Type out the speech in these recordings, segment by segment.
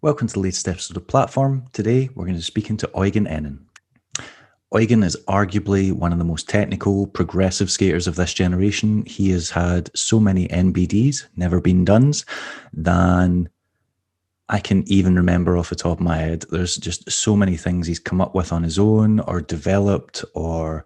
Welcome to the latest episode of Platform. Today we're going to be speaking to Eugen Enin. Eugen is arguably one of the most technical, progressive skaters of this generation. He has had so many NBDs, never been dones, than I can even remember off the top of my head. There's just so many things he's come up with on his own or developed or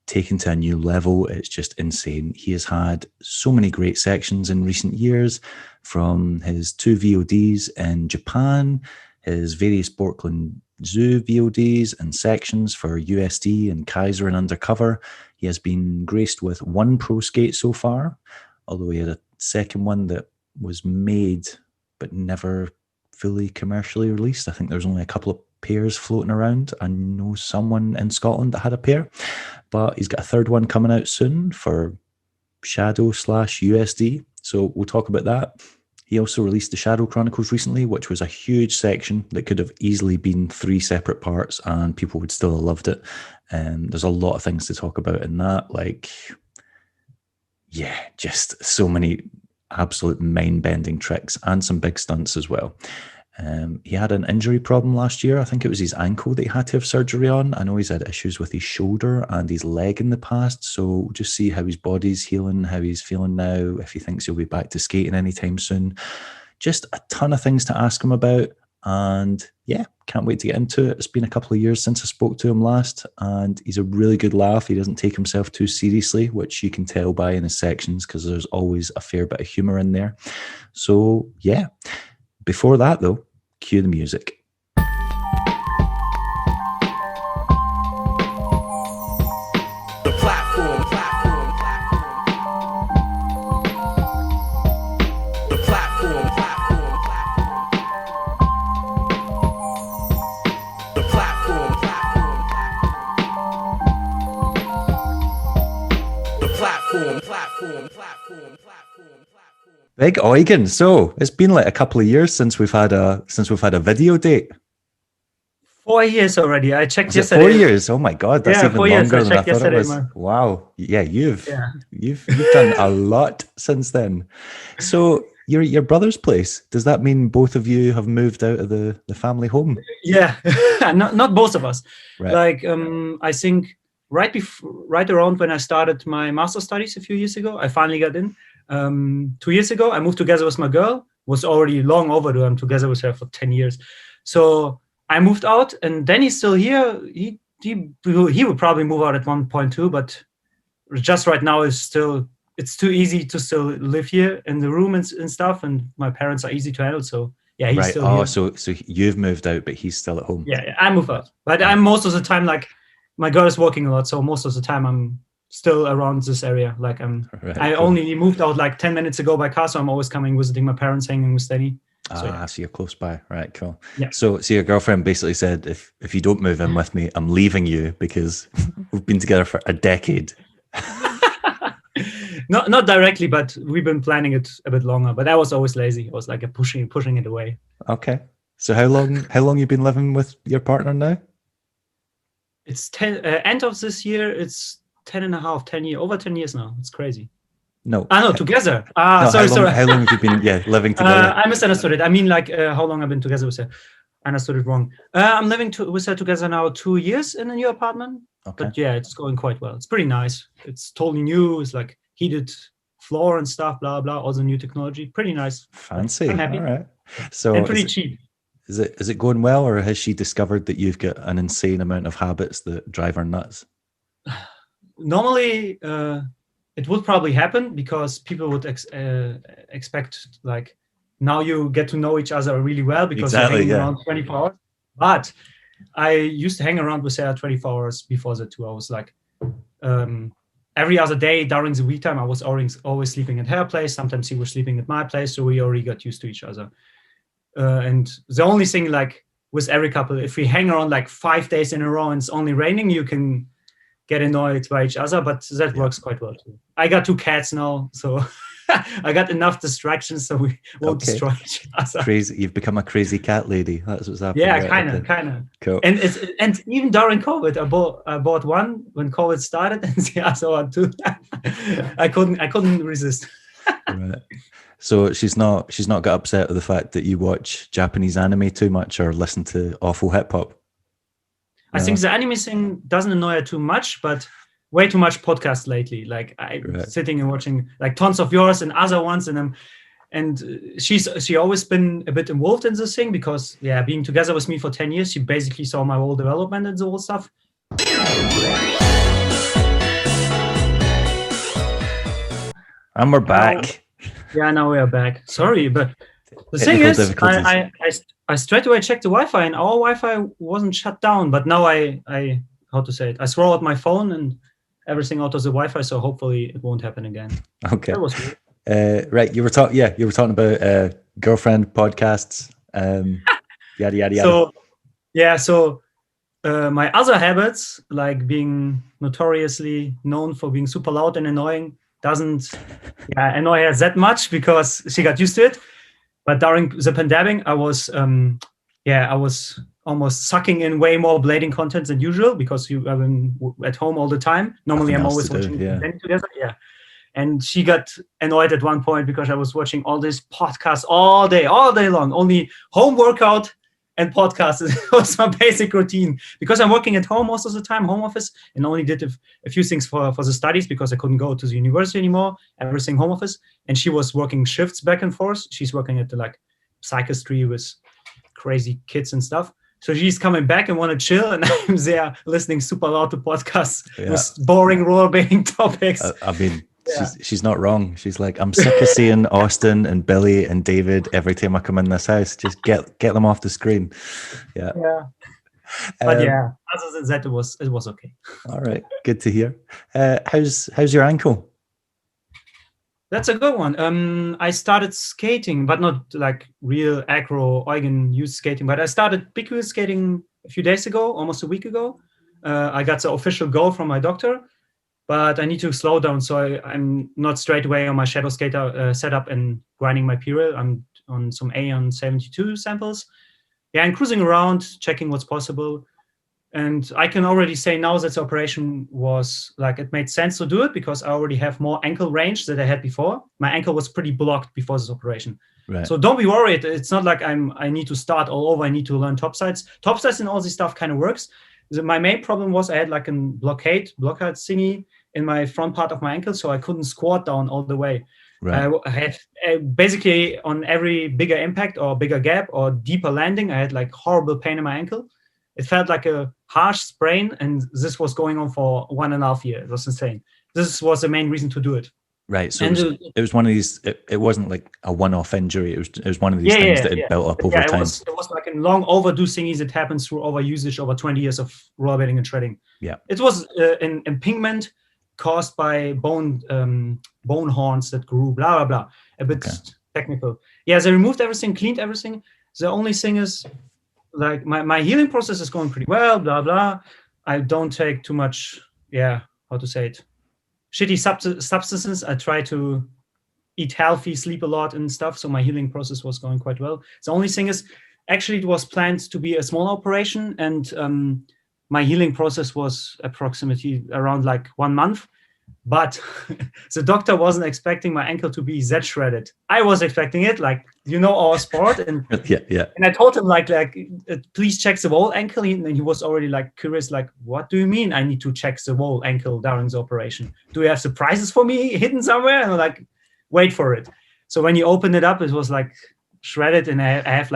taken to a new level. It's just insane. He has had so many great sections in recent years, from his two VODs in Japan, his various Portland Zoo VODs and sections for USD and Kaiser and Undercover. He has been graced with one pro skate so far, although he had a second one that was made but never fully commercially released. I think there's only a couple of pairs floating around. I know someone in Scotland that had a pair, but he's got a third one coming out soon for Shadow/USD. So we'll talk about that. He also released the Shadow Chronicles recently, which was a huge section that could have easily been 3 separate parts and people would still have loved it. And there's a lot of things to talk about in that. Just so many absolute mind-bending tricks and some big stunts as well. He had an injury problem last year. I think it was his ankle that he had to have surgery on. I know he's had issues with his shoulder and his leg in the past. So we'll just see how his body's healing, how he's feeling now, if he thinks he'll be back to skating anytime soon. Just a ton of things to ask him about. And yeah, can't wait to get into it. It's been a couple of years since I spoke to him last, and he's a really good laugh. He doesn't take himself too seriously, which you can tell by in his sections, because there's always a fair bit of humor in there. So yeah, before that though, cue the music. The platform. The platform. The platform. The platform. Big Eugen. So it's been like a couple of years since we've had a video date. 4 years already. I checked Is yesterday. 4 years. Oh my god, that's even 4 years. longer than I thought it yesterday, was. man. Wow. Yeah, you've done a lot since then. So your brother's place. Does that mean both of you have moved out of the family home? Yeah, not both of us. Right. I think right around when I started my master studies a few years ago, I finally got in. 2 years ago, I moved together with my girl. Was already long overdue. I'm together with her for 10 years. So I moved out, and then he's still here. He would probably move out at one point too, but just right now it's too easy to still live here in the room and stuff. And my parents are easy to handle. So yeah, he's still here. So you've moved out, but he's still at home. Yeah, I moved out, but I'm most of the time, like, my girl is working a lot, so most of the time I'm still around this area. Like I only moved out like 10 minutes ago by car, so I'm always coming, visiting my parents, hanging with Danny. So you're close by. Right, cool. Yeah. So your girlfriend basically said, if you don't move in with me, I'm leaving you, because we've been together for a decade. Not directly, but we've been planning it a bit longer. But I was always lazy. I was like pushing it away. Okay. So how long you been living with your partner now? It's end of this year. It's 10 years, over 10 years now. It's crazy. No. Together. No, sorry. How long have you been living together? I misunderstood it. I mean, like, how long I've been together with her. I understood it wrong. I'm living with her together now 2 years in a new apartment. Okay. But yeah, it's going quite well. It's pretty nice. It's totally new. It's like heated floor and stuff, blah, blah, all the new technology. Pretty nice. Fancy. I'm happy. All right. So and pretty cheap. Is it going well, or has she discovered that you've got an insane amount of habits that drive her nuts? Normally, it would probably happen, because people would expect, like, now you get to know each other really well, because you're hanging around 24 hours. But I used to hang around with her 24 hours before that too. I was like, every other day during the week time, I was always sleeping at her place. Sometimes he was sleeping at my place, so we already got used to each other. And the only thing, like with every couple, if we hang around like 5 days in a row and it's only raining, you can get annoyed by each other, but that works quite well too. I got 2 cats now, so I got enough distractions so we won't destroy each other. Crazy! You've become a crazy cat lady. That's what's happening. Yeah, kind of. Cool. And even during COVID, I bought one when COVID started, and the other one too. I couldn't resist. Right. So she's not got upset with the fact that you watch Japanese anime too much or listen to awful hip hop. I think the anime thing doesn't annoy her too much, but way too much podcast lately. Like I'm sitting and watching like tons of yours and other ones, and she always been a bit involved in this thing because being together with me for 10 years, she basically saw my whole development and the whole stuff. And we're back. Now we are back. Sorry, but the thing is, I straight away checked the Wi-Fi and our Wi-Fi wasn't shut down. But now I how to say it? I throw out my phone and everything out of the Wi-Fi. So hopefully it won't happen again. Okay. That was weird. Right. You were talking about girlfriend podcasts. Yada yada yada. So my other habits, like being notoriously known for being super loud and annoying, doesn't annoy her that much because she got used to it. But during the pandemic, I was almost sucking in way more blading content than usual because I've been at home all the time. Normally, I'm always watching together. Yeah. And she got annoyed at one point because I was watching all these podcasts all day long, only home workout and podcasts. It was my basic routine because I'm working at home most of the time, home office, and only did a few things for the studies because I couldn't go to the university anymore, everything home office. And she was working shifts back and forth. She's working at the psychiatry with crazy kids and stuff. So she's coming back and want to chill, and I'm there listening super loud to podcasts with boring rollerblading topics. I mean, she's not wrong. She's like, I'm sick of seeing Austin and Billy and David every time I come in this house. Just get them off the screen. Yeah. But other than that, it was okay. All right, good to hear. How's your ankle? That's a good one. I started skating, but not like real acro Eugen youth skating. But I started big wheel skating a few days ago, almost a week ago. I got the official go from my doctor. But I need to slow down, so I'm not straight away on my Shadow Skater setup and grinding my period. I'm on some AON 72 samples. I'm cruising around, checking what's possible. And I can already say now that the operation was it made sense to do it because I already have more ankle range than I had before. My ankle was pretty blocked before this operation. Right. So don't be worried. It's not like I need to start all over. I need to learn topsides. Topsides and all this stuff kind of works. My main problem was I had a blockade thingy in my front part of my ankle, so I couldn't squat down all the way. Right. I had basically on every bigger impact or bigger gap or deeper landing, I had horrible pain in my ankle. It felt like a harsh sprain, and this was going on for 1.5 years. It was insane. This was the main reason to do it. Right. So it was one of these. It wasn't like a one-off injury. It was one of these things that had built up over time. It was like a long overdue thingy that happens through overusage over 20 years of rollerblading and shredding. Yeah. It was an impingement caused by bone horns that grew, blah, blah, blah. A bit technical. Yeah, they removed everything, cleaned everything. The only thing is, my healing process is going pretty well, blah, blah. I don't take too much, shitty substances. I try to eat healthy, sleep a lot and stuff, so my healing process was going quite well. The only thing is, actually, it was planned to be a small operation, and my healing process was approximately around 1 month, but the doctor wasn't expecting my ankle to be that shredded. I was expecting it, our sport, and and I told him please check the whole ankle, and he was already curious, what do you mean I need to check the whole ankle during the operation? Do you have surprises for me hidden somewhere? And I'm wait for it. So when he opened it up, it was shredded, and I have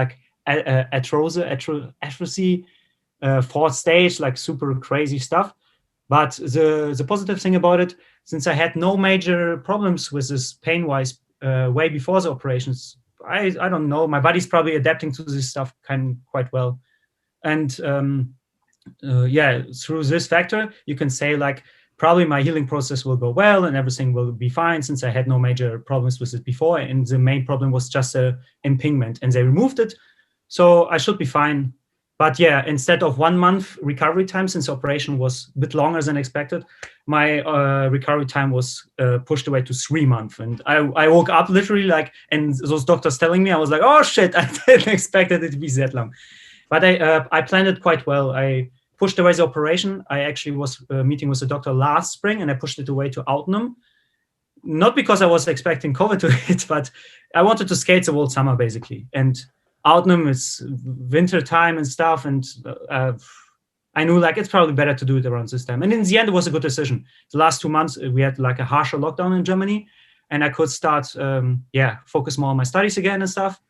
atrophy. Fourth stage, super crazy stuff. But the positive thing about it, since I had no major problems with this pain-wise way before the operations, I don't know. My body's probably adapting to this stuff quite well. And through this factor, you can say probably my healing process will go well and everything will be fine since I had no major problems with it before. And the main problem was just a impingement, and they removed it. So I should be fine. But instead of 1 month recovery time, since the operation was a bit longer than expected, my recovery time was pushed away to 3 months. And I woke up literally and those doctors telling me, I was like, oh shit, I didn't expect it to be that long. But I planned it quite well. I pushed away the operation. I actually was meeting with the doctor last spring, and I pushed it away to autumn. not because I was expecting COVID to hit, but I wanted to skate the whole summer basically. And Outnum, it's winter time and stuff, and I knew like it's probably better to do it around this time. And in the end, it was a good decision. The last 2 months, we had like a harsher lockdown in Germany, and I could start, focus more on my studies again and stuff.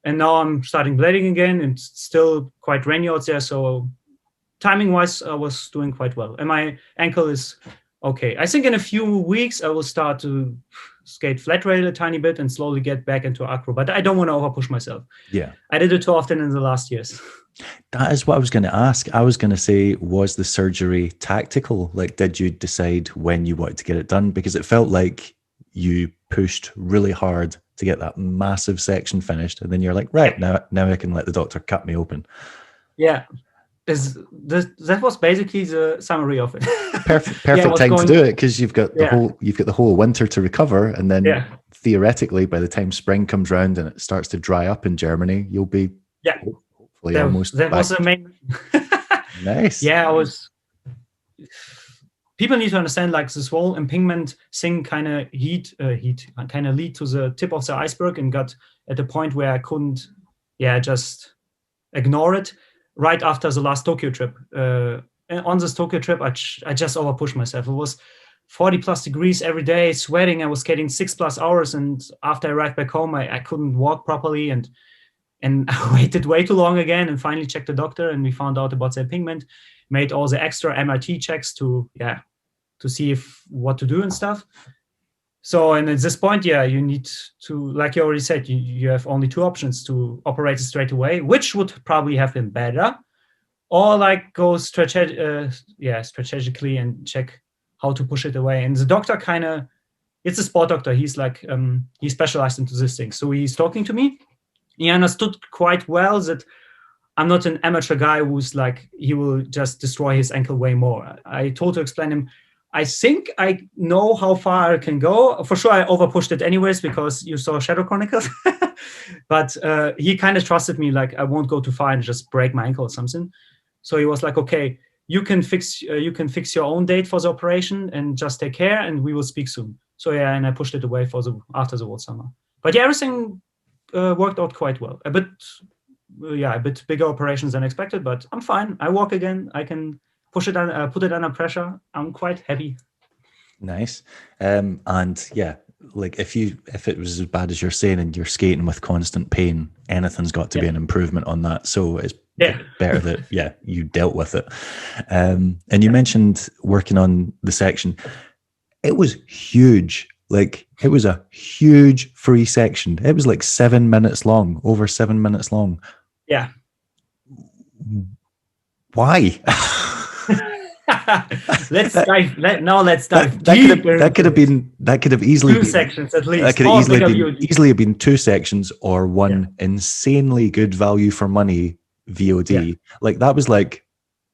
And now I'm starting blading again, and it's still quite rainy out there. So timing-wise, I was doing quite well. And my ankle is okay. I think in a few weeks, I will start to skate flat rail a tiny bit and slowly get back into acro. But I don't want to overpush myself. Yeah. I did it too often in the last years. That is what I was going to ask. I was going to say, was the surgery tactical? Like, did you decide when you wanted to get it done? Because it felt like you pushed really hard to get that massive section finished. And then you're like, right, now I can let the doctor cut me open. Yeah. That was basically the summary of it. Perfect time to do it, because you've got the whole winter to recover, and then theoretically, by the time spring comes round and it starts to dry up in Germany, you'll be hopefully almost. That was the main. Nice. Yeah, People need to understand, like, this whole impingement thing kind of lead to the tip of the iceberg, and got at the point where I couldn't, just ignore it. Right after the last Tokyo trip. On this Tokyo trip, I just overpushed myself. It was 40 plus degrees every day, sweating. I was skating 6+ hours. And after I arrived back home, I couldn't walk properly. And I waited way too long again, and finally checked the doctor. And we found out about the impingement, made all the extra MRT checks to see what to do and stuff. So, and at this point, you need to, like you already said, you have only 2 options: to operate it straight away, which would probably have been better, or like go strategically and check how to push it away. And the doctor it's a sport doctor. He's like, he specialized into this thing. So he's talking to me. He understood quite well that I'm not an amateur guy who's like, he will just destroy his ankle way more. I told to explain him, I think I know how far I can go. For sure, I overpushed it anyways, because you saw Shadow Chronicles. But he kind of trusted me, like I won't go too far and just break my ankle or something. So he was like, okay, you can fix your own date for the operation and just take care, and we will speak soon. So and I pushed it away after the whole summer. But everything worked out quite well. A bit bigger operations than expected, but I'm fine. I walk again. I can push it on, put it under pressure. I'm quite happy. Nice. Like if it was as bad as you're saying and you're skating with constant pain, anything's got to be an improvement on that. So it's better that you dealt with it. And you mentioned working on the section. It was huge. Like, it was a huge free section. It was like 7 minutes long, over 7 minutes long. Yeah. Why? Let's dive that could have easily been 2 sections at least. That could have easily been 2 sections, or one insanely good value for money VOD. Yeah. Like that was like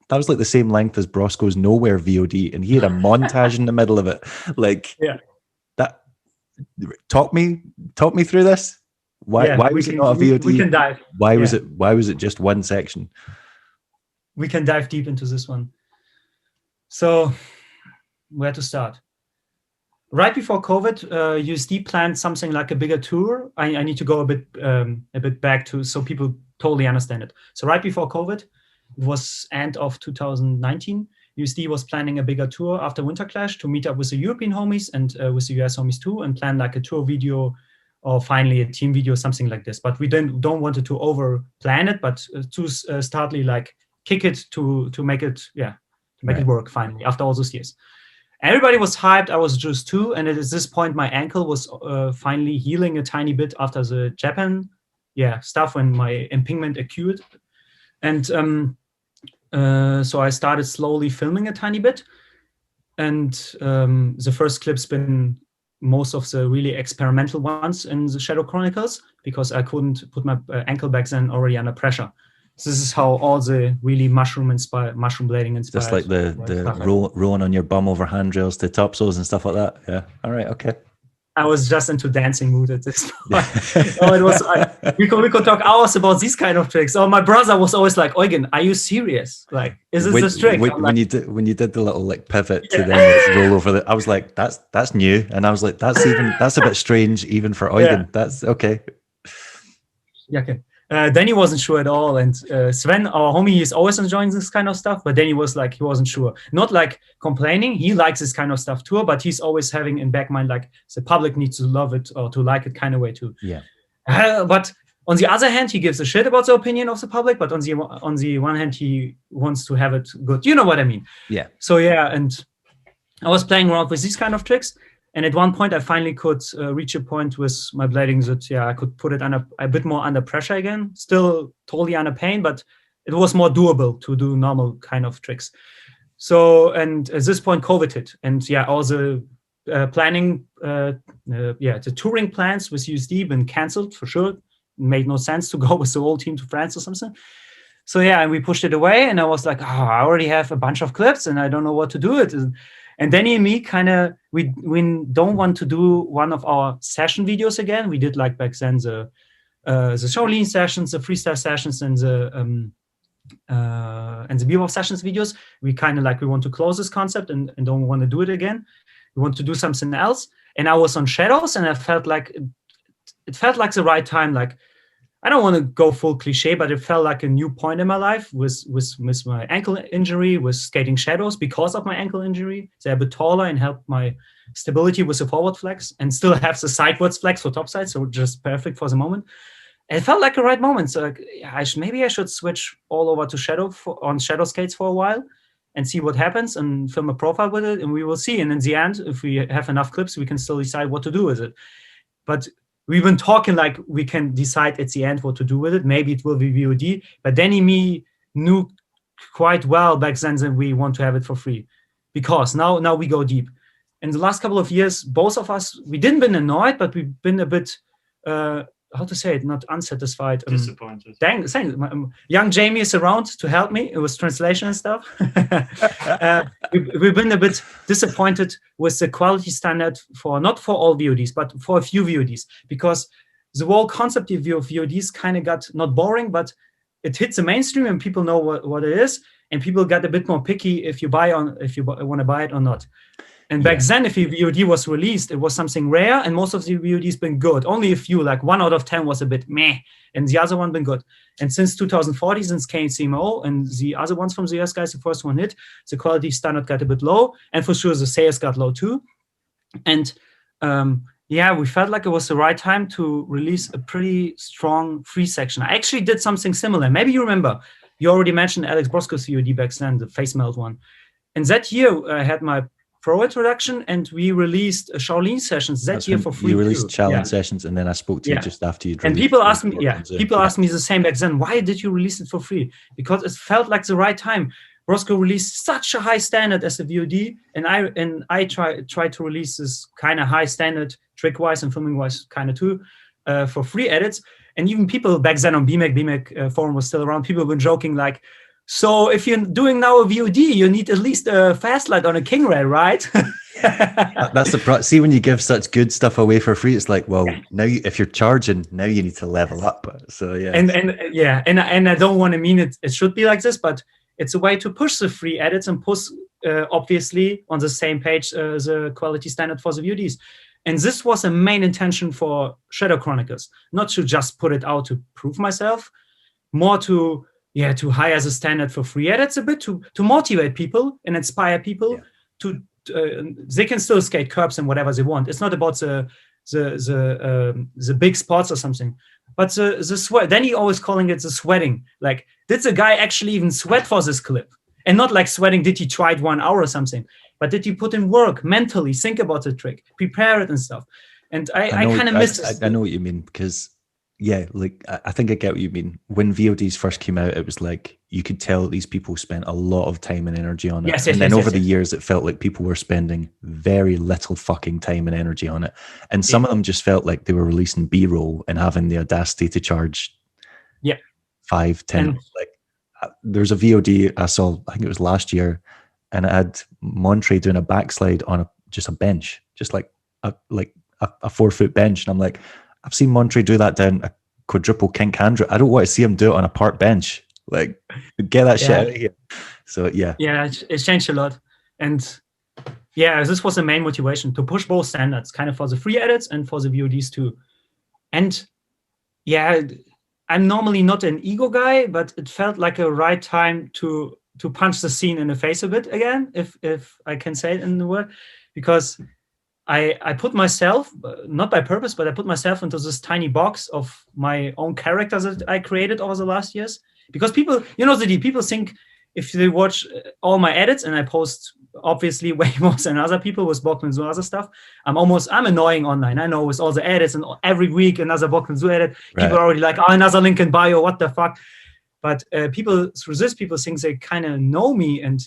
the same length as Brosco's Nowhere VOD, and he had a montage in the middle of it. Like, that. Talk me through this. Why was it not a VOD? We can dive. Why was it just one section? We can dive deep into this one. So, where to start? Right before COVID, USD planned something like a bigger tour. I need to go a bit back so people totally understand it. So right before COVID, it was end of 2019. USD was planning a bigger tour after Winter Clash to meet up with the European homies and with the US homies too, and plan like a tour video or finally a team video, something like this. But we don't want it to over plan it, but to startly like kick it to make it it work finally after all those years. Everybody was hyped. I was just too, and at this point my ankle was finally healing a tiny bit after the Japan stuff when my impingement occurred, and so I started slowly filming a tiny bit, and the first clip's been most of the really experimental ones in the Shadow Chronicles, because I couldn't put my ankle back then already under pressure. So this is how all the really mushroom blading inspired. Just like the rolling on your bum over handrails to topsoils and stuff like that. Yeah. All right. Okay. I was just into dancing mood at this point. Oh, it was. We could talk hours about these kind of tricks. Oh, my brother was always like, "Eugen, are you serious? Like, is this trick?" When you did the little like pivot to then like, roll over, I was like, "That's new," and I was like, "That's a bit strange even for Eugen." Yeah. That's okay. Yeah. Okay. Danny wasn't sure at all, and Sven, our homie, is always enjoying this kind of stuff. But Danny was like, he wasn't sure, not like complaining. He likes this kind of stuff too, but he's always having in back mind like the public needs to love it or to like it kind of way too. Yeah. But on the other hand, he gives a shit about the opinion of the public. But on the one hand, he wants to have it good. You know what I mean? Yeah. So yeah, and I was playing around with these kind of tricks. And at one point, I finally could reach a point with my blading that, I could put it a bit more under pressure again. Still totally under pain, but it was more doable to do normal kind of tricks. So, and at this point, COVID hit. And all the planning, the touring plans with USD been canceled for sure. It made no sense to go with the whole team to France or something. So, and we pushed it away. And I was like, I already have a bunch of clips and I don't know what to do with it. And Danny and me we don't want to do one of our session videos again. We did like back then the Shaolin sessions, the freestyle sessions, and the bebop sessions videos. We we want to close this concept and don't want to do it again. We want to do something else. And I was on Shadows, and I felt like it felt like the right time. Like, I don't want to go full cliche, but it felt like a new point in my life with my ankle injury, with skating Shadows because of my ankle injury. They're a bit taller and help my stability with the forward flex and still have the sidewards flex for topside. So just perfect for the moment. And it felt like a right moment. So like, maybe I should switch all over to on Shadow skates for a while and see what happens and film a profile with it. And we will see. And in the end, if we have enough clips, we can still decide what to do with it. But we've been talking like we can decide at the end what to do with it. Maybe it will be VOD, but Danny and me knew quite well back then that we want to have it for free because now we go deep. In the last couple of years, both of us, we didn't been annoyed, but we've been a bit, how to say it, not unsatisfied. Disappointed. Young Jamie is around to help me. It was translation and stuff. We've been a bit disappointed with the quality standard not for all VODs, but for a few VODs, because the whole concept of VODs kind of got not boring, but it hits the mainstream and people know what it is, and people got a bit more picky if you want to buy it or not. And back then, if a VOD was released, it was something rare, and most of the VODs been good. Only a few, like 1 out of 10 was a bit meh, and the other one been good. And since 2040, since KCMO and the other ones from the US guys, the first one hit, the quality standard got a bit low, and for sure the sales got low too. And we felt like it was the right time to release a pretty strong free section. I actually did something similar. Maybe you remember, you already mentioned Alex Brosco's VOD back then, the face melt one. And that year, I had my pro introduction, and we released Shaolin sessions that year for free. You released Shaolin sessions, and then I spoke to you just after you. And people asked me, asked me the same back then. Why did you release it for free? Because it felt like the right time. Brosco released such a high standard as a VOD, and I tried to release this kind of high standard trick-wise and filming-wise kind of too for free edits. And even people back then on BMAC forum was still around. People have been joking like, so if you're doing now a VOD, you need at least a fast light on a King Ray, right? That's the see, when you give such good stuff away for free, it's like, well, now if you're charging, now you need to level up. So and I don't want to mean it should be like this, but it's a way to push the free edits and push obviously on the same page the quality standard for the VODs. And this was a main intention for Shadow Chronicles, not to just put it out to prove myself, more to hire the standard for free edits a bit, to motivate people and inspire people to they can still skate curbs and whatever they want. It's not about the big spots or something, but the sweat. Then he always calling it the sweating. Like, did the guy actually even sweat for this clip? And not like sweating, did he try it 1 hour or something? But did he put in work mentally, think about the trick, prepare it and stuff? And I kind of miss this. I know what you mean, because I think I get what you mean. When VODs first came out, it was like you could tell these people spent a lot of time and energy on it. And then over the years, it felt like people were spending very little fucking time and energy on it. And some of them just felt like they were releasing B-roll and having the audacity to charge 5, 10. There's a VOD I saw, I think it was last year, and it had Montre doing a backslide on just a bench, just like a a 4-foot bench. And I'm like, I've seen Montre do that down a quadruple kink hand row. I don't want to see him do it on a park bench. Like, get that shit out of here. So yeah. Yeah, it's changed a lot. And yeah, this was the main motivation, to push both standards, kind of for the free edits and for the VODs too. And yeah, I'm normally not an ego guy, but it felt like a right time to punch the scene in the face a bit again, if I can say it in the word, because I put myself, not by purpose, but I put myself into this tiny box of my own characters that I created over the last years. Because people, people think if they watch all my edits, and I post obviously way more than other people with Bokman Zoo other stuff, I'm annoying online. I know, with all the edits, and every week another Bokman Zoo edit, people are already like, oh, another link in bio, what the fuck? But people think they kind of know me, and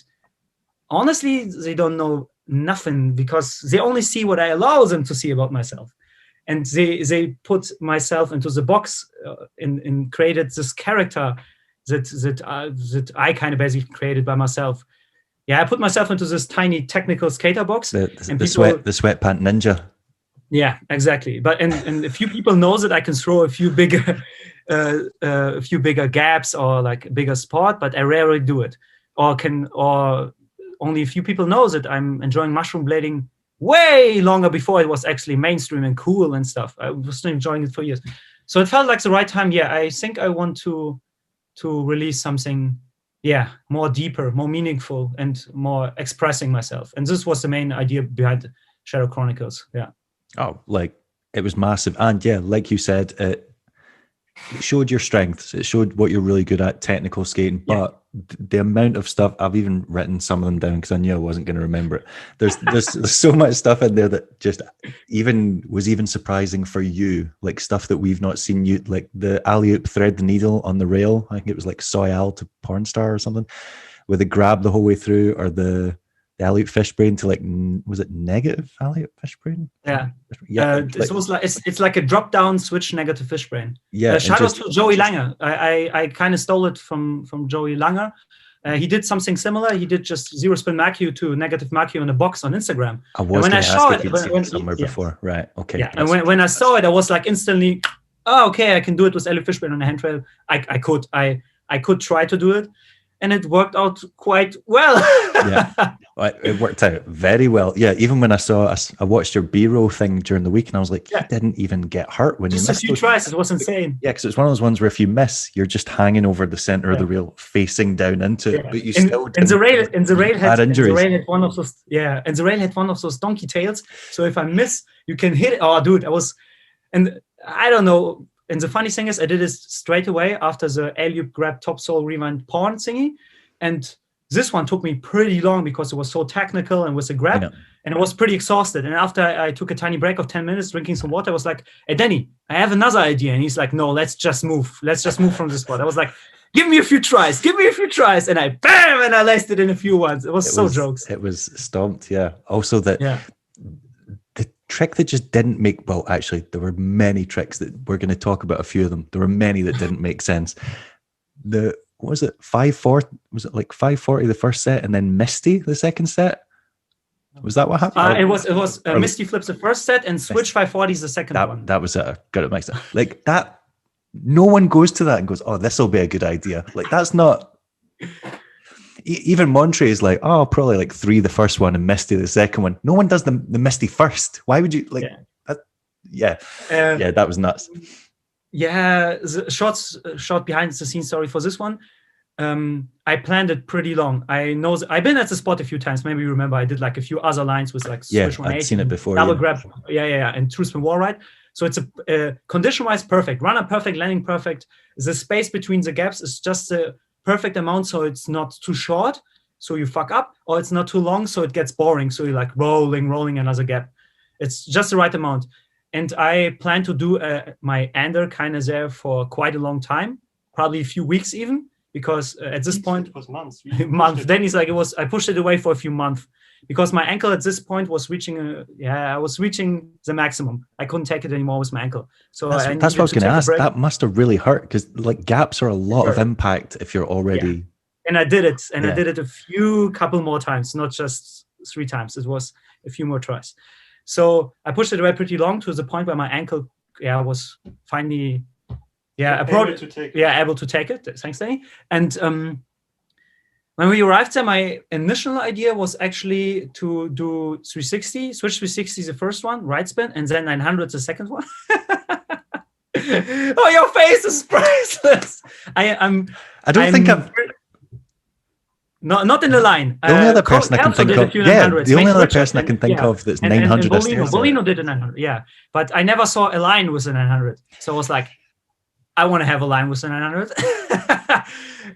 honestly, they don't know nothing, because they only see what I allow them to see about myself. And they put myself into the box and created this character that I kind of basically created by myself. Yeah, I put myself into this tiny technical skater box. The sweatpant ninja. Yeah, exactly. But and a few people know that I can throw a few bigger gaps or like a bigger spot, but I rarely do it. Or only a few people know that I'm enjoying mushroom blading way longer before it was actually mainstream and cool and stuff. I was still enjoying it for years. So it felt like the right time. Yeah, I think I want to release something, more deeper, more meaningful, and more expressing myself. And this was the main idea behind Shadow Chronicles. Yeah. Oh, like, it was massive. And yeah, like you said, it showed your strengths. It showed what you're really good at, technical skating. But the amount of stuff, I've even written some of them down because I knew I wasn't going to remember it. There's so much stuff in there that just was even surprising for you, like stuff that we've not seen. You, like the alley-oop thread the needle on the rail. I think it was like Soyal to Porn Star or something, with a grab the whole way through, or the alley-oop Fishbrain to, like, was it negative alley-oop Fishbrain? Yeah. It was like it's like a drop-down switch negative Fishbrain. Yeah. Shout out to Joey Langer. I kind of stole it from Joey Langer. He did something similar. He did just zero spin Macue to negative Macue in a box on Instagram. I was going to ask if you'd seen it somewhere before. Right. Okay. Yeah. And when I saw it, I was like instantly, oh, okay, I can do it with alley-oop Fishbrain on a handrail. I could try to do it. And it worked out quite well. Yeah, it worked out very well. Yeah, even when I watched your B-roll thing during the week, and I was like, you didn't even get hurt when you missed. Just a few tries. It was insane. Yeah, because it's one of those ones where if you miss, you're just hanging over the center of the rail, facing down into it. But you still didn't. And the rail had one of those. Yeah, and the rail had one of those donkey tails. So if I miss, you can hit it. Oh, dude, and I don't know. And the funny thing is, I did it straight away after the alley-oop grab top sole rewind porn thingy. And this one took me pretty long because it was so technical and with a grab. Yeah. And I was pretty exhausted. And after I took a tiny break of 10 minutes, drinking some water, I was like, hey, Danny, I have another idea. And he's like, no, let's just move. Let's just move from this spot. I was like, give me a few tries. And I laced it in a few ones. It was jokes. It was stomped, yeah. Also that... Yeah. Trick that just didn't make, well, actually, there were many tricks that we're going to talk about, a few of them. There were many that didn't make sense. What was it, 540? Was it like 540 the first set and then Misty the second set? Was that what happened? It was Misty flips the first set and switch 540 is the second one. That was it. I got it mixed up. Like that, no one goes to that and goes, oh, this will be a good idea. Like that's not... Even Montre is like, oh, probably like 3 the first one and Misty the second one. No one does the Misty first. Why would you like? Yeah, that was nuts. Yeah, the short behind the scenes story for this one. I planned it pretty long. I know I've been at the spot a few times. Maybe you remember I did like a few other lines with like switch 180. I've seen it before. Double grab, and true spin wall ride. So it's a condition-wise perfect, runner perfect, landing perfect. The space between the gaps is just a perfect amount, so it's not too short, so you fuck up, or it's not too long, so it gets boring, so you're like rolling another gap. It's just the right amount. And I plan to do my ender kind of there for quite a long time, probably a few weeks even, because at this point it was months. Then he's like, I pushed it away for a few months because my ankle at this point was reaching I was reaching the maximum. I couldn't take it anymore with my ankle. So that's what I was going to ask. That must have really hurt because like gaps are a lot of impact if you're already. Yeah. And I did it, I did it couple more times, not just 3 times. It was a few more tries. So I pushed it away pretty long to the point where my ankle, was finally, able to take it. Thanks, Danny. And when we arrived there, my initial idea was actually to do 360, switch 360 the first one, right spin, and then 900 the second one. Oh, your face is priceless. Not in the line. The only other person I can think of. The only other person I can think of that's 900. Bolino did a 900. But I never saw a line with a 900. So I was like, I want to have a line with a 900.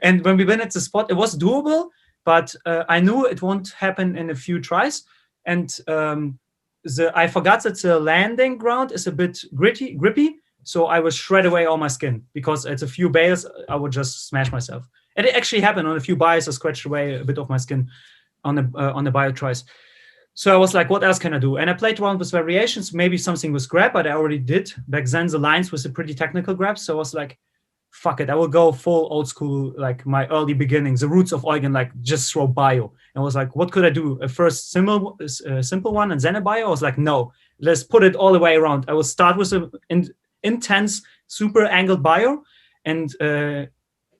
And when we went at the spot, it was doable, but I knew it won't happen in a few tries. And I forgot that the landing ground is a bit grippy. So I would shred away all my skin because at a few bails, I would just smash myself. And it actually happened on a few bios. I scratched away a bit of my skin on the bio tries. So I was like, what else can I do? And I played around with variations. Maybe something was grab, but I already did. Back then, the lines was a pretty technical grab. So I was like, fuck it. I will go full old school, like my early beginnings, the roots of Eugen, like just throw bio. And I was like, what could I do? A first simple one and then a bio? I was like, no, let's put it all the way around. I will start with an intense, super angled bio. And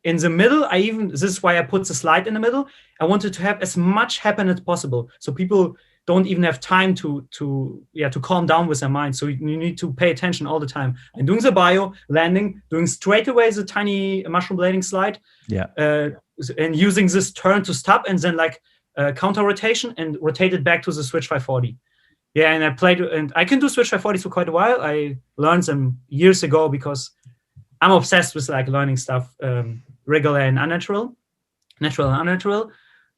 in the middle, this is why I put the slide in the middle. I wanted to have as much happen as possible. So people don't even have time to calm down with their mind. So you need to pay attention all the time. And doing the bio, landing, doing straight away the tiny mushroom blading slide, and using this turn to stop, and then like counter rotation and rotate it back to the switch 540. Yeah, and I played, and I can do switch 540s for quite a while. I learned them years ago because I'm obsessed with like learning stuff, regular and unnatural, natural and unnatural.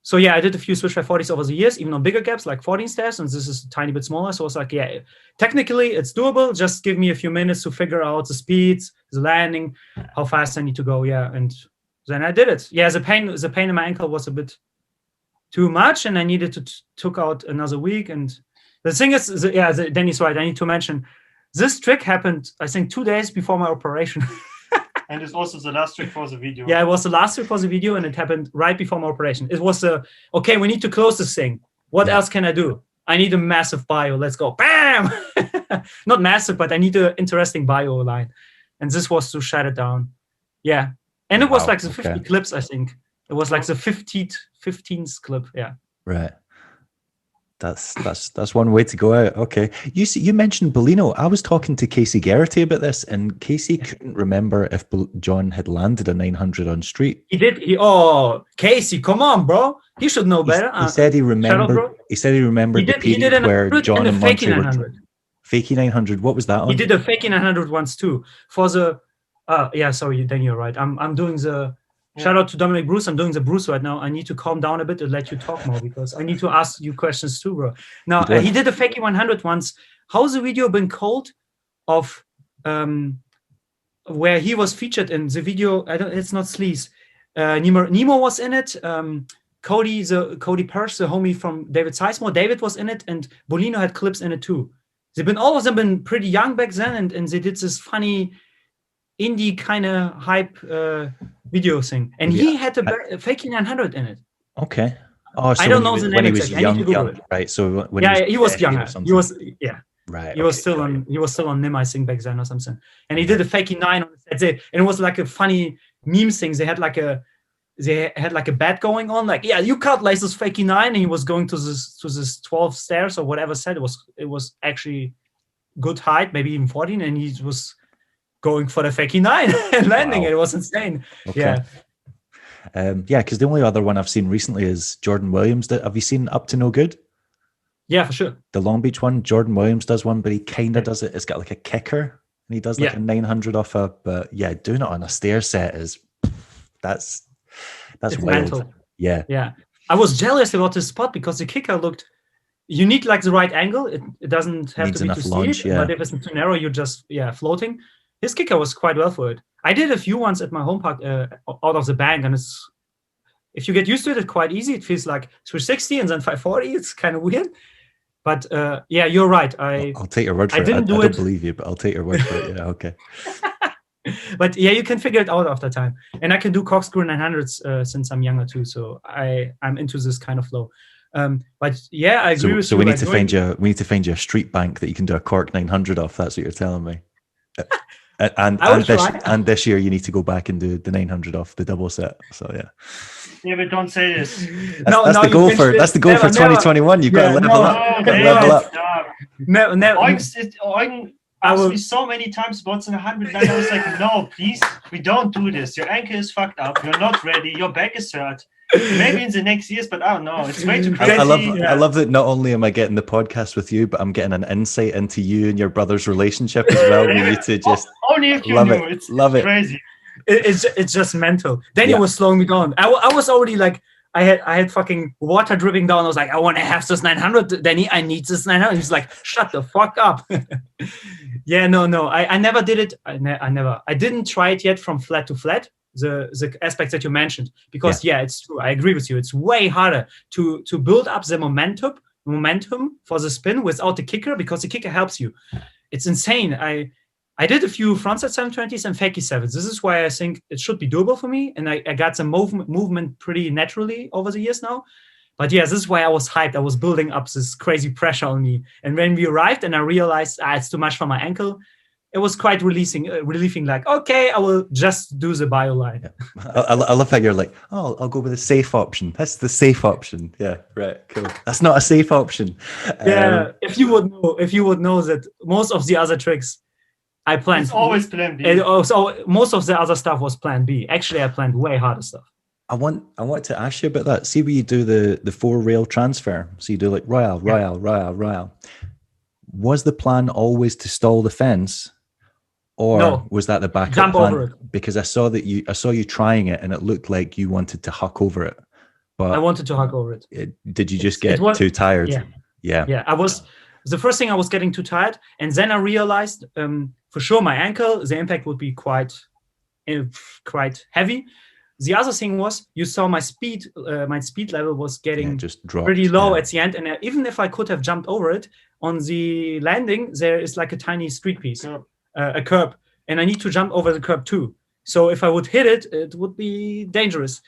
So yeah, I did a few switch 540s over the years, even on bigger gaps, like 14 stairs, and this is a tiny bit smaller. So I was like, yeah, technically it's doable. Just give me a few minutes to figure out the speeds, the landing, how fast I need to go. Yeah, and then I did it. Yeah, the pain in my ankle was a bit too much, and I needed to took out another week. And the thing is, Danny's right. I need to mention this trick happened, I think, 2 days before my operation. And it's also the last trick for the video. Yeah, it was the last trick for the video, and it happened right before my operation. It was okay, we need to close this thing. What else can I do? I need a massive bio. Let's go. Bam! Not massive, but I need an interesting bio line. And this was to shut it down. Yeah. And it was like the 50 clips, I think. It was like the 15th clip. Yeah. Right. That's one way to go out. Okay. You mentioned Bolino. I was talking to Casey Geraghty about this, and Casey couldn't remember if John had landed a 900 on street. He did. Casey, come on, bro. He should know better. He said he remembered. He said he remembered the period where John and Monty were fakie 900. What was that on? He did a fakie 900 once too. For the sorry, then you're right. I'm doing the shout out to Dominic Bruce. I'm doing the Bruce right now. I need to calm down a bit and let you talk more because I need to ask you questions too, bro. Now, he did a fakie 100 once. How's the video been called of where he was featured in the video? It's not Sleaze. Nemo was in it. Cody Persh, the homie from David Sizemore. David was in it, and Bolino had clips in it too. All of them been pretty young back then, and they did this funny indie kind of hype video thing, and he had a fakie 900 in it. Okay. Oh, so I don't know the name when he was young, right? So when he was younger. He was right. He was still on Nim, I think, back then or something. And he did a fakie 9 on the set, and it was like a funny meme thing. They had like a bet going on, like, yeah, you can't lace this fakie 9, and he was going to this 12 stairs or whatever set. It was actually good height, maybe even 14, and he was going for the fakie 9 and landing. It was insane. Okay. Because the only other one I've seen recently is Jordan Williams. Have you seen Up to No Good? Yeah, for sure. The Long Beach one, Jordan Williams does one, but he kind of does it. It's got like a kicker, and he does like a 900 off but doing it on a stair set is that's wild. Mental. Yeah. I was jealous about this spot because the kicker looked. You need like the right angle. It doesn't have to be too steep, but if it's too narrow, you're just floating. His kicker was quite well for it. I did a few ones at my home park out of the bank, and if you get used to it, it's quite easy. It feels like 360 and then 540. It's kind of weird, but you're right. I'll take your word for it. I don't believe you, but I'll take your word for it. Yeah, okay. But you can figure it out after time. And I can do corkscrew 900s since I'm younger too, so I'm into this kind of flow. But yeah, I agree with so you. we need to find you. We need to find you a street bank that you can do a cork 900 off. That's what you're telling me. And this year you need to go back and do the 900 off the double set. So yeah. Yeah, but don't say this. That's the goal for 2021. You've got to level up. Level up. Eugen asked me so many times what's in 100, and I was like, no, please, we don't do this. Your ankle is fucked up. You're not ready. Your back is hurt. Maybe in the next years, but I don't know. It's way too crazy. I love that not only am I getting the podcast with you, but I'm getting an insight into you and your brother's relationship as well. We need to just only if you knew. It's crazy. It's just mental. Then it was slowing me down. I was already like, I had fucking water dripping down. I was like, I want to have this 900. Danny, I need this 900. He's like, shut the fuck up. Yeah, no. I never did it. I didn't try it yet from flat to flat. The aspects that you mentioned, because it's true. I agree with you. It's way harder to build up the momentum for the spin without the kicker, because the kicker helps you. It's insane. I did a few frontside 720s and fakie 7s. This is why I think it should be doable for me, and I got some movement pretty naturally over the years now. But yeah, this is why I was hyped. I was building up this crazy pressure on me, and when we arrived and I realized it's too much for my ankle, it was quite relieving. Like, okay, I will just do the bio line. Yeah. I love how you're like, oh, I'll go with the safe option. That's the safe option. Yeah, right, cool. That's not a safe option. Yeah, if you would know that most of the other tricks I planned. It's always plan B. So most of the other stuff was plan B. Actually, I planned way harder stuff. I want to ask you about that. See where you do the 4 rail transfer. So you do like Royale. Was the plan always to stall the fence? Or was that the backup jump plan? over it. Because I saw you trying it, and it looked like you wanted to huck over it. But I wanted to huck over it. Did you just get too tired? Yeah. I was the first thing. I was getting too tired, and then I realized for sure my ankle, the impact would be quite heavy. The other thing was, you saw my speed level was getting just dropped, pretty low at the end, and even if I could have jumped over it on the landing, there is like a tiny street piece. A curb, and I need to jump over the curb too. So if I would hit it, it would be dangerous.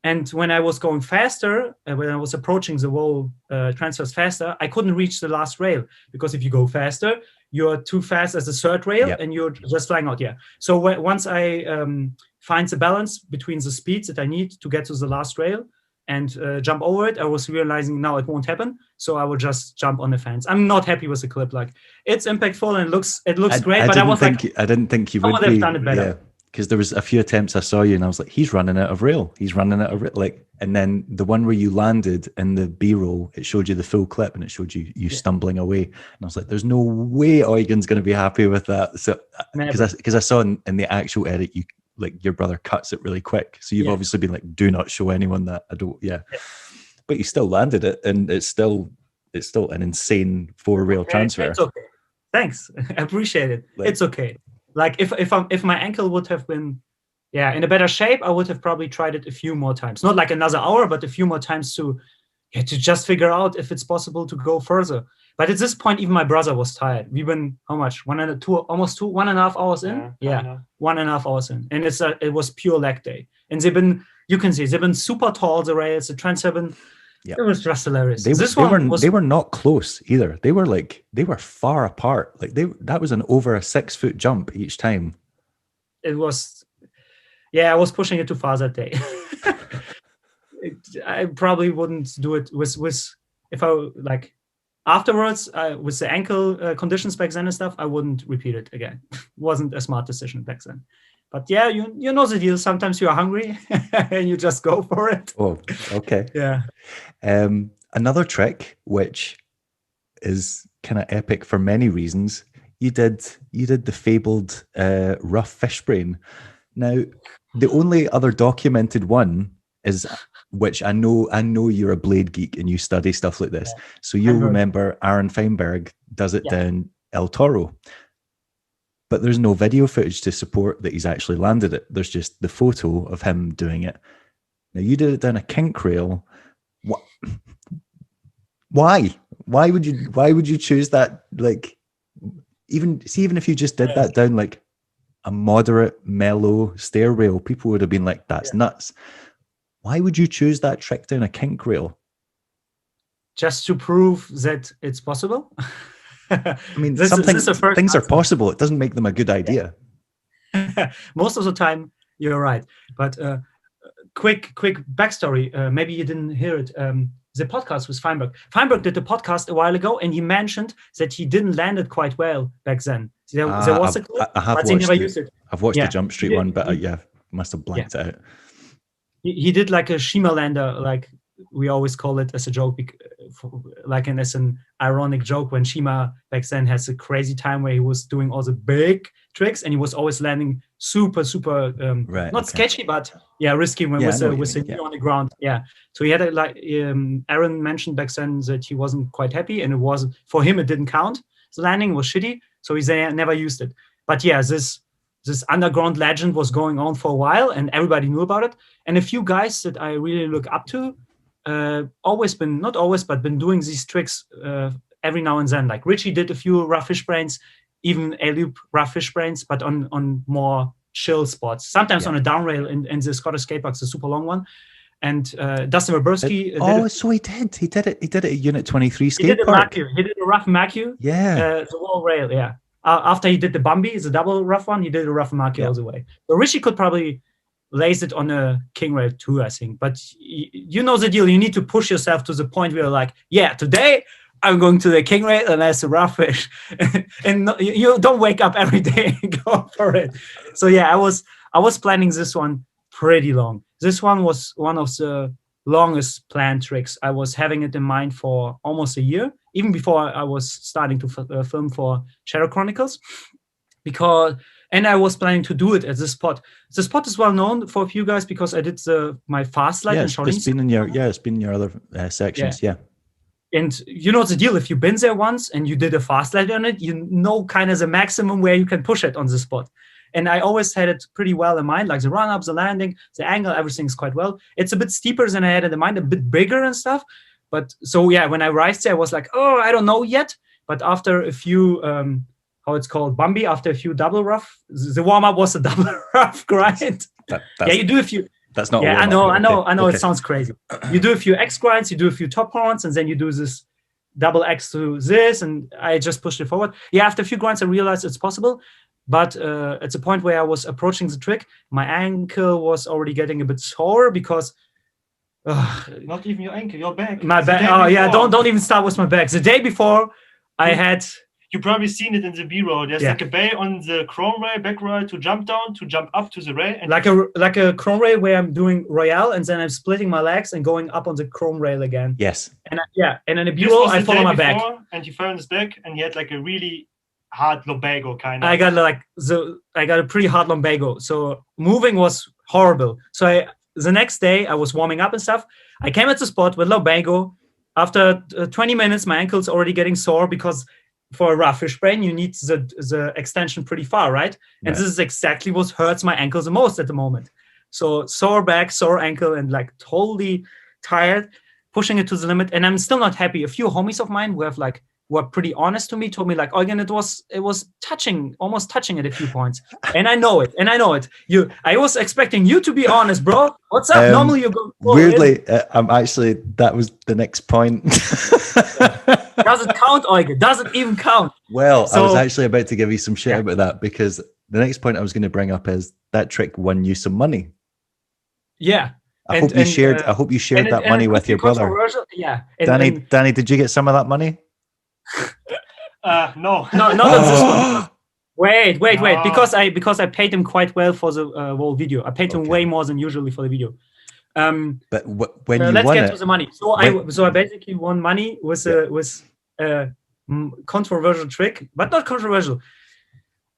And when I was going faster, when I was approaching the wall transfers faster, I couldn't reach the last rail, because if you go faster, you're too fast as the third rail, and you're just flying out. Yeah. So once I find the balance between the speeds that I need to get to the last rail and jump over it, I was realizing now it won't happen. So I will just jump on the fence. I'm not happy with the clip. Like, it's impactful and it looks great, but I didn't think you would have done it better. Yeah, because there was a few attempts I saw you, and I was like, he's running out of rail. Like, and then the one where you landed in the B-roll, it showed you the full clip, and it showed you stumbling away. And I was like, there's no way Eugen's going to be happy with that. So because I saw in the actual edit, you, like, your brother cuts it really quick. So you've obviously been like, do not show anyone that. I don't. Yeah. But you still landed it, and it's still an insane 4 rail transfer. It's okay. Thanks. I appreciate it. Like, it's okay. Like, if my ankle would have been in a better shape, I would have probably tried it a few more times. Not like another hour, but a few more times to just figure out if it's possible to go further. But at this point, even my brother was tired. We've been how much? 1.5 hours in? Yeah, 1.5 hours in. And it was pure leg day. And you can see they've been super tall, the rails, the trans have been. It was just hilarious. They were not close either. They were far apart. Like, that was an over a 6-foot jump each time. It was, I was pushing it too far that day. I probably wouldn't do it with if I like afterwards with the ankle conditions back then and stuff. I wouldn't repeat it again. Wasn't a smart decision back then. But yeah, you know the deal. Sometimes you are hungry and you just go for it. Oh, okay. Yeah. Another trick, which is kind of epic for many reasons, you did the fabled Rough Fishbrain. Now, the only other documented one is, which I know you're a blade geek and you study stuff like this, so you'll remember Aaron Feinberg does it down El Toro. But there's no video footage to support that he's actually landed it. There's just the photo of him doing it. Now, you did it down a kink rail. Why? Why would you choose that? Like, even if you just did that down like a moderate, mellow stair rail, people would have been like, that's nuts. Why would you choose that trick down a kink rail? just to prove that it's possible. I mean, things are possible. It doesn't make them a good idea. Most of the time, you're right. But quick backstory. Maybe you didn't hear it. The podcast with Feinberg. Feinberg did the podcast a while ago, and he mentioned that he didn't land it quite well back then. There was a clip, but he never used it. I've watched the Jump Street one, but must have blanked it out. He did like a Shima lander, like we always call it as a joke, as an ironic joke, when Shima back then has a crazy time where he was doing all the big tricks and he was always landing super sketchy, but risky when with the knee on the ground. Yeah. So he had Aaron mentioned back then that he wasn't quite happy, and for him it didn't count. The landing was shitty, so he never used it. But this underground legend was going on for a while, and everybody knew about it. And a few guys that I really look up to, been doing these tricks every now and then. Like Richie did a few Rough Fishbrains, even a-loop Rough Fishbrains, but on more chill spots. Sometimes on a down rail in the Scottish skate park, the super long one. And Dustin Werberski. So he did it. He did it at Unit 23 skate park. He did a Rough Macu. Yeah. The wall rail. Yeah. After he did the Bambi, the double rough one, he did a Rough Macu all the way. So Richie could probably lace it on a King Rail too, I think. But you know the deal. You need to push yourself to the point where you're like, today I'm going to the King Rail and that's a rough fish. And you don't wake up every day and go for it. So I was planning this one pretty long. This one was one of the longest planned tricks. I was having it in mind for almost a year, even before I was starting to film for Shadow Chronicles, and I was planning to do it at this spot. The spot is well known for a few guys because I did my fast slide in Shaolin. It's been in your other sections. Yeah. And you know the deal. If you've been there once and you did a fast slide on it, you know kind of the maximum where you can push it on the spot. And I always had it pretty well in mind, like the run-ups, the landing, the angle, everything's quite well. It's a bit steeper than I had in mind, a bit bigger and stuff. But so when I arrived there, I was like, I don't know yet. But after a few, how it's called, Bambi, after a few double rough, the warm-up was a double rough grind. You do a few. That's not. I know. Okay. It sounds crazy. You do a few X grinds, you do a few top horns, and then you do this double X to this, and I just pushed it forward. After a few grinds, I realized it's possible. But at the point where I was approaching the trick, my ankle was already getting a bit sore because not even your ankle, your back. My back. Don't even start with my back. The day before, I had. You've probably seen it in the B-roll. There's like a bay on the chrome rail, back rail to jump down, to jump up to the rail. And like a chrome rail where I'm doing royale and then I'm splitting my legs and going up on the chrome rail again. Yes. And and in a B-roll, I follow my back. And you fell on his back, and he had like a really hard lumbago kind of. I got a pretty hard lumbago, so moving was horrible. So the next day I was warming up and stuff. I came at the spot with lumbago. After 20 minutes, my ankle's already getting sore because for a Rough Fishbrain you need the extension pretty far, right? And this is exactly what hurts my ankles the most at the moment. So sore back, sore ankle, and like totally tired, pushing it to the limit. And I'm still not happy. A few homies of mine were pretty honest to me, told me like, Eugen, it was almost touching at a few points. And I know it. I was expecting you to be honest, bro. What's up? Normally you go. Weirdly, that was the next point. Does it count, Eugen? Does it even count? Well, I was actually about to give you some shit about that, because the next point I was going to bring up is that trick won you some money. Yeah. I hope you shared that money with your brother. Yeah. Danny, did you get some of that money? No. Not on this one. Wait. Because I paid him quite well for the whole video. I paid him way more than usually for the video. But when you let's won get to the money. So I basically won money with a controversial trick, but not controversial.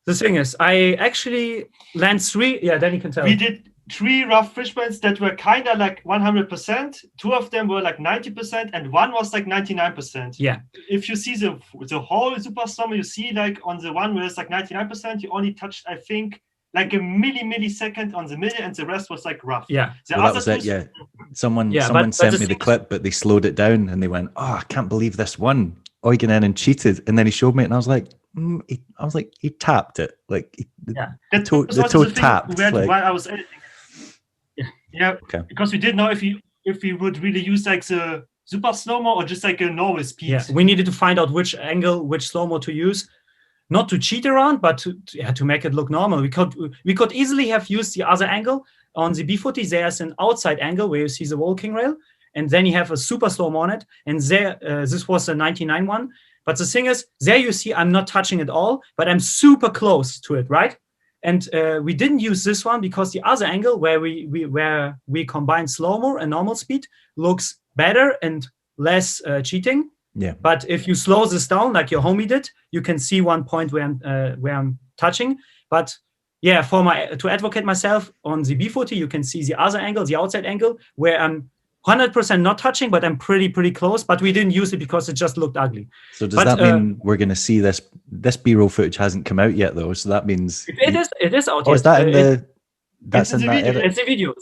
The thing is, I actually land 3. Yeah, then you can tell. We did 3 Rough Fishbrains that were kind of like 100%. 2 of them were like 90%, and 1 was like 99%. Yeah. If you see the whole Superstorm, you see like on the one where it's like 99%, you only touched, I think, like a millisecond on the middle, and the rest was like rough. Yeah. That was it. Yeah. Someone sent me the clip, but they slowed it down and they went, I can't believe this one. Eugen Enin cheated, and then he showed me it, and I was like, he tapped it. Like the toe tapped. While I was editing. Yeah. Okay. Because we didn't know if we would really use like the super slow-mo or just like a normal speed? Yeah, we needed to find out which angle, which slow-mo to use. Not to cheat around, but to make it look normal. We could easily have used the other angle. On the B40, there's an outside angle where you see the wall king rail, and then you have a super slow-mo on it. And there, this was a 99 one. But the thing is, there you see I'm not touching at all, but I'm super close to it, right? And we didn't use this one because the other angle where we combine slow-mo and normal speed looks better and less cheating. Yeah. But if you slow this down like your homie did, you can see one point where I'm touching. But yeah, to advocate myself on the B40, you can see the other angle, the outside angle, where I'm 100% not touching, but I'm pretty close. But we didn't use it because it just looked ugly. So does that mean we're going to see this B-roll footage hasn't come out yet though? So that means it is out. Oh, is that in the? That's in the video. edit. It's a video.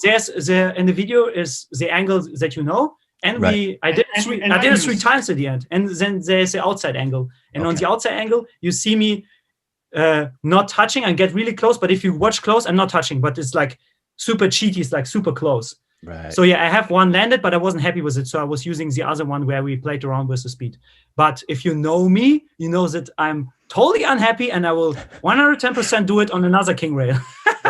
In the video is the angle that you know. And right. I did it 3 times at the end. And then there's the outside angle. And on the outside angle, you see me not touching and get really close. But if you watch close, I'm not touching. But it's like super cheaty. It's like super close. Right. So yeah, I have one landed, but I wasn't happy with it. So I was using the other one where we played around with the speed. But if you know me, you know that I'm totally unhappy and I will 110% do it on another king rail.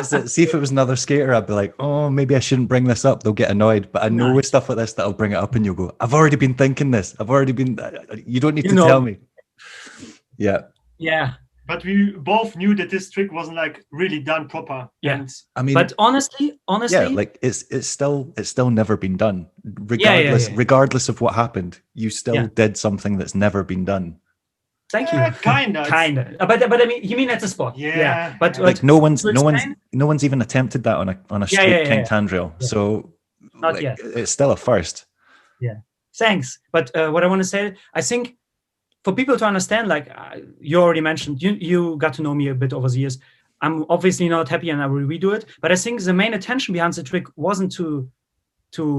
See, if it was another skater, I'd be like, oh, maybe I shouldn't bring this up. They'll get annoyed. But I know with stuff like this that I'll bring it up and you'll go, I've already been thinking this. You don't need to tell me. Yeah. Yeah. But we both knew that this trick wasn't like really done proper. Yeah. And I mean, but honestly, yeah, like it's still never been done. Regardless of what happened, you still did something that's never been done. Thank you. Kinda. But I mean, you mean at the spot? Yeah. But like no one's even attempted that on a straight king tandrail. Yeah. So not like, yet. It's still a first. Yeah. Thanks. But what I want to say, I think for people to understand, like you already mentioned, you got to know me a bit over the years. I'm obviously not happy and I will redo it. But I think the main attention behind the trick wasn't to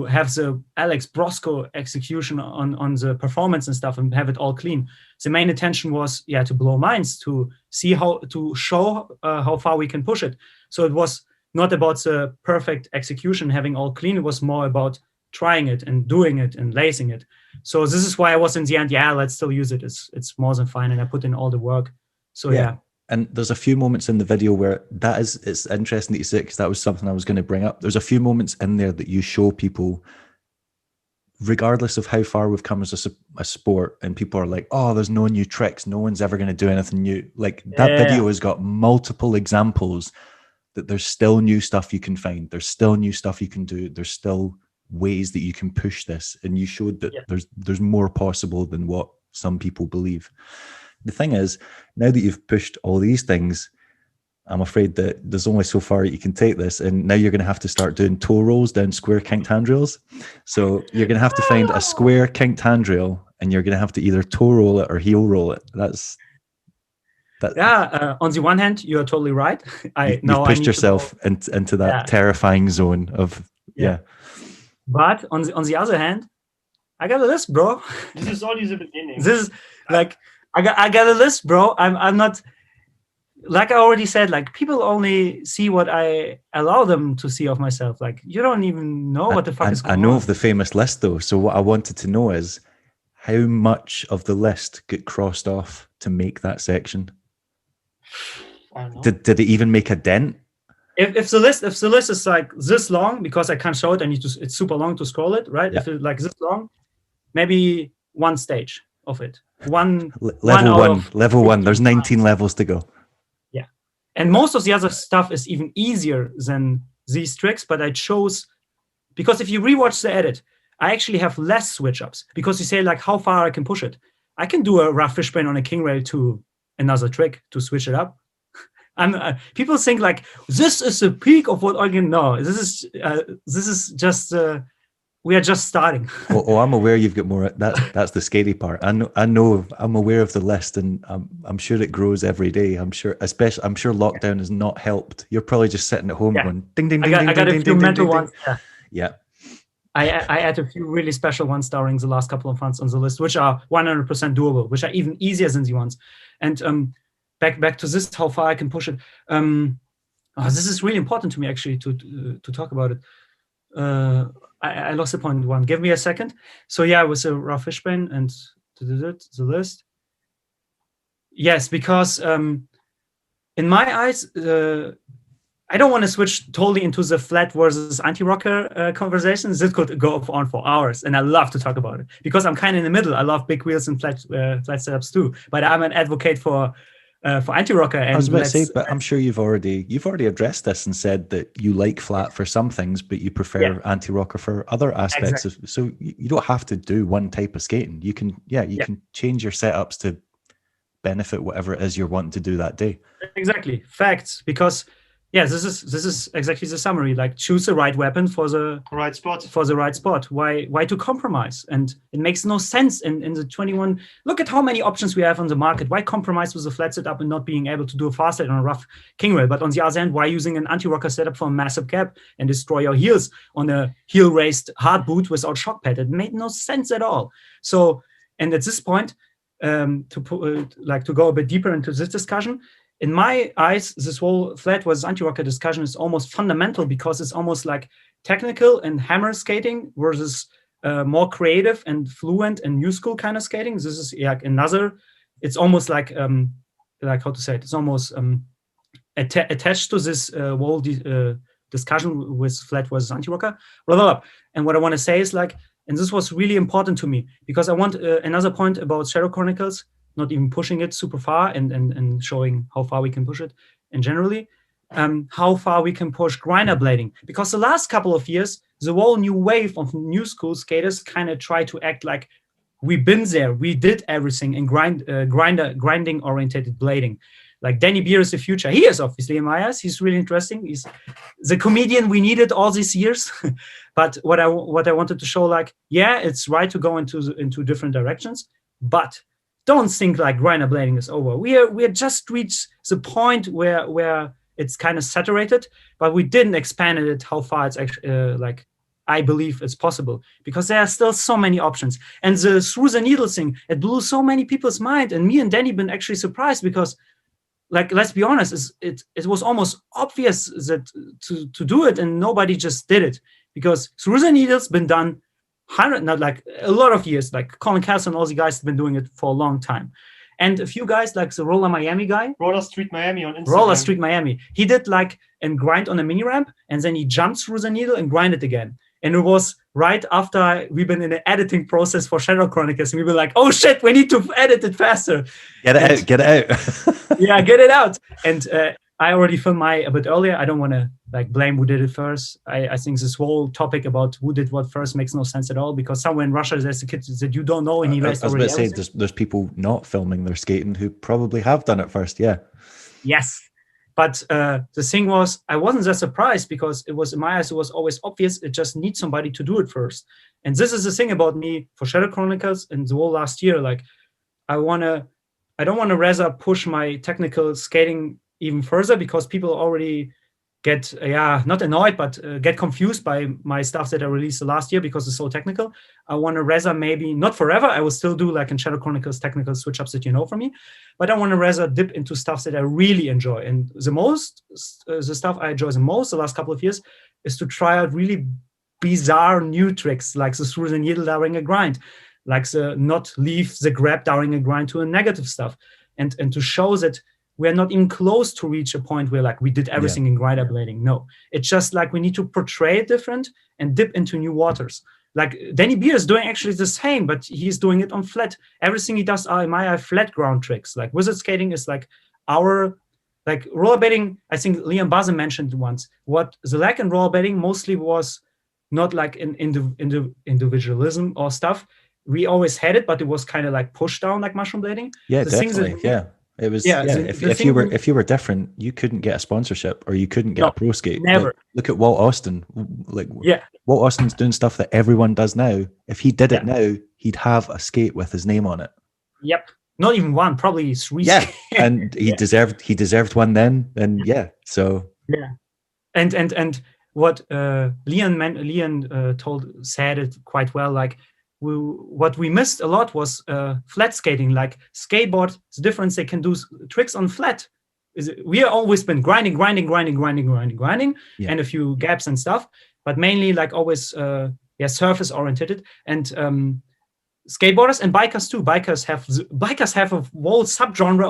have the Alex Brosco execution on the performance and stuff and have it all clean. The main attention was, to blow minds, to see to show how far we can push it. So it was not about the perfect execution, having all clean. It was more about trying it and doing it and lacing it. So this is why I was in the end, let's still use it. It's more than fine. And I put in all the work. So yeah. And there's a few moments in the video where it's interesting that you say it because that was something I was going to bring up. There's a few moments in there that you show people, regardless of how far we've come as a sport, and people are like, oh, there's no new tricks. No one's ever going to do anything new. Like that video has got multiple examples that there's still new stuff you can find. There's still new stuff you can do. There's still ways that you can push this. And you showed that there's more possible than what some people believe. The thing is, now that you've pushed all these things, I'm afraid that there's only so far you can take this. And now you're going to have to start doing toe rolls down square kinked handrails. So you're going to have to find a square kinked handrail and you're going to have to either toe roll it or heel roll it. On the one hand, you're totally right. You've pushed yourself into that terrifying zone of, But on the other hand, I got a list, bro. This is only the beginning. This is like, I got a list, bro. I'm not, like I already said, like people only see what I allow them to see of myself. Like you don't even know what the fuck is going on. I know of the famous list though. So what I wanted to know is how much of the list get crossed off to make that section? I don't know. Did it even make a dent? If the list is like this long, because I can't show it, it's super long to scroll it, right? Yeah. If it's like this long, maybe one stage of it. Level one. There's 19 levels to go. Yeah. And most of the other stuff is even easier than these tricks, but I chose, because if you rewatch the edit, I actually have less switch ups because you say like how far I can push it. I can do a rough fishbrain on a king rail to another trick to switch it up. People think like this is the peak of what Eugen. No, this is just we are just starting. I'm aware you've got more. That's the scary part. I know. I'm aware of the list, and I'm sure it grows every day. I'm sure lockdown has not helped. You're probably just sitting at home going ding ding ding. I got a few mental ones. Yeah. I add a few really special ones during the last couple of months on the list, which are 100% doable, which are even easier than the ones. And back to this, how far I can push it. This is really important to me actually to talk about it. I lost the point one. Give me a second. So yeah, it was a Rough Fishbrain and the list. Yes, because in my eyes, I don't want to switch totally into the flat versus anti-rocker conversations. This could go on for hours, and I love to talk about it because I'm kind of in the middle. I love big wheels and flat setups too, but I'm an advocate for anti-rocker. And I was about to say, but I'm sure you've already addressed this and said that you like flat for some things, but you prefer anti-rocker for other aspects. Exactly. So you don't have to do one type of skating. You can, can change your setups to benefit whatever it is you're wanting to do that day. Exactly, facts. Because this is exactly the summary. Like, choose the right weapon for the right spot. Why to compromise? And it makes no sense in the 21. Look at how many options we have on the market. Why compromise with a flat setup and not being able to do a fast set on a rough king rail? But on the other hand, why using an anti-rocker setup for a massive gap and destroy your heels on a heel raised hard boot without shock pad? It made no sense at all. So, and at this point, to go a bit deeper into this discussion, in my eyes, this whole flat versus anti-rocker discussion is almost fundamental because it's almost like technical and hammer skating versus more creative and fluent and new school kind of skating. This is like another. It's almost like how to say it. It's almost attached to this whole discussion with flat versus anti-rocker. Blah, blah, blah. And what I want to say is like, and this was really important to me because I want another point about Shadow Chronicles. Not even pushing it super far and showing how far we can push it, and generally how far we can push grinder blading. Because the last couple of years, the whole new wave of new school skaters kind of try to act like we've been there, we did everything in grinding oriented blading. Like Danny Beer is the future. He is obviously in my eyes. He's really interesting. He's the comedian we needed all these years. But what I wanted to show, like, yeah, it's right to go into different directions, but don't think like grinder blading is over. We are just reached the point where it's kind of saturated, but we didn't expand it how far it's actually like I believe it's possible, because there are still so many options. And the through the needle thing, it blew so many people's mind, and me and Danny been actually surprised because, like, let's be honest, it was almost obvious that to do it, and nobody just did it, because through the needle's been done not like a lot of years. Like Colin Castle and all the guys have been doing it for a long time, and a few guys like the Roller Miami guy, Roller Street Miami on Instagram. Roller Street Miami, he did like and grind on a mini ramp, and then he jumped through the needle and grinded again. And it was right after we've been in an editing process for Shadow Chronicles, and we were like, "Oh shit, we need to edit it faster. Get it out. Yeah, get it out." And I already filmed my a bit earlier. I don't want to like blame who did it first. I think this whole topic about who did what first makes no sense at all, because somewhere in Russia there's a kid that you don't know, and he raised already. I was about to say there's people not filming their skating who probably have done it first. Yeah. Yes. But the thing was, I wasn't that surprised, because it was, in my eyes, it was always obvious. It just needs somebody to do it first. And this is the thing about me for Shadow Chronicles and the whole last year. Like, I don't want to rather push my technical skating even further, because people already get, not annoyed, but get confused by my stuff that I released the last year because it's so technical. I want to rather, maybe not forever, I will still do like in Shadow Chronicles technical switch ups that you know from me, but I want to rather dip into stuff that I really enjoy. And the stuff I enjoy the most the last couple of years is to try out really bizarre new tricks, like the through the needle during a grind, like the not leave the grab during a grind to a negative stuff, and to show that we're not even close to reach a point where like we did everything in grinder blading. No, it's just like we need to portray it different and dip into new waters. Like Danny Beer is doing actually the same, but he's doing it on flat. Everything he does are in my eye flat ground tricks. Like wizard skating is like our, like rollerblading. I think Liam Bazen mentioned once, what the lack in rollerblading mostly was not like in individualism or stuff. We always had it, but it was kind of like pushed down like mushroom blading. Yeah, definitely. It was if you were different, you couldn't get a sponsorship or you couldn't get a pro skate. Never. Look at Walt Austin. Walt Austin's doing stuff that everyone does now. If he did it now, he'd have a skate with his name on it. Yep. Not even one, probably three. Yeah. And he deserved one then. And so And what Leon said it quite well, like, what we missed a lot was flat skating. Like skateboard, the difference, they can do tricks on flat. We have always been grinding, and a few gaps and stuff, but mainly like always, surface oriented, and skateboarders and bikers too. Bikers have a whole subgenre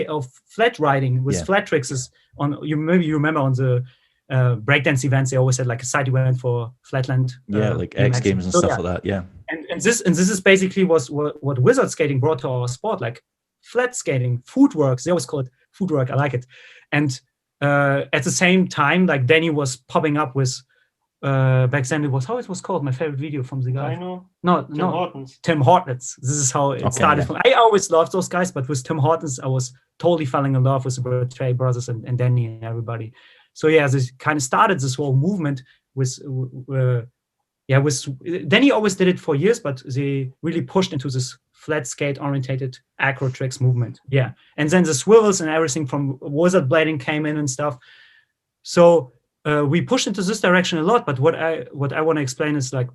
of flat riding with flat tricks. Is on maybe you remember on the breakdance events, they always had like a side event for flatland. Like X Games and stuff like that. Yeah. And this is basically what wizard skating brought to our sport, like flat skating, footwork. They always call it footwork. I like it. And at the same time, like Danny was popping up with back then it was called, my favorite video from the guy. I know. Tim Hortons. This is how it started. Yeah. I always loved those guys, but with Tim Hortons, I was totally falling in love with the Bertrand brothers and Danny and everybody. So yeah, this kind of started this whole movement with Danny always did it for years, but they really pushed into this flat skate orientated acro tricks movement. Yeah. And then the swivels and everything from wizard blading came in and stuff. So we pushed into this direction a lot, but what I want to explain is like,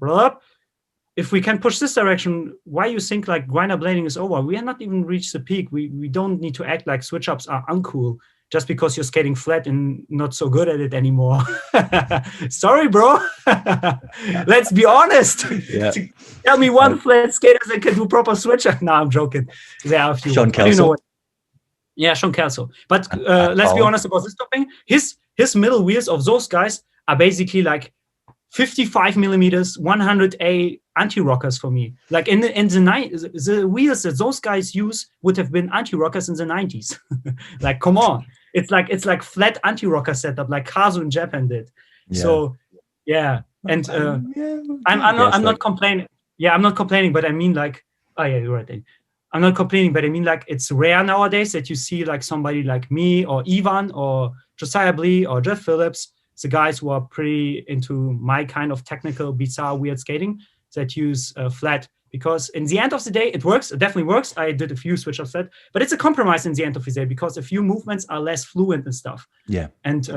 if we can push this direction, why you think like grinder blading is over? We have not even reached the peak. We don't need to act like switch ups are uncool just because you're skating flat and not so good at it anymore. Sorry, bro. Let's be honest. Yeah. Tell me one flat skater that can do proper switch up. No, I'm joking. There are a few. Sean Kelso. Yeah, Sean Kelso. But let's be honest about this topic. His middle wheels of those guys are basically like 55 millimeters, 100A anti-rockers for me. Like in the wheels that those guys use would have been anti-rockers in the 90s. Like, come on. It's like flat anti-rocker setup like Kazu in Japan did. Yeah. So, yeah. And I'm not complaining. Yeah, I'm not complaining, but I mean like, oh yeah, you're right. I'm not complaining, but I mean like it's rare nowadays that you see like somebody like me or Ivan or Josiah Blee or Jeff Phillips, the guys who are pretty into my kind of technical, bizarre, weird skating that use flat. Because in the end of the day, it works. It definitely works. I did a few switch ups flat, but it's a compromise in the end of the day because a few movements are less fluent and stuff. Yeah. And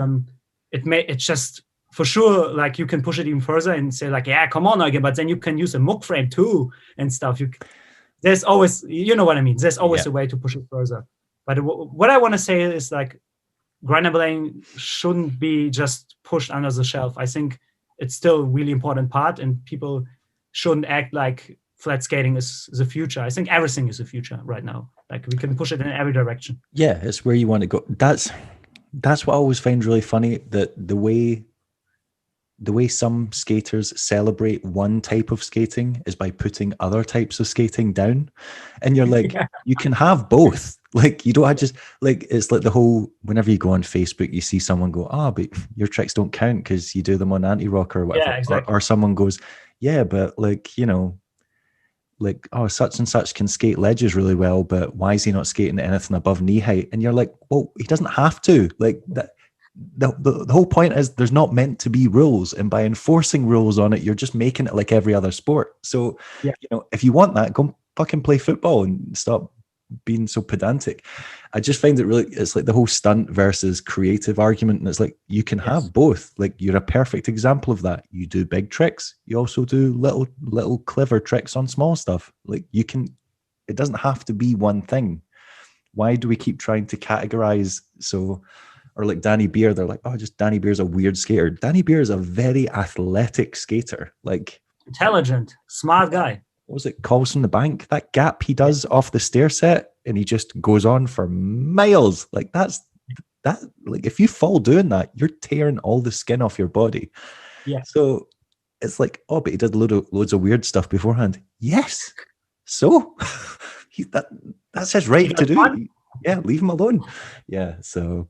it's just for sure, like you can push it even further and say like, yeah, come on again, but then you can use a muck frame too and stuff. There's always, you know what I mean? There's always a way to push it further. But what I want to say is like, grinder blading shouldn't be just pushed under the shelf. I think it's still a really important part, and people shouldn't act like flat skating is the future. I think everything is the future right now. Like we can push it in every direction. Yeah, it's where you want to go. That's what I always find really funny, that the way some skaters celebrate one type of skating is by putting other types of skating down. And you're like, you can have both. Like, you don't just like, it's like the whole, whenever you go on Facebook, you see someone go, but your tricks don't count because you do them on anti-rock or whatever. Yeah, exactly. Or someone goes, yeah, but like, you know, like, such and such can skate ledges really well, but why is he not skating anything above knee height? And you're like, well, he doesn't have to. Like that. The whole point is there's not meant to be rules, and by enforcing rules on it, you're just making it like every other sport. So, you know, if you want that, go fucking play football and stop being so pedantic. I just find it really, it's like the whole stunt versus creative argument, and it's like you can have both. Like you're a perfect example of that. You do big tricks, you also do little clever tricks on small stuff. Like you can, it doesn't have to be one thing. Why do we keep trying to categorize? So, or like Danny Beer, they're like, just Danny Beer's a weird skater. Danny Beer is a very athletic skater. Like intelligent, smart guy. What was it? Calls from the bank? That gap he does off the stair set, and he just goes on for miles. Like that. Like if you fall doing that, you're tearing all the skin off your body. Yeah. So it's like, but he did loads of weird stuff beforehand. Yes. So that's his right to do. Fun. Yeah, leave him alone. Yeah. So.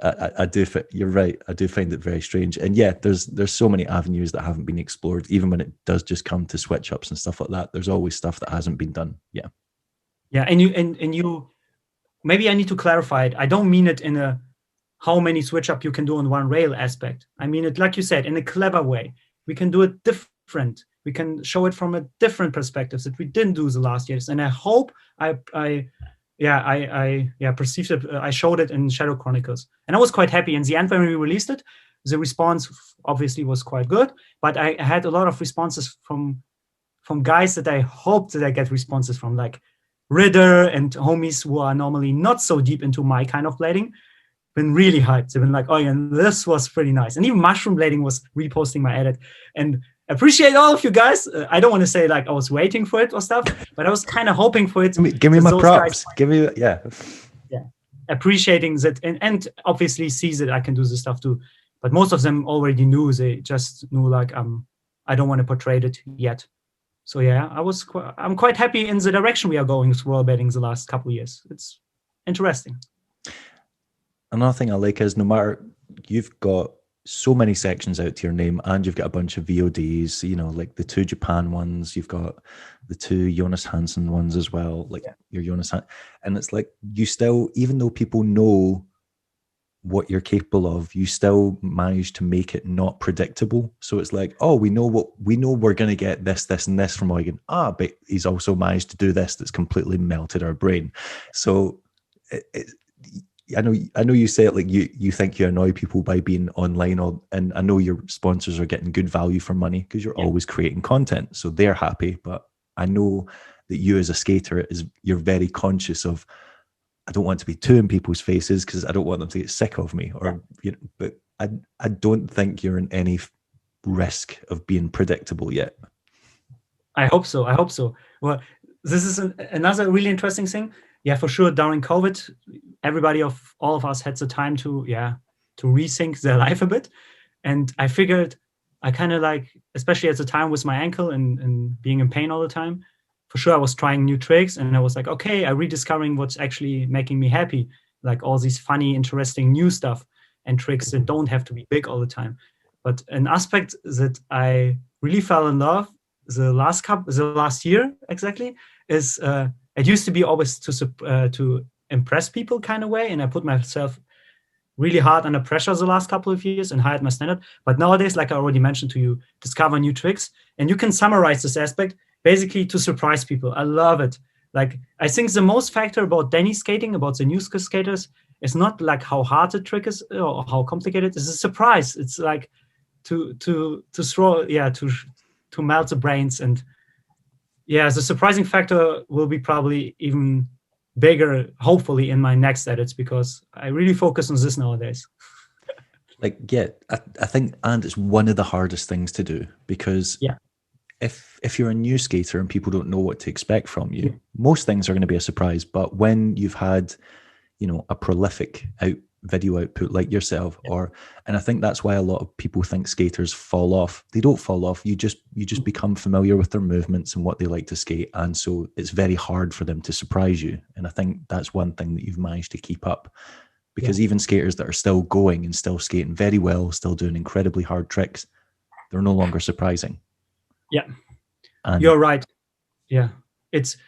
I do. You're right. I do find it very strange, and there's so many avenues that haven't been explored. Even when it does just come to switch ups and stuff like that, there's always stuff that hasn't been done. Yeah. And you. Maybe I need to clarify it. I don't mean it in a how many switch up you can do on one rail aspect. I mean it, like you said, in a clever way. We can do it different. We can show it from a different perspective that we didn't do the last years. And I hope I perceived it. I showed it in Shadow Chronicles, and I was quite happy. In the end, when we released it, the response obviously was quite good. But I had a lot of responses from guys that I hoped that I get responses from, like Ritter and homies who are normally not so deep into my kind of blading. Been really hyped. They've been like, this was pretty nice. And even Mushroom Blading was reposting my edit, and appreciate all of you guys. I don't want to say like I was waiting for it or stuff, but I was kind of hoping for it. Give me my props. Give me, yeah, appreciating that, and obviously sees that I can do this stuff too. But most of them already knew. They just knew like I don't want to portray it yet. So yeah, I'm quite happy in the direction we are going with roll betting the last couple of years. It's interesting. Another thing I like is no matter, you've got so many sections out to your name, and you've got a bunch of VODs, you know, like the 2 Japan ones, you've got the 2 Jonas Hansen ones as well, like your Jonas and it's like you still, even though people know what you're capable of, you still manage to make it not predictable. So it's like, oh, we know we're going to get this and this from Eugen. But he's also managed to do this that's completely melted our brain. So I know you say it like you think you annoy people by being online, and I know your sponsors are getting good value for money because you're always creating content, so they're happy. But I know that you as a skater you're very conscious of, I don't want to be too in people's faces because I don't want them to get sick of me, or you know. But I don't think you're in any risk of being predictable yet. I hope so. Well, this is another really interesting thing. Yeah, for sure. During COVID, all of us had the time to rethink their life a bit. And I figured I kind of like, especially at the time with my ankle and being in pain all the time, for sure I was trying new tricks, and I was like, okay, I'm rediscovering what's actually making me happy. Like all these funny, interesting new stuff and tricks that don't have to be big all the time. But an aspect that I really fell in love the last year exactly is it used to be always to impress people kind of way, and I put myself really hard under pressure the last couple of years and hired my standard. But nowadays, like I already mentioned to you, discover new tricks, and you can summarize this aspect basically to surprise people. I love it. Like I think the most factor about Danny skating, about the new skaters, is not like how hard the trick is or how complicated. It's a surprise. It's like to melt the brains. And yeah, the surprising factor will be probably even bigger, hopefully, in my next edits, because I really focus on this nowadays. Like, yeah, I think, and it's one of the hardest things to do, because if you're a new skater and people don't know what to expect from you, most things are going to be a surprise. But when you've had, you know, a prolific video output like yourself, and I think that's why a lot of people think skaters fall off. They don't fall off. You just become familiar with their movements and what they like to skate, and so it's very hard for them to surprise you. And I think that's one thing that you've managed to keep up, because even skaters that are still going and still skating very well, still doing incredibly hard tricks, they're no longer surprising. Yeah, and you're right. Yeah, it's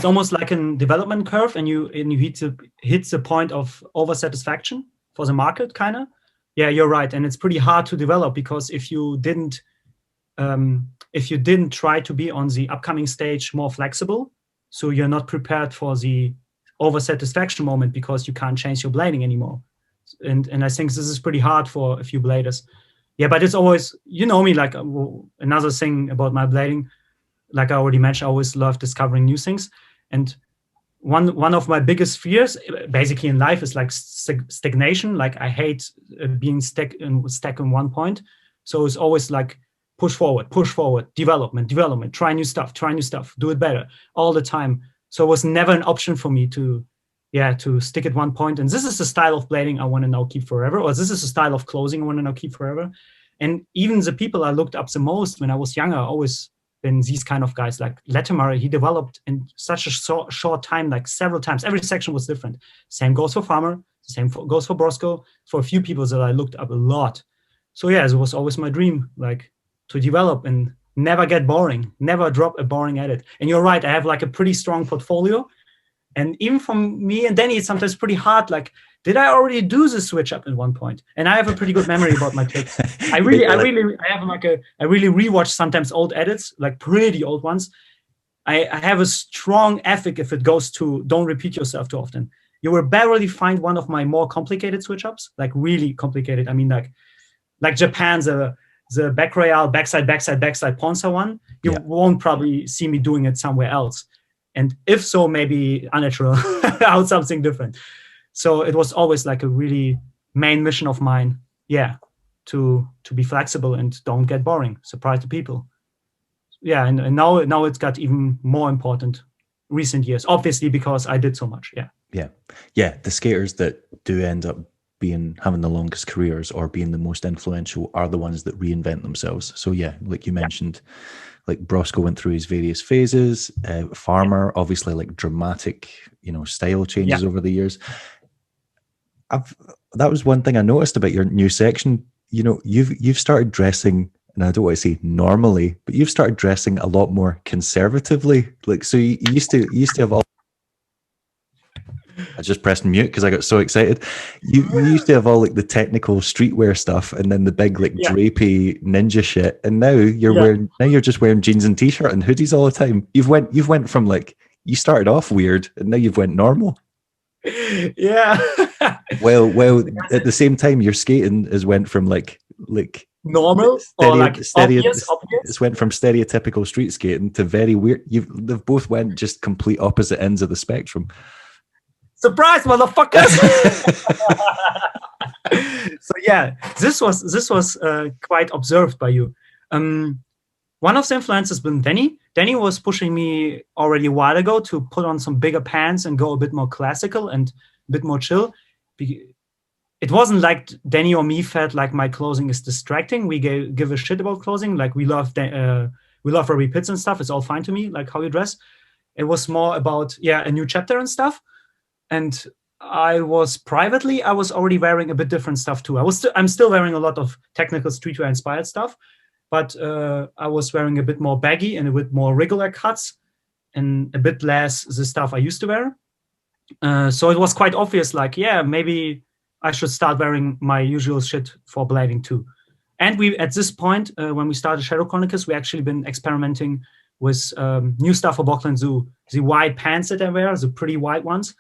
almost like a development curve, and you hit the point of oversatisfaction for the market, kind of. Yeah, you're right, and it's pretty hard to develop, because if you didn't try to be on the upcoming stage more flexible, so you're not prepared for the oversatisfaction moment because you can't change your blading anymore. And I think this is pretty hard for a few bladers. Yeah, but it's always, you know me, like another thing about my blading, like I already mentioned, I always love discovering new things. And one of my biggest fears basically in life is like stagnation. Like I hate being stuck in one point. So it's always like push forward, development, try new stuff, do it better all the time. So it was never an option for me to stick at one point. And this is the style of blading I want to now keep forever, or this is the style of closing I want to now keep forever. And even the people I looked up the most when I was younger, always been these kind of guys. Like Latimer, he developed in such a short time, like several times. Every section was different. Same goes for Farmer, same goes for Brosco, for a few people that I looked up a lot. So yeah, it was always my dream, like to develop and never get boring, never drop a boring edit. And you're right, I have like a pretty strong portfolio. And even from me and Danny, it's sometimes pretty hard. Like, did I already do the switch up at one point? And I have a pretty good memory about my takes. I really rewatch sometimes old edits, like pretty old ones. I have a strong ethic if it goes to don't repeat yourself too often. You will barely find one of my more complicated switch ups, like really complicated. I mean, like Japan's the back royale, backside, Ponza one. You won't probably see me doing it somewhere else. And if so, maybe unnatural, out something different. So it was always like a really main mission of mine. Yeah. to be flexible and don't get boring. Surprise the people. Yeah, and now it's got even more important recent years, obviously, because I did so much. Yeah. The skaters that do end up having the longest careers or being the most influential are the ones that reinvent themselves. So yeah, like you mentioned, like Brosco went through his various phases. Farmer, obviously, like dramatic, style changes over the years. That was one thing I noticed about your new section. You've started dressing, and I don't want to say normally, but you've started dressing a lot more conservatively. Like, so you used to have all. I just pressed mute because I got so excited. You used to have all like the technical streetwear stuff, and then the big like drapey ninja shit. And now you're just wearing jeans and t-shirt and hoodies all the time. You've went from like, you started off weird, and now you've went normal. Yeah. well, at the same time, your skating has went from like normal or like obvious. It's went from stereotypical street skating to very weird. They've both went just complete opposite ends of the spectrum. Surprise, motherfuckers! So yeah, this was quite observed by you. One of the influences has been Danny. Danny was pushing me already a while ago to put on some bigger pants and go a bit more classical and a bit more chill. It wasn't like Danny or me felt like my clothing is distracting. We give a shit about clothing. Like we love Robbie Pitts and stuff. It's all fine to me, like how you dress. It was more about a new chapter and stuff. And I was already wearing a bit different stuff too. I'm still wearing a lot of technical streetwear inspired stuff, but I was wearing a bit more baggy and a bit more regular cuts and a bit less the stuff I used to wear. So it was quite obvious, like, maybe I should start wearing my usual shit for blading too. And we, at this point, when we started Shadow Chronicles, we actually been experimenting with new stuff for Bockland Zoo. The white pants that I wear, the pretty white ones.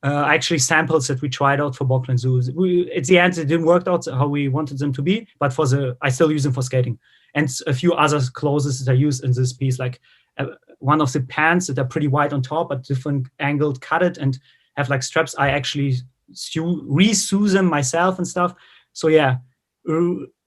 Actually samples that we tried out for Bockland Zoo. At the end, it didn't work out how we wanted them to be, but I still use them for skating. And a few other clothes that I use in this piece, like one of the pants that are pretty wide on top, but different angled, cut it, and have like straps. I actually re-sew them myself and stuff. So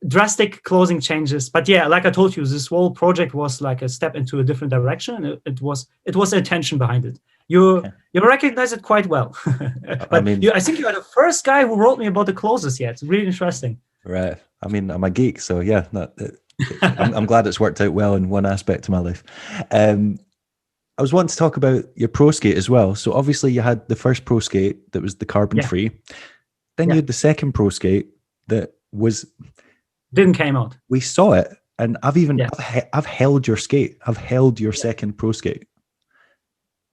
drastic clothing changes. But like I told you, this whole project was like a step into a different direction. And it was the intention behind it. You recognize it quite well. But I think you are the first guy who wrote me about the clothes yet. It's really interesting. Right. I mean, I'm a geek, so I'm glad it's worked out well in one aspect of my life. I was wanting to talk about your pro skate as well. So obviously you had the first pro skate that was the carbon free. Then you had the second pro skate that didn't came out. We saw it, and I've held your skate. I've held your second pro skate.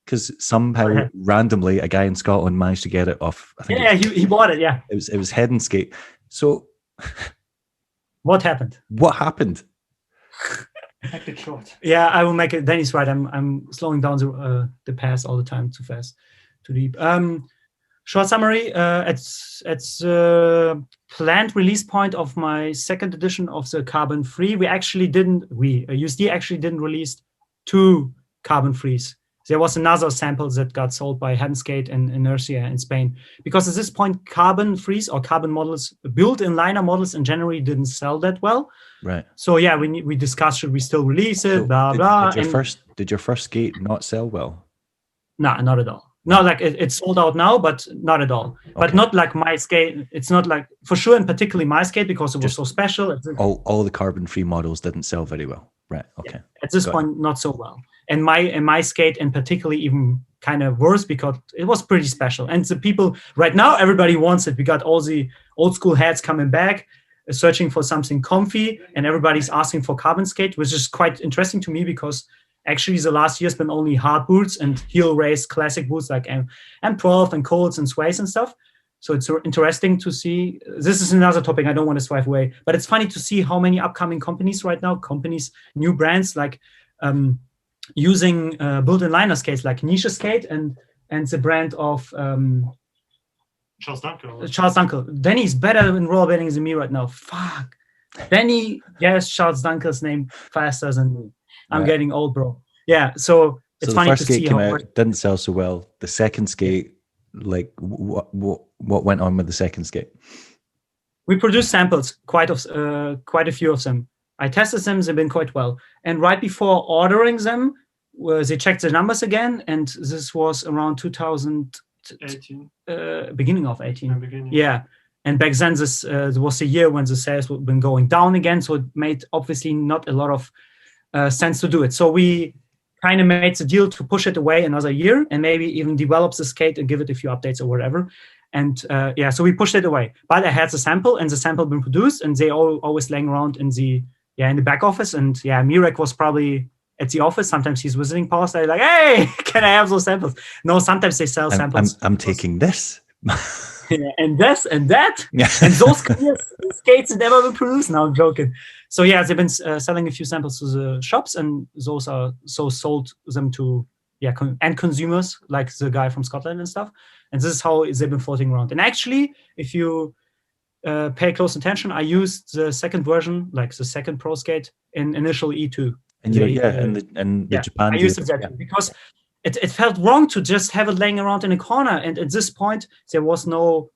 Because somehow randomly a guy in Scotland managed to get it off. I think he bought it. Yeah, it was head and skate. So, what happened? Make it short. Yeah, I will make it. Danny's right. I'm slowing down the pass all the time, too fast, too deep. Short summary: it's planned release point of my second edition of the carbon free. USD actually didn't release 2 carbon frees. There was another sample that got sold by Handskate and Inertia in Spain. Because at this point, carbon frees or carbon models, built-in liner models in January didn't sell that well. Right. So we discussed, should we still release it, blah. Did your first skate not sell well? No, not at all. No, like it's sold out now, but not at all. Okay. But not like my skate. It's not like, for sure, and particularly my skate, because it was so special. All the carbon-free models didn't sell very well. Right, okay. Yeah, at this point, not so well. And my skate, and particularly even kind of worse, because it was pretty special. And the people right now, everybody wants it. We got all the old school heads coming back, searching for something comfy, and everybody's asking for carbon skate, which is quite interesting to me, because actually the last year's been only hard boots and heel race classic boots like M12 and Colts and Sways and stuff. So it's interesting to see. This is another topic I don't want to swipe away, but it's funny to see how many upcoming companies right now, new brands like using built-in liner skates like Niche Skate and the brand of Charles Dunkel. Charles Dunkel. Danny's better in rollerblading than me right now. Fuck. Danny, Charles Dunkel's name faster than me. I'm getting old, bro. Yeah, so it's funny to see how it didn't sell so well. The second skate, like what went on with the second skate? We produced samples, quite a few of them. I tested them; they've been quite well. And right before ordering them, they checked the numbers again, and this was around 2018, beginning of 18. Yeah. And back then, this was a year when the sales had been going down again, so it made obviously not a lot of sense to do it. So we kind of made the deal to push it away another year and maybe even develop the skate and give it a few updates or whatever. And so we pushed it away. But I had the sample, and the sample been produced, and they always laying around in the back office. And Mirek was probably at the office. Sometimes he's visiting past. They're like, "Hey, can I have those samples?" No, sometimes they sell samples. I'm taking this. And this and that, and those skates have never been produced. Now I'm joking. So they've been selling a few samples to the shops, and those are sold them to end consumers like the guy from Scotland and stuff. And this is how they've been floating around. And actually, if you pay close attention, I used the second version, like the second Pro Skate, in initial E2. And the Japan. I used it because it felt wrong to just have it laying around in a corner. And at this point, there was no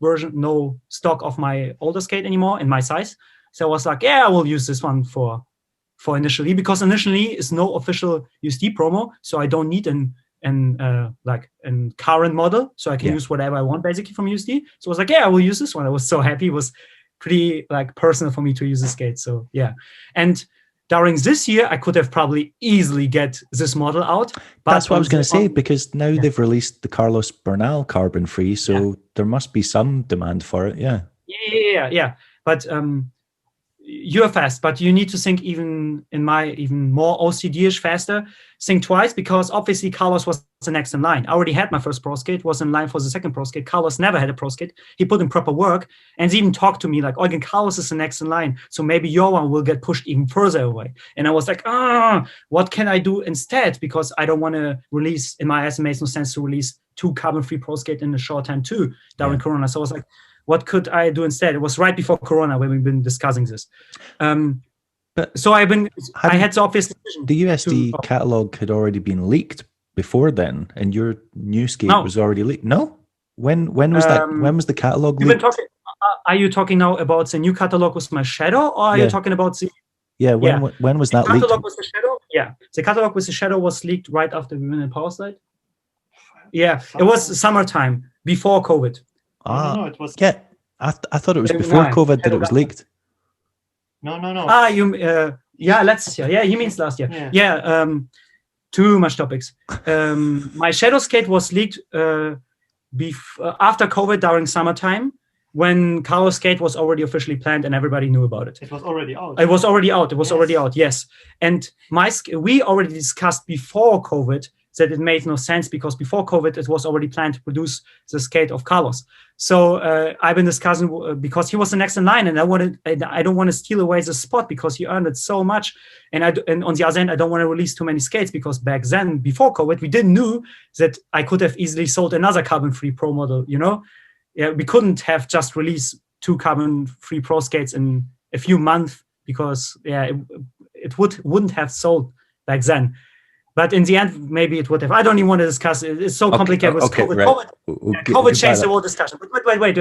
stock of my older skate anymore in my size. So I was like, I will use this one for initially, because initially is no official USD promo. So I don't need an current model. So I can use whatever I want basically from USD. So I was like, I will use this one. I was so happy. It was pretty personal for me to use the skate. So and during this year, I could have probably easily get this model out. But that's what I was going to say, because now they've released the Carlos Bernal carbon free, so there must be some demand for it. Yeah. But you're fast, but you need to think even more OCD-ish faster. Think twice, because obviously Carlos was the next in line. I already had my first Pro Skate, was in line for the second Pro Skate. Carlos never had a Pro Skate. He put in proper work, and he even talked to me like, Eugen, Carlos is the next in line, so maybe your one will get pushed even further away. And I was like, what can I do instead? Because I don't want to release, in my eyes, it makes no sense to release 2 carbon-free Pro Skate in a short time too during Corona. So I was like, what could I do instead? It was right before Corona when we've been discussing this. So I had the obvious decision. The USD catalog had already been leaked before then, and your new skate was already leaked. No, when was that? When was the catalog leaked? Are you talking now about the new catalog with my Shadow, or are you talking about the? Yeah, when was that leaked? The catalog with the Shadow. Yeah, the catalog with the Shadow was leaked right after we went in Power Slide. Yeah, it was summertime before COVID. No, it was. Yeah, I thought it was before COVID that it was leaked. No. Let's see. Yeah, he means last year. Yeah. Too much topics. My Shadow Skate was leaked after COVID during summertime, when Carlos Skate was already officially planned and everybody knew about it. It was already out. It was already out. Yes. And we already discussed before COVID that it made no sense, because before COVID, it was already planned to produce the skate of Carlos. So I've been discussing, because he was the next in line, and I don't want to steal away the spot, because he earned it so much. And on the other hand, I don't want to release too many skates, because back then, before COVID, we didn't know that I could have easily sold another carbon-free Pro model, we couldn't have just released 2 carbon-free Pro skates in a few months, because it wouldn't have sold back then. But in the end, maybe it would have. I don't even want to discuss it. It's so complicated with COVID. Right. COVID changed the whole discussion. But wait.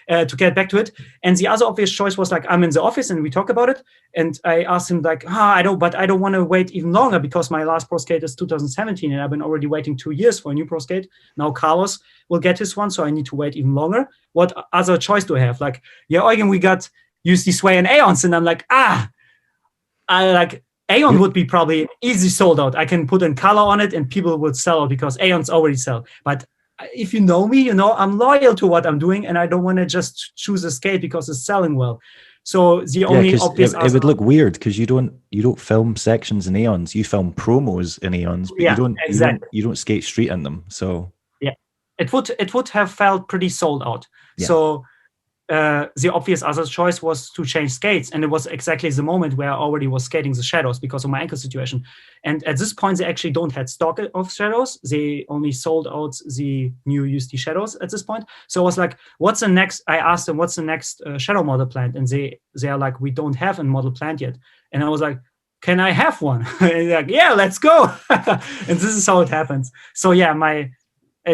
To get back to it. And the other obvious choice was like, I'm in the office and we talk about it. And I asked him like, I don't want to wait even longer, because my last Pro Skate is 2017 and I've been already waiting 2 years for a new Pro Skate. Now Carlos will get his one, so I need to wait even longer. What other choice do I have? Like, Eugen, we got USD Sway and Aeons. And I'm like, Aeon would be probably easy sold out. I can put in color on it and people would sell out, because Aeons already sell. But if you know me, I'm loyal to what I'm doing, and I don't want to just choose a skate because it's selling well. So the only obvious it would look weird, because you don't film sections in Aeons, you film promos in Aeons, but you don't skate street in them. So it would have felt pretty sold out. Yeah. So the obvious other choice was to change skates, and it was exactly the moment where I already was skating the Shadows because of my ankle situation. And at this point, they actually don't have stock of Shadows. They only sold out the new USD Shadows at this point. So I was like, what's the next? I asked them, what's the next Shadow model planned? And they are like, we don't have a model planned yet. And I was like, can I have one? And they're like, yeah, let's go. And this is how it happens. So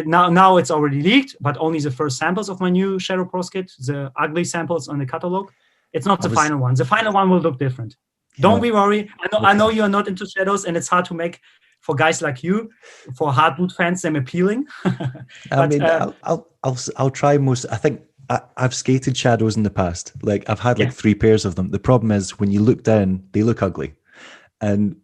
now it's already leaked, but only the first samples of my new Shadow Pro Skate, the ugly samples on the catalog. It's not the final one. The final one will look different. Don't be worried. I know you are not into shadows, and it's hard to make for guys like you, for hard boot fans, them appealing. I'll try most. I think I've skated shadows in the past. Like I've had like 3 pairs of them. The problem is when you look down, they look ugly, and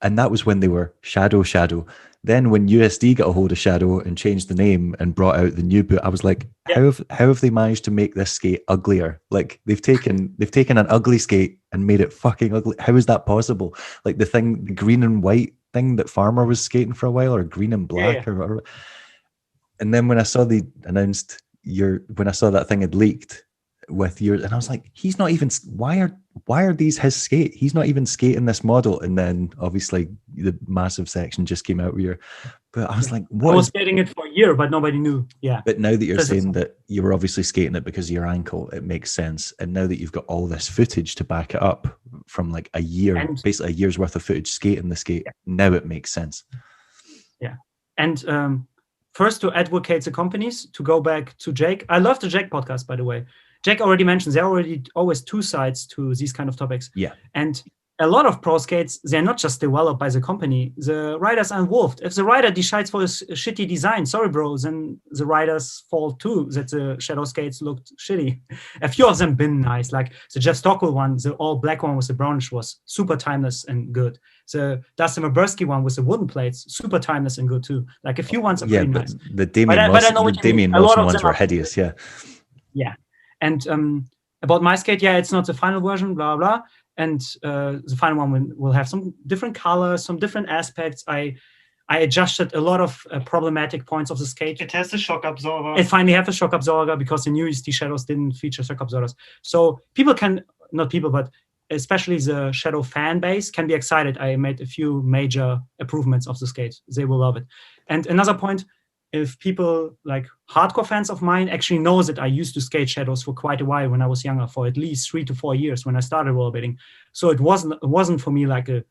and that was when they were shadow. Then when USD got a hold of Shadow and changed the name and brought out the new boot, I was like, how have they managed to make this skate uglier? Like they've taken an ugly skate and made it fucking ugly. How is that possible? Like the green and white thing that Farmer was skating for a while, or green and black or whatever. And then when I saw when I saw that thing had leaked with yours, and I was like, he's not even, why are these his skate? He's not even skating this model. And then obviously the massive section just came out here. But I was like, what? I was skating it for a year, but nobody knew. Yeah. But now that you're saying that you were obviously skating it because of your ankle, it makes sense. And now that you've got all this footage to back it up from like a year, basically a year's worth of footage skating the skate, now it makes sense. Yeah. And first to advocate the companies to go back to Jake. I love the Jake podcast, by the way. Jake already mentioned there are already always 2 sides to these kind of topics. Yeah. And a lot of pro skates, they're not just developed by the company. The riders are involved. If the rider decides for a shitty design, sorry, bro, then the riders fall too, that the shadow skates looked shitty. A few of them been nice, like the Jeff Stockwell one, the all black one with the brownish was super timeless and good. The Dustin Mabursky one with the wooden plates, super timeless and good too. Like a few ones are pretty nice. The Damien Wilson ones were hideous, yeah. Yeah. And about my skate, it's not the final version, blah, blah. And the final one will have some different colors, some different aspects. I adjusted a lot of problematic points of the skate. It has the shock absorber. It finally has a shock absorber because the new USD Shadows didn't feature shock absorbers. So but especially the Shadow fan base can be excited. I made a few major improvements of the skate. They will love it. And another point, if people like hardcore fans of mine actually know that I used to skate shadows for quite a while when I was younger, for at least 3 to 4 years when I started rollerblading. So it wasn't for me like a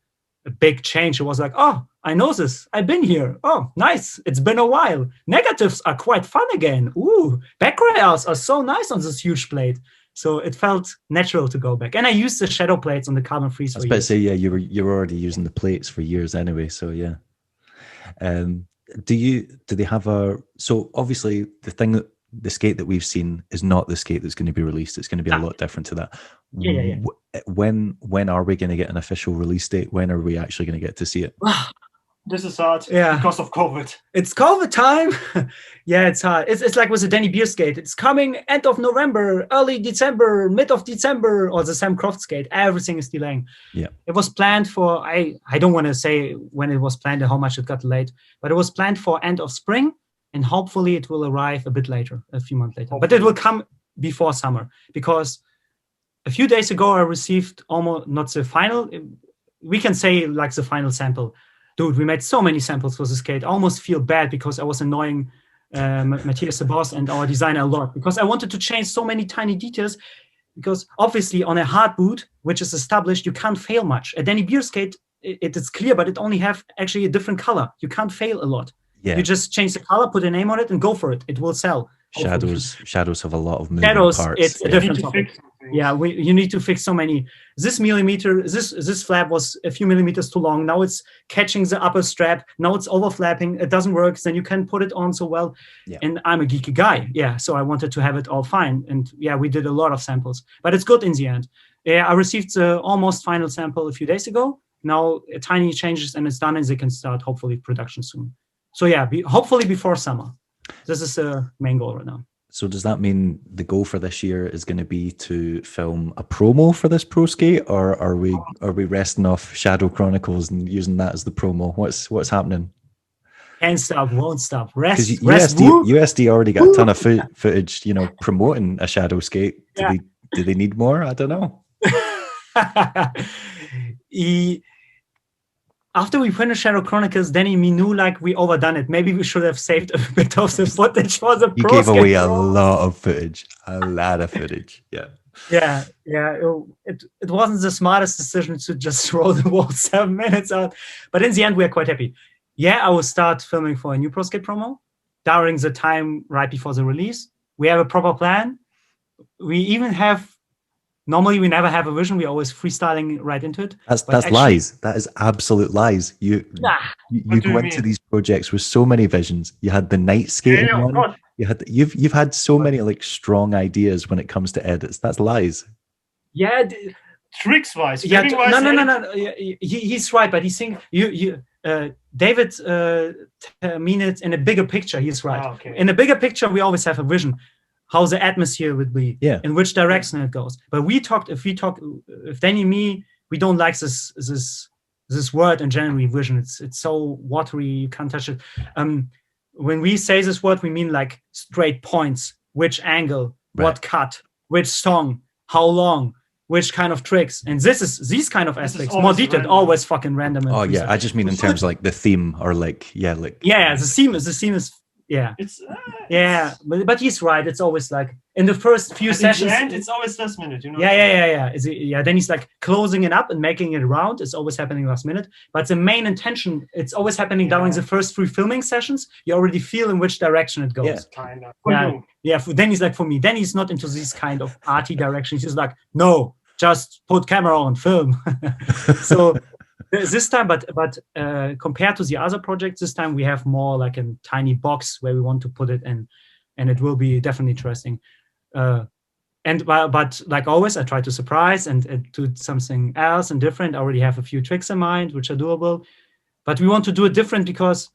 big change. It was like, oh, I know this. I've been here. Oh, nice. It's been a while. Negatives are quite fun again. Ooh, back rails are so nice on this huge plate. So it felt natural to go back. And I used the shadow plates on the carbon freeze. I was about to say, you were already using the plates for years anyway. So yeah. Do they have so obviously the skate that we've seen is not the skate that's going to be released. It's going to be a lot different to that. Yeah. When are we going to get an official release date? When are we actually going to get to see it? This is hard because of COVID. It's COVID time. Yeah, it's hard. It's like with the Danny Beer skate. It's coming end of November, early December, mid of December, or the Sam Croft skate. Everything is delaying. Yeah. It was planned for, I don't want to say when it was planned and how much it got delayed, but it was planned for end of spring, and hopefully it will arrive a bit later, a few months later. But it will come before summer, because a few days ago I received almost, not the final, we can say like the final sample. Dude, we made so many samples for the skate. I almost feel bad because I was annoying Matthias the boss and our designer a lot, because I wanted to change so many tiny details, because obviously on a hard boot, which is established, you can't fail much. A Danny Beer skate, it is clear, but it only have actually a different color. You can't fail a lot. Yeah. You just change the color, put a name on it, and go for it. It will sell. Shadows have a lot of moving parts. It's a different topic. Yeah, you need to fix so many. This flap was a few millimeters too long. Now it's catching the upper strap. Now it's overflapping. It doesn't work. Then you can put it on so well. Yeah. And I'm a geeky guy. Yeah, so I wanted to have it all fine. And yeah, we did a lot of samples, but it's good in the end. Yeah, I received the almost final sample a few days ago. Now tiny changes and it's done, and they can start hopefully production soon. So yeah, hopefully before summer. This is the main goal right now. So does that mean the goal for this year is going to be to film a promo for this pro skate, or are we resting off Shadow Chronicles and using that as the promo? What's happening? Can't stop, won't stop. Rest. USD already got a ton of footage, promoting a Shadow skate. Do they need more? I don't know. After we finished Shadow Chronicles, Danny, we knew like we overdone it. Maybe we should have saved a bit of the footage for the pro. You gave away a lot of footage. Yeah. Yeah. It wasn't the smartest decision to just roll the wall 7 minutes out. But in the end, we are quite happy. Yeah, I will start filming for a new pro skate promo during the time right before the release. We have a proper plan. We even have normally we never have a vision. We're always freestyling right into it. That's actually, lies. That is absolute lies. You go into these projects with so many visions. You had the night skating one. You've had so many like strong ideas when it comes to edits. That's lies. Yeah, tricks wise. No. He's right, but he's saying David mean it in a bigger picture. He's right. Oh, okay. In a bigger picture, we always have a vision, how the atmosphere would be, in which direction it goes. But if Danny and me, we don't like this word in general, vision. It's so watery, you can't touch it. When we say this word, we mean like straight points, which angle, what cut, which song, how long, which kind of tricks, and these kind of aspects, more detailed, always fucking random. Oh yeah, I just mean in terms of like the theme or the theme is but he's right. It's always like in the first few sessions, it's always last minute, Yeah. Then he's like closing it up and making it round. It's always happening last minute, but the main intention, it's always happening during the first 3 filming sessions. You already feel in which direction it goes. For Danny's like, for me, Danny's not into these kind of arty directions. He's like, no, just put camera on, film. So this time, but compared to the other projects, this time we have more like a tiny box where we want to put it in, and it will be definitely interesting. But like always, I try to surprise and do something else and different. I already have a few tricks in mind which are doable, but we want to do it different because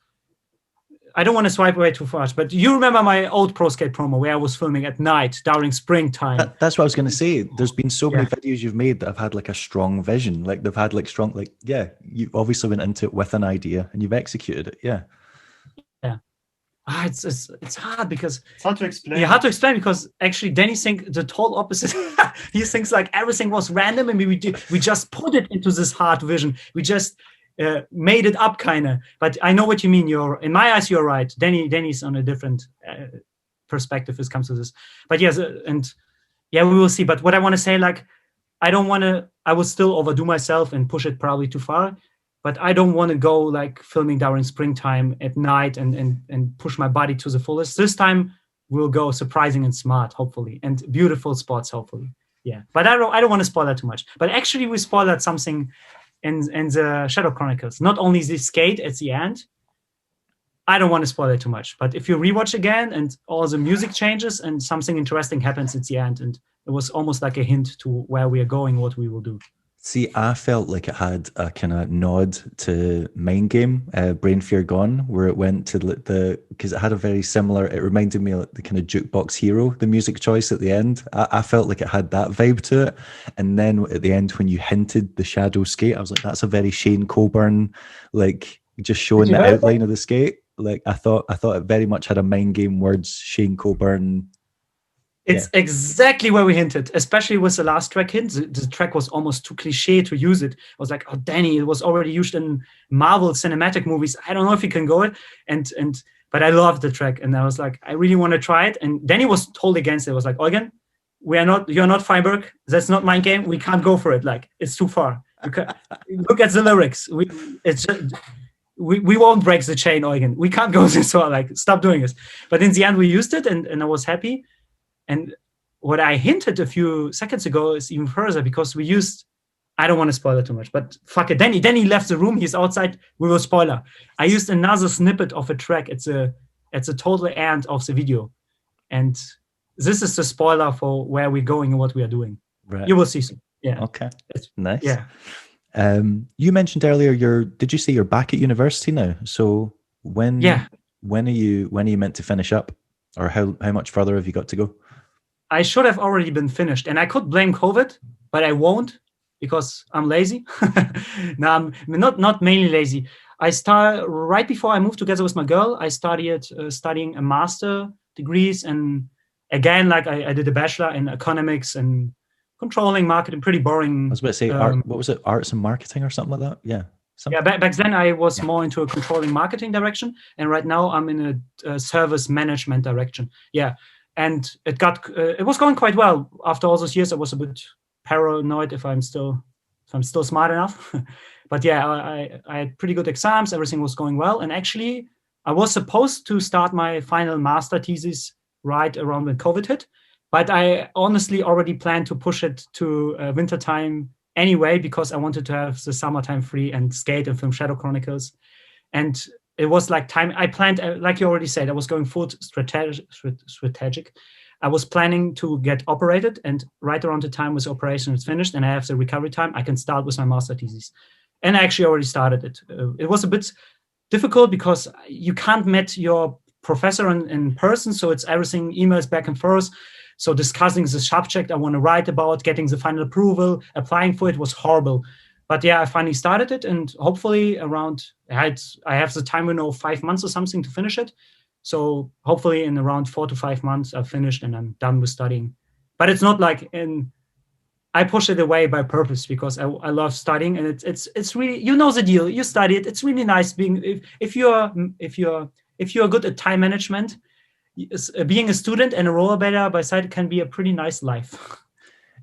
I don't want to swipe away too fast. But you remember my old Pro Skate promo where I was filming at night during springtime? That's what I was going to say. There's been so many videos you've made that have had like a strong vision. Like they've had like strong, you obviously went into it with an idea and you've executed it. Yeah. It's hard because it's hard to explain. Yeah, hard to explain because actually Danny thinks the total opposite. He thinks like everything was random and we just put it into this hard vision. We just made it up kind of. But I know what you mean. In my eyes, you're right. Danny's on a different perspective as it comes to this. But yes, we will see. But what I want to say, like, I will still overdo myself and push it probably too far. But I don't want to go like filming during springtime at night and push my body to the fullest. This time we'll go surprising and smart, hopefully, and beautiful spots, hopefully. Yeah. But I don't want to spoil that too much. But actually we spoiled something in the Shadow Chronicles. Not only the skate at the end. I don't want to spoil it too much. But if you rewatch again and all the music changes and something interesting happens at the end, and it was almost like a hint to where we are going, what we will do. See, I felt like it had a kind of nod to Mind Game, Brain Fear Gone, where it went to because it had a very similar, it reminded me of the kind of Jukebox Hero, the music choice at the end. I felt like it had that vibe to it. And then at the end, when you hinted the shadow skate, I was like, that's a very Shane Coburn, like just showing the outline of the skate. Like I thought it very much had a Mind Game words, Shane Coburn. It's exactly where we hinted, especially with the last track hint. The track was almost too cliche to use it. I was like, oh, Danny, it was already used in Marvel cinematic movies. I don't know if you can go it. But I loved the track. And I was like, I really want to try it. And Danny was totally against it. I was like, Eugen, you're not Freiburg. That's not Mind Game. We can't go for it. Like, it's too far. Look at the lyrics. We won't break the chain, Eugen. We can't go this far. Like, stop doing this. But in the end, we used it and I was happy. And what I hinted a few seconds ago is even further because we used, I don't want to spoil it too much, but fuck it. Danny left the room. He's outside. We will spoiler. I used another snippet of a track. It's a total end of the video. And this is the spoiler for where we're going and what we are doing. Right. You will see soon. Yeah. Okay. Nice. Yeah. You mentioned earlier did you say you're back at university now? So when are you meant to finish up? Or how much further have you got to go? I should have already been finished, and I could blame COVID, but I won't because I'm lazy. No, I'm not mainly lazy. I start right before I moved together with my girl. I started studying a master degrees, and again, like I did a bachelor in economics and controlling marketing. Pretty boring. I was about to say, what was it? Arts and marketing or something like that? Yeah. Back then I was more into a controlling marketing direction, and right now I'm in a service management direction. Yeah, and it was going quite well. After all those years, I was a bit paranoid if I'm still smart enough. But yeah, I had pretty good exams. Everything was going well, and actually I was supposed to start my final master thesis right around when COVID hit, But I honestly already planned to push it to winter time anyway, because I wanted to have the summertime free and skate and film Shadow Chronicles. And it was like time. I planned, like you already said, I was going full strategic. I was planning to get operated, and right around the time was operation is finished and I have the recovery time, I can start with my master thesis. And I actually already started it. It was a bit difficult because you can't meet your professor in person, so it's everything emails back and forth. So discussing the subject I want to write about, getting the final approval, applying for it was horrible. But yeah, I finally started it, and hopefully around, I have the time window of 5 months or something to finish it. So hopefully in around 4 to 5 months I've finished and I'm done with studying. But it's not like I push it away by purpose, because I love studying, and it's really, you know the deal. You study it. It's really nice being, if you're good at time management, being a student and a rollerblader by side can be a pretty nice life.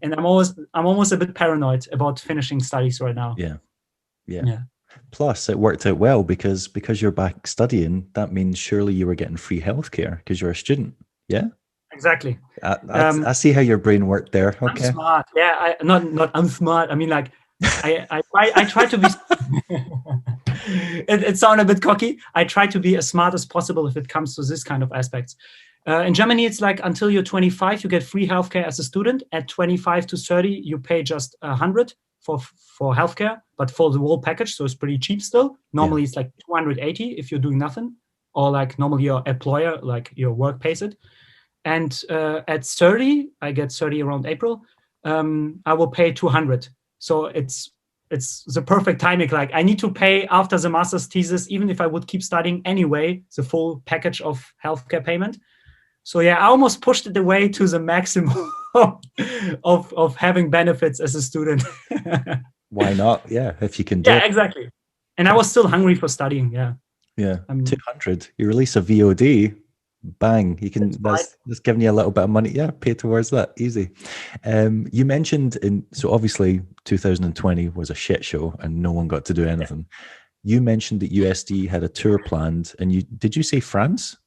And I'm almost a bit paranoid about finishing studies right now. Yeah. Plus, it worked out well because you're back studying. That means surely you were getting free healthcare because you're a student. Yeah. Exactly. I see how your brain worked there. Okay. I'm smart. Yeah. Not I'm smart. I mean, like, I try to be. It sounds a bit cocky. I try to be as smart as possible if it comes to this kind of aspects. In Germany, it's like until you're 25, you get free healthcare as a student. At 25 to 30, you pay just 100 for healthcare, but for the whole package, so it's pretty cheap still. Normally, It's like 280 if you're doing nothing, or like normally your employer, like your work, pays it. And at 30, I get 30 around April. I will pay 200. So it's the perfect timing. Like, I need to pay after the master's thesis, even if I would keep studying anyway, the full package of healthcare payment. So yeah, I almost pushed it away to the maximum of having benefits as a student. Why not? Yeah, if you can do it. Exactly. And I was still hungry for studying. Yeah. 200. You release a VOD, bang, you can. That's giving you a little bit of money. Yeah, pay towards that, easy. You mentioned so obviously 2020 was a shit show and no one got to do anything. You mentioned that USD had a tour planned, and did you say France?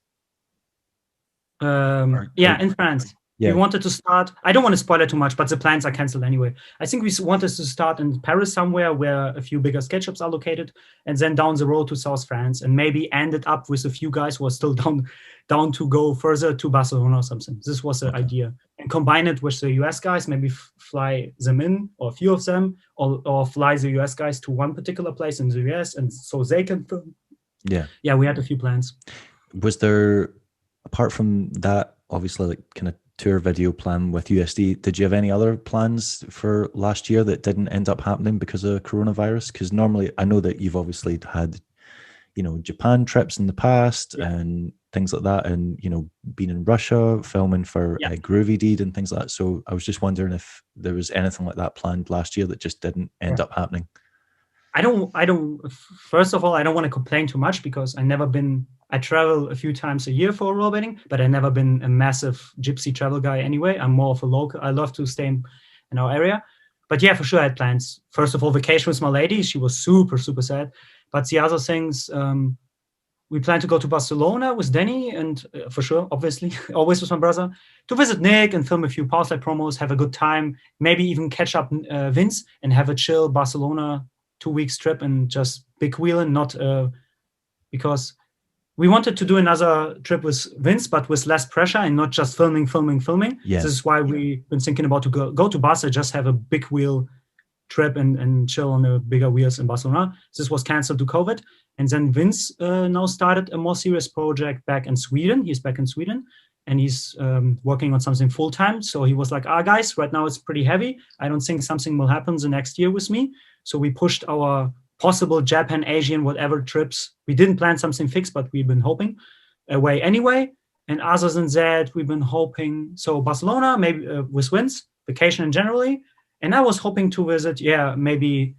In France. We wanted to start. I don't want to spoil it too much, but the plans are canceled anyway. I think we wanted to start in Paris somewhere where a few bigger skate shops are located, and then down the road to South France, and maybe ended up with a few guys who are still down to go further to Barcelona or something. This was the idea, and combine it with the US guys, maybe fly them in, or a few of them, or fly the US guys to one particular place in the US, and so they can film. Yeah, we had a few plans. Was there, apart from that, obviously, like kind of tour video plan with USD, did you have any other plans for last year that didn't end up happening because of coronavirus? Because normally, I know that you've obviously had, Japan trips in the past and things like that, and been in Russia filming for Groovy Deed and things like that. So I was just wondering if there was anything like that planned last year that just didn't end up happening. I don't. First of all, I don't want to complain too much because I travel a few times a year for rollerblading, but I've never been a massive gypsy travel guy anyway. I'm more of a local. I love to stay in our area. But yeah, for sure I had plans. First of all, vacation with my lady. She was super, super sad. But the other things, we plan to go to Barcelona with Danny, and for sure, obviously, always with my brother, to visit Nick and film a few Powerslide promos, have a good time, maybe even catch up Vince and have a chill Barcelona 2 weeks trip and just big wheeling, not because we wanted to do another trip with Vince, but with less pressure and not just filming. Yes. This is why we've been thinking about to go to Barca, just have a big wheel trip and chill on the bigger wheels in Barcelona. This was canceled to COVID. And then Vince now started a more serious project back in Sweden. He's back in Sweden and he's working on something full-time. So he was like, guys, right now it's pretty heavy. I don't think something will happen the next year with me. So we pushed our possible Japan, Asian, whatever trips. We didn't plan something fixed, but we've been hoping away anyway. And other than that, we've been hoping, so Barcelona, maybe with Vince, vacation generally. And I was hoping to visit, maybe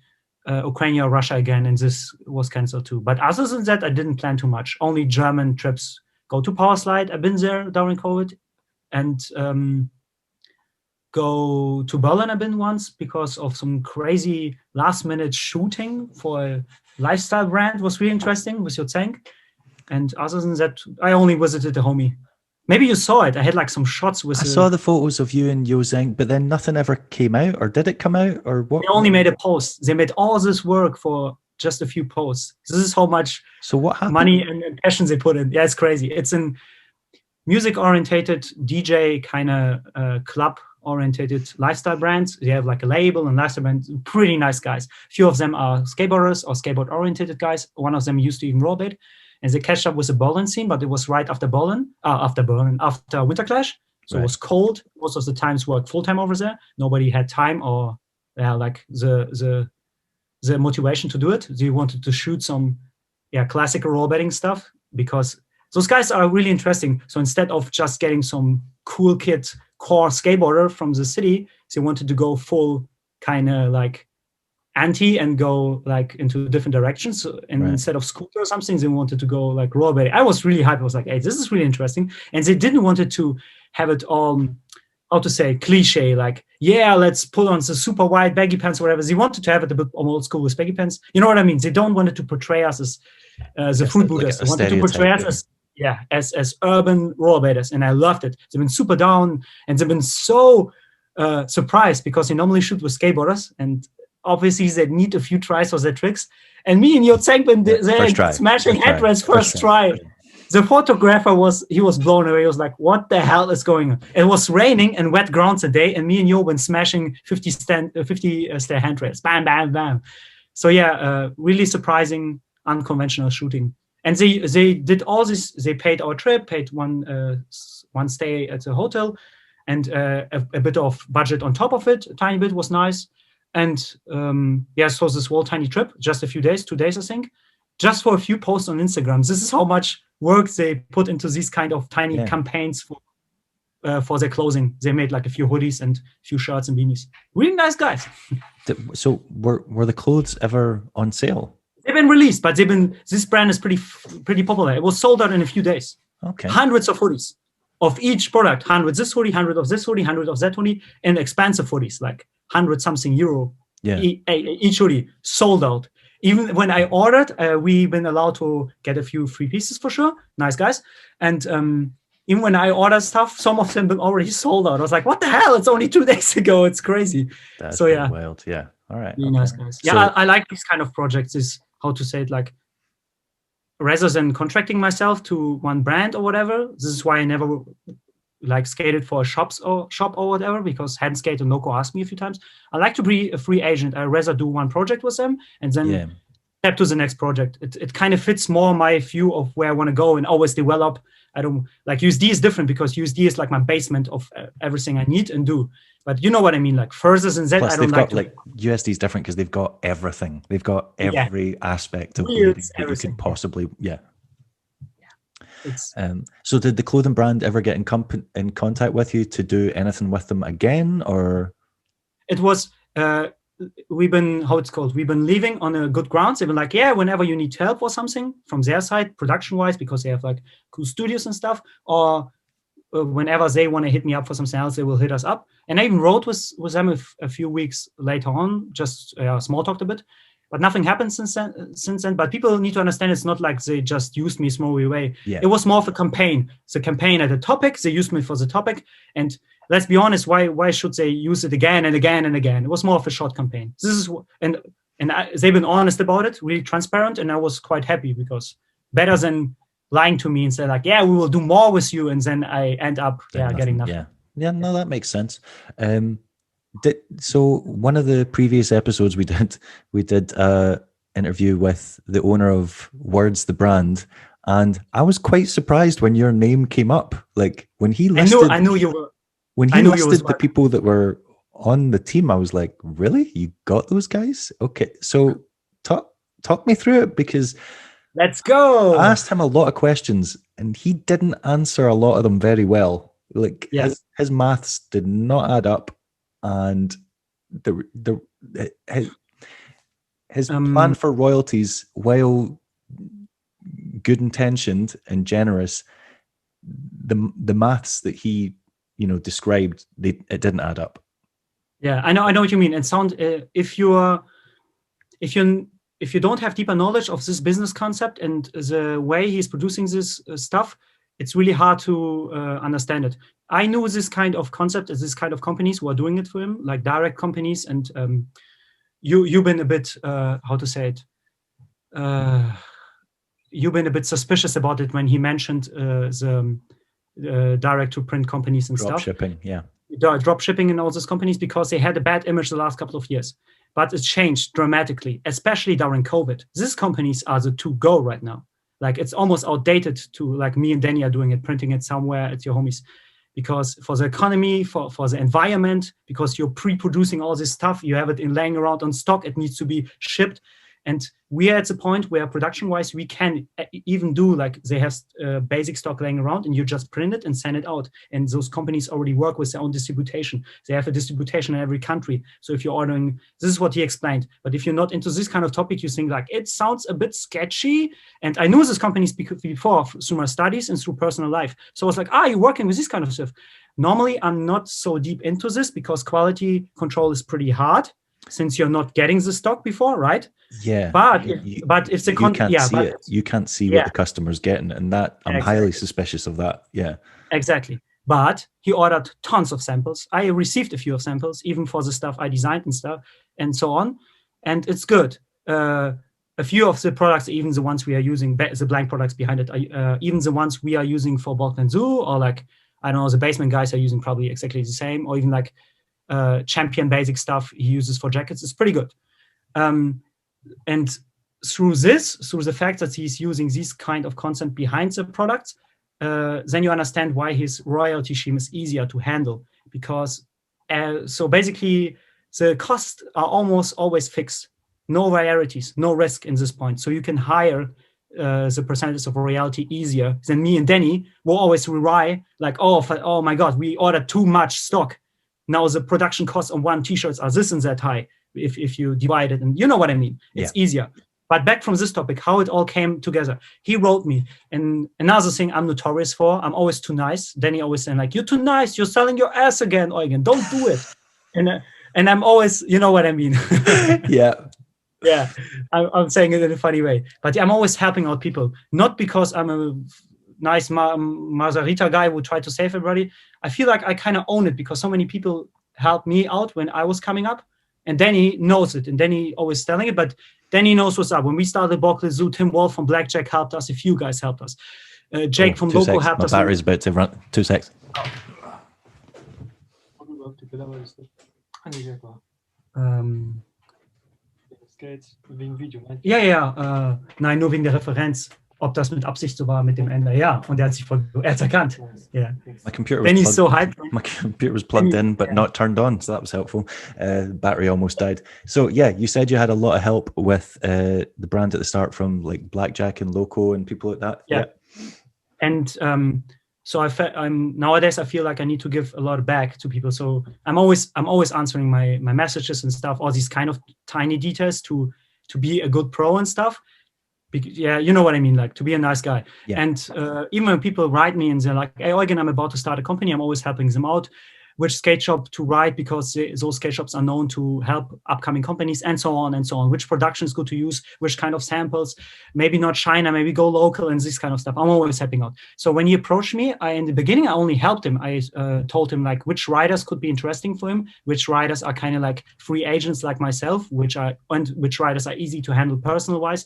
Ukraine or Russia again, and this was canceled too. But other than that, I didn't plan too much. Only German trips. Go to Powerslide. I've been there during COVID. And go to Berlin. I've been once because of some crazy last-minute shooting for a lifestyle brand. It was really interesting with your tank. And other than that, I only visited the homie. Maybe you saw it. I had like some shots with. I saw the photos of you and Eugen, but then nothing ever came out, or did it come out, or what? They only made a post. They made all this work for just a few posts. This is how much what happened? money and passion they put in. Yeah, it's crazy. It's an music-orientated DJ kind of club-orientated lifestyle brands. They have like a label and lifestyle brand. Pretty nice guys. A few of them are skateboarders or skateboard-orientated guys. One of them used to even rollerblade. And they catch up with the Berlin scene, but it was right after Winter Clash. So It was cold. Most of the times worked full-time over there. Nobody had time or like the motivation to do it. They wanted to shoot some classical rollerblading stuff because those guys are really interesting. So instead of just getting some cool kid core skateboarder from the city, they wanted to go full kind of like anti and go like into different directions. And instead of scooter or something, they wanted to go like rollerblading. I was really hyped. I was like, hey, this is really interesting. And they didn't want it to have it all, how to say, cliche, like, let's put on the super wide baggy pants or whatever. They wanted to have it a bit old school with baggy pants. You know what I mean? They don't want it to portray us as the fruit Buddhas. They wanted to portray us as urban rollerbladers. And I loved it. They've been super down and they've been so surprised because they normally shoot with skateboarders and obviously they need a few tries for their tricks. And me and Eugen, they're smashing headrests first try. The photographer was blown away. He was like, what the hell is going on? It was raining and wet grounds a day, and me and Eugen smashing 50 stair handrails. Bam, bam, bam. So really surprising, unconventional shooting. And they did all this. They paid our trip, paid one stay at the hotel, and a bit of budget on top of it. A tiny bit was nice. And so this whole tiny trip, just a few days, 2 days, I think, just for a few posts on Instagram. This is how much work they put into these kind of tiny campaigns for their clothing. They made like a few hoodies and a few shirts and beanies. Really nice guys. So were the clothes ever on sale? They've been released, but this brand is pretty popular. It was sold out in a few days. Okay. Hundreds of hoodies of each product. 100 this hoodie, 100 of this hoodie, 100 of that hoodie, and expensive hoodies like 100-something euro. Each hoodie sold out. Even when I ordered, we've been allowed to get a few free pieces for sure. Nice guys. And even when I ordered stuff, some of them been already sold out. I was like, what the hell? It's only 2 days ago. It's crazy. That's wild. Yeah. All right. Really nice guys. Yeah, I like these kind of projects. Is how to say it, like, rather than contracting myself to one brand or whatever. This is why I never like skated for a shop or whatever, because Hand Skate and Noco asked me a few times. I like to be a free agent. I rather do one project with them and then step to the next project. It kind of fits more my view of where I want to go and always develop. I don't like USD is different because USD is like my basement of everything I need and do. But you know what I mean, like further than that, plus I don't like to. Like USD is different because they've got everything. They've got every aspect of bleeding that you could possibly, So did the clothing brand ever get in contact with you to do anything with them again, or? It was, we've been leaving on a good grounds. They've been like, whenever you need help or something from their side, production-wise, because they have like cool studios and stuff, or whenever they want to hit me up for something else, they will hit us up. And I even wrote with them a few weeks later on, just small talked a bit. But nothing happened since then. But people need to understand it's not like they just used me, throw me away. Yeah. It was more of a campaign. It's a campaign at a topic. They used me for the topic. And let's be honest, why should they use it again and again and again? It was more of a short campaign. They've been honest about it, really transparent. And I was quite happy because better than lying to me and say like, we will do more with you. And then I end up getting nothing. Yeah, no, that makes sense. So one of the previous episodes we did an interview with the owner of Words, the brand, and I was quite surprised when your name came up. Like when he listed, I knew you were. When he listed the people that were on the team, I was like, really? You got those guys? Okay, so talk me through it, because let's go. I asked him a lot of questions and he didn't answer a lot of them very well. Like his maths did not add up. And his plan for royalties, while good intentioned and generous, the maths that he described, it didn't add up. Yeah, I know what you mean. And if you don't have deeper knowledge of this business concept and the way he's producing this stuff, it's really hard to understand it. I knew this kind of concept, this kind of companies who are doing it for him, like direct companies, and you've been a bit, how to say it, you've been a bit suspicious about it when he mentioned the direct-to-print companies and drop stuff. Shipping, yeah. Drop shipping and all those companies, because they had a bad image the last couple of years. But it changed dramatically, especially during COVID. These companies are the to-go right now. Like, it's almost outdated to, like, me and Danny are doing it, printing it somewhere at your homies. Because for the economy, for the environment, because you're pre-producing all this stuff, you have it in laying around on stock, it needs to be shipped. And we are at the point where production-wise, we can even do, like, they have basic stock laying around and you just print it and send it out. And those companies already work with their own distribution. They have a distribution in every country. So if you're ordering, this is what he explained. But if you're not into this kind of topic, you think, like, it sounds a bit sketchy. And I knew these companies before through my studies and through personal life. So I was like, you're working with this kind of stuff. Normally, I'm not so deep into this because quality control is pretty hard, since you're not getting the stock before, right? Yeah. But if the you can't see what the customer's getting, and that I'm highly suspicious of that. Yeah. Exactly. But he ordered tons of samples. I received a few of samples, even for the stuff I designed and stuff, and so on. And it's good. A few of the products, even the ones we are using, the blank products behind it, even the ones we are using for Balkan Zoo, or like, I don't know, the basement guys are using probably exactly the same, or even like Champion basic stuff he uses for jackets is pretty good. And through the fact that he's using this kind of concept behind the products, then you understand why his royalty scheme is easier to handle, because so basically the costs are almost always fixed, no varieties, no risk in this point. So you can hire the percentage of royalty easier than me and Danny will always rely, like, oh my God, we ordered too much stock. Now the production costs on one t-shirts are this and that high if you divide it, and you know what I mean. It's easier. But back from this topic, how it all came together. He wrote me, and another thing I'm notorious for, I'm always too nice. Danny always saying, like, you're too nice, you're selling your ass again, Eugen, don't do it. And I'm always, you know what I mean. Yeah. Yeah, I'm saying it in a funny way. But I'm always helping out people, not because I'm a nice Mazarita guy who tried to save everybody. I feel like I kind of own it because so many people helped me out when I was coming up, and Danny knows it, and Danny always telling it, but Danny knows what's up. When we started Balkan Zoo, Tim Wolf from Blackjack helped us. A few guys helped us. Jake from Local helped us. My battery's about to run. 2 seconds. Nein, nur wegen der Referenz. Ob das mit Absicht so war mit dem Ende. Ja, und er hat's erkannt. Yeah. My computer was plugged in, but not turned on, so that was helpful. Battery almost died. So yeah, you said you had a lot of help with the brand at the start from like Blackjack and Loco and people like that. Yeah. And so I'm nowadays I feel like I need to give a lot back to people. So I'm always answering my messages and stuff, all these kind of tiny details to be a good pro and stuff. Yeah, you know what I mean, like to be a nice guy. Yeah. And even when people write me and they're like, hey, Eugen, I'm about to start a company, I'm always helping them out, which skate shop to write, because those skate shops are known to help upcoming companies, and so on and so on. Which production is good to use, which kind of samples, maybe not China, maybe go local, and this kind of stuff. I'm always helping out. So when he approached me, in the beginning, I only helped him. I told him like which riders could be interesting for him, which riders are kind of like free agents like myself, and which riders are easy to handle personal wise.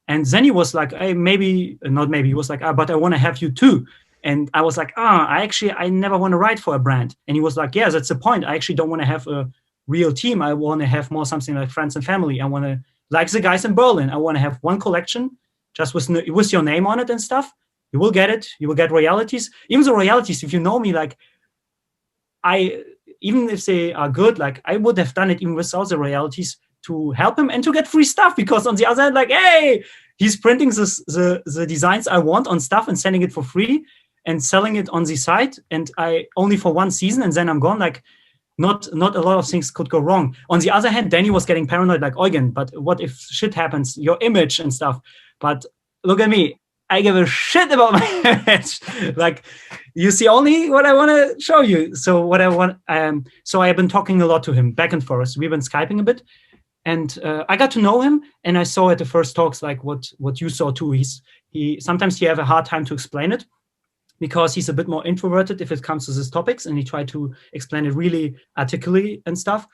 And then he was like, hey, he was like, but I want to have you too. And I was like, I never want to write for a brand. And he was like, yeah, that's the point. I actually don't want to have a real team. I want to have more something like friends and family. I want to, like the guys in Berlin, I want to have one collection just with your name on it and stuff. You will get it. You will get royalties. Even the royalties, if you know me, like even if they are good, like I would have done it even without the royalties to help him and to get free stuff, because on the other hand, like, hey, he's printing the designs I want on stuff and sending it for free and selling it on the site, and I only for one season, and then I'm gone. Like, not a lot of things could go wrong. On the other hand, Danny was getting paranoid, like, Eugen, but what if shit happens, your image and stuff? But look at me, I give a shit about my image. Like, you see only what I want to show you. So what I want, so I have been talking a lot to him back and forth. We've been Skyping a bit. And I got to know him, and I saw at the first talks like what you saw too. He sometimes he have a hard time to explain it, because he's a bit more introverted if it comes to these topics, and he tried to explain it really articulately and stuff.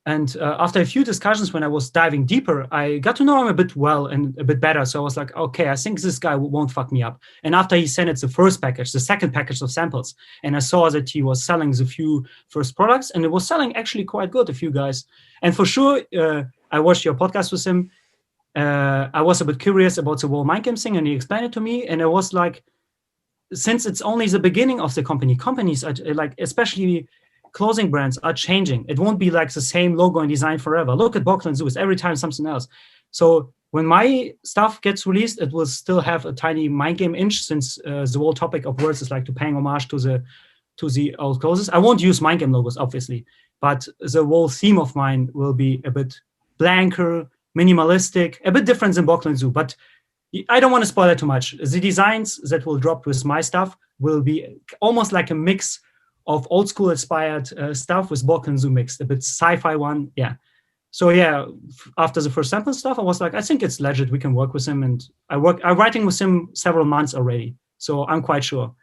And after a few discussions, when I was diving deeper, I got to know him a bit well and a bit better. So I was like, okay, I think this guy won't fuck me up. And after he sent it the first package, the second package of samples, and I saw that he was selling the few first products, and it was selling actually quite good, a few guys. And for sure, I watched your podcast with him. I was a bit curious about the whole mind game thing, and he explained it to me. And I was like, since it's only the beginning of the companies are like, especially clothing brands are changing. It won't be like the same logo and design forever. Look at Bockel and Zeus, every time something else. So when my stuff gets released, it will still have a tiny mind game inch, since the whole topic of words is like to paying homage to the old clothes. I won't use mind game logos, obviously, but the whole theme of mine will be a bit blanker, minimalistic, a bit different than Bockel and Zoo. But I don't want to spoil it too much. The designs that will drop with my stuff will be almost like a mix of old school inspired stuff with Bockel and Zoo mixed, a bit sci-fi one. Yeah. So yeah, after the first sample stuff, I was like, I think it's legit. We can work with him. And I'm writing with him several months already. So I'm quite sure.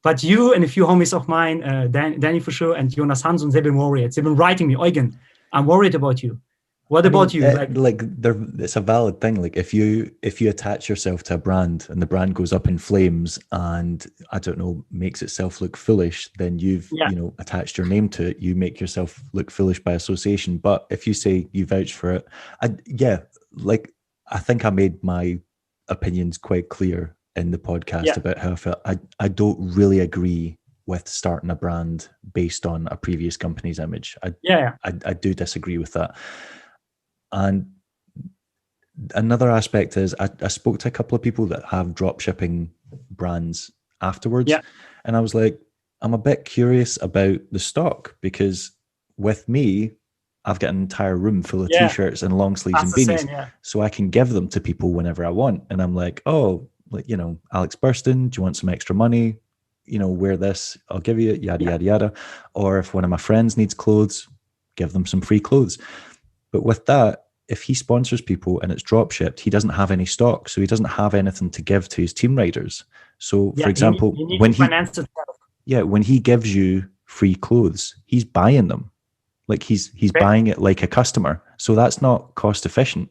But you and a few homies of mine, Danny for sure, and Jonas Hansson, they've been worried. They've been writing me, Eugen, I'm worried about you. What about you? It's a valid thing. Like if you attach yourself to a brand and the brand goes up in flames and, I don't know, makes itself look foolish, then you've attached your name to it. You make yourself look foolish by association. But if you say you vouch for it, I think I made my opinions quite clear in the podcast about how I felt. I don't really agree with starting a brand based on a previous company's image. I do disagree with that. And another aspect is I spoke to a couple of people that have drop shipping brands afterwards. And I was like, I'm a bit curious about the stock, because with me, I've got an entire room full of t-shirts and long sleeves and beanies. So I can give them to people whenever I want. And I'm like, oh, Alex Burston, do you want some extra money? Wear this, I'll give you it, yada, yada, yada. Or if one of my friends needs clothes, give them some free clothes. But with that, if he sponsors people and it's drop shipped, he doesn't have any stock. So he doesn't have anything to give to his team riders. So for example, when he gives you free clothes, he's buying them. Like he's buying it like a customer. So that's not cost efficient,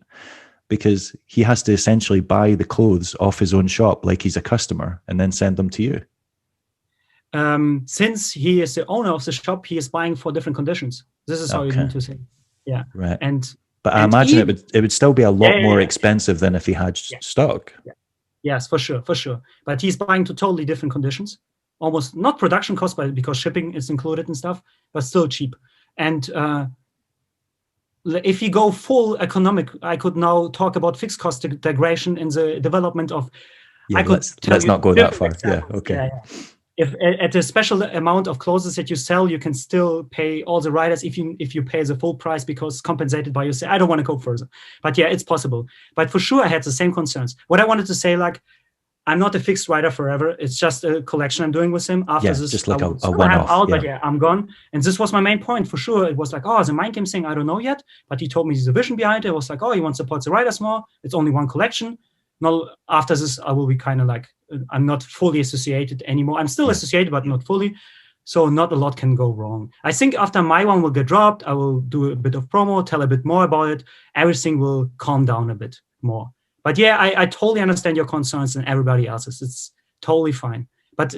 because he has to essentially buy the clothes off his own shop like he's a customer and then send them to you. Since he is the owner of the shop, he is buying for different conditions. This is how you need to say. Yeah. Right. But I imagine it would still be a lot more expensive than if he had stock. Yeah. Yes, for sure. But he's buying to totally different conditions. Almost not production cost, but because shipping is included and stuff, but still cheap. And if you go full economic, I could now talk about fixed cost degradation in the development of. Let's not go that far. Examples. Yeah. Okay. Yeah. If at a special amount of clothes that you sell, you can still pay all the riders if you pay the full price, because compensated by you say, I don't want to go further. But yeah, it's possible. But for sure, I had the same concerns. What I wanted to say, like, I'm not a fixed rider forever. It's just a collection I'm doing with him. After this, just like a one-off. But I'm gone. And this was my main point for sure. It was like, the mind game thing, I don't know yet. But he told me the vision behind it. It was like, you want to support the riders more. It's only one collection. Now, after this, I will be kind of like, I'm not fully associated anymore. I'm still associated, but not fully. So not a lot can go wrong. I think after my one will get dropped, I will do a bit of promo, tell a bit more about it. Everything will calm down a bit more. But yeah, I totally understand your concerns and everybody else's. It's totally fine. But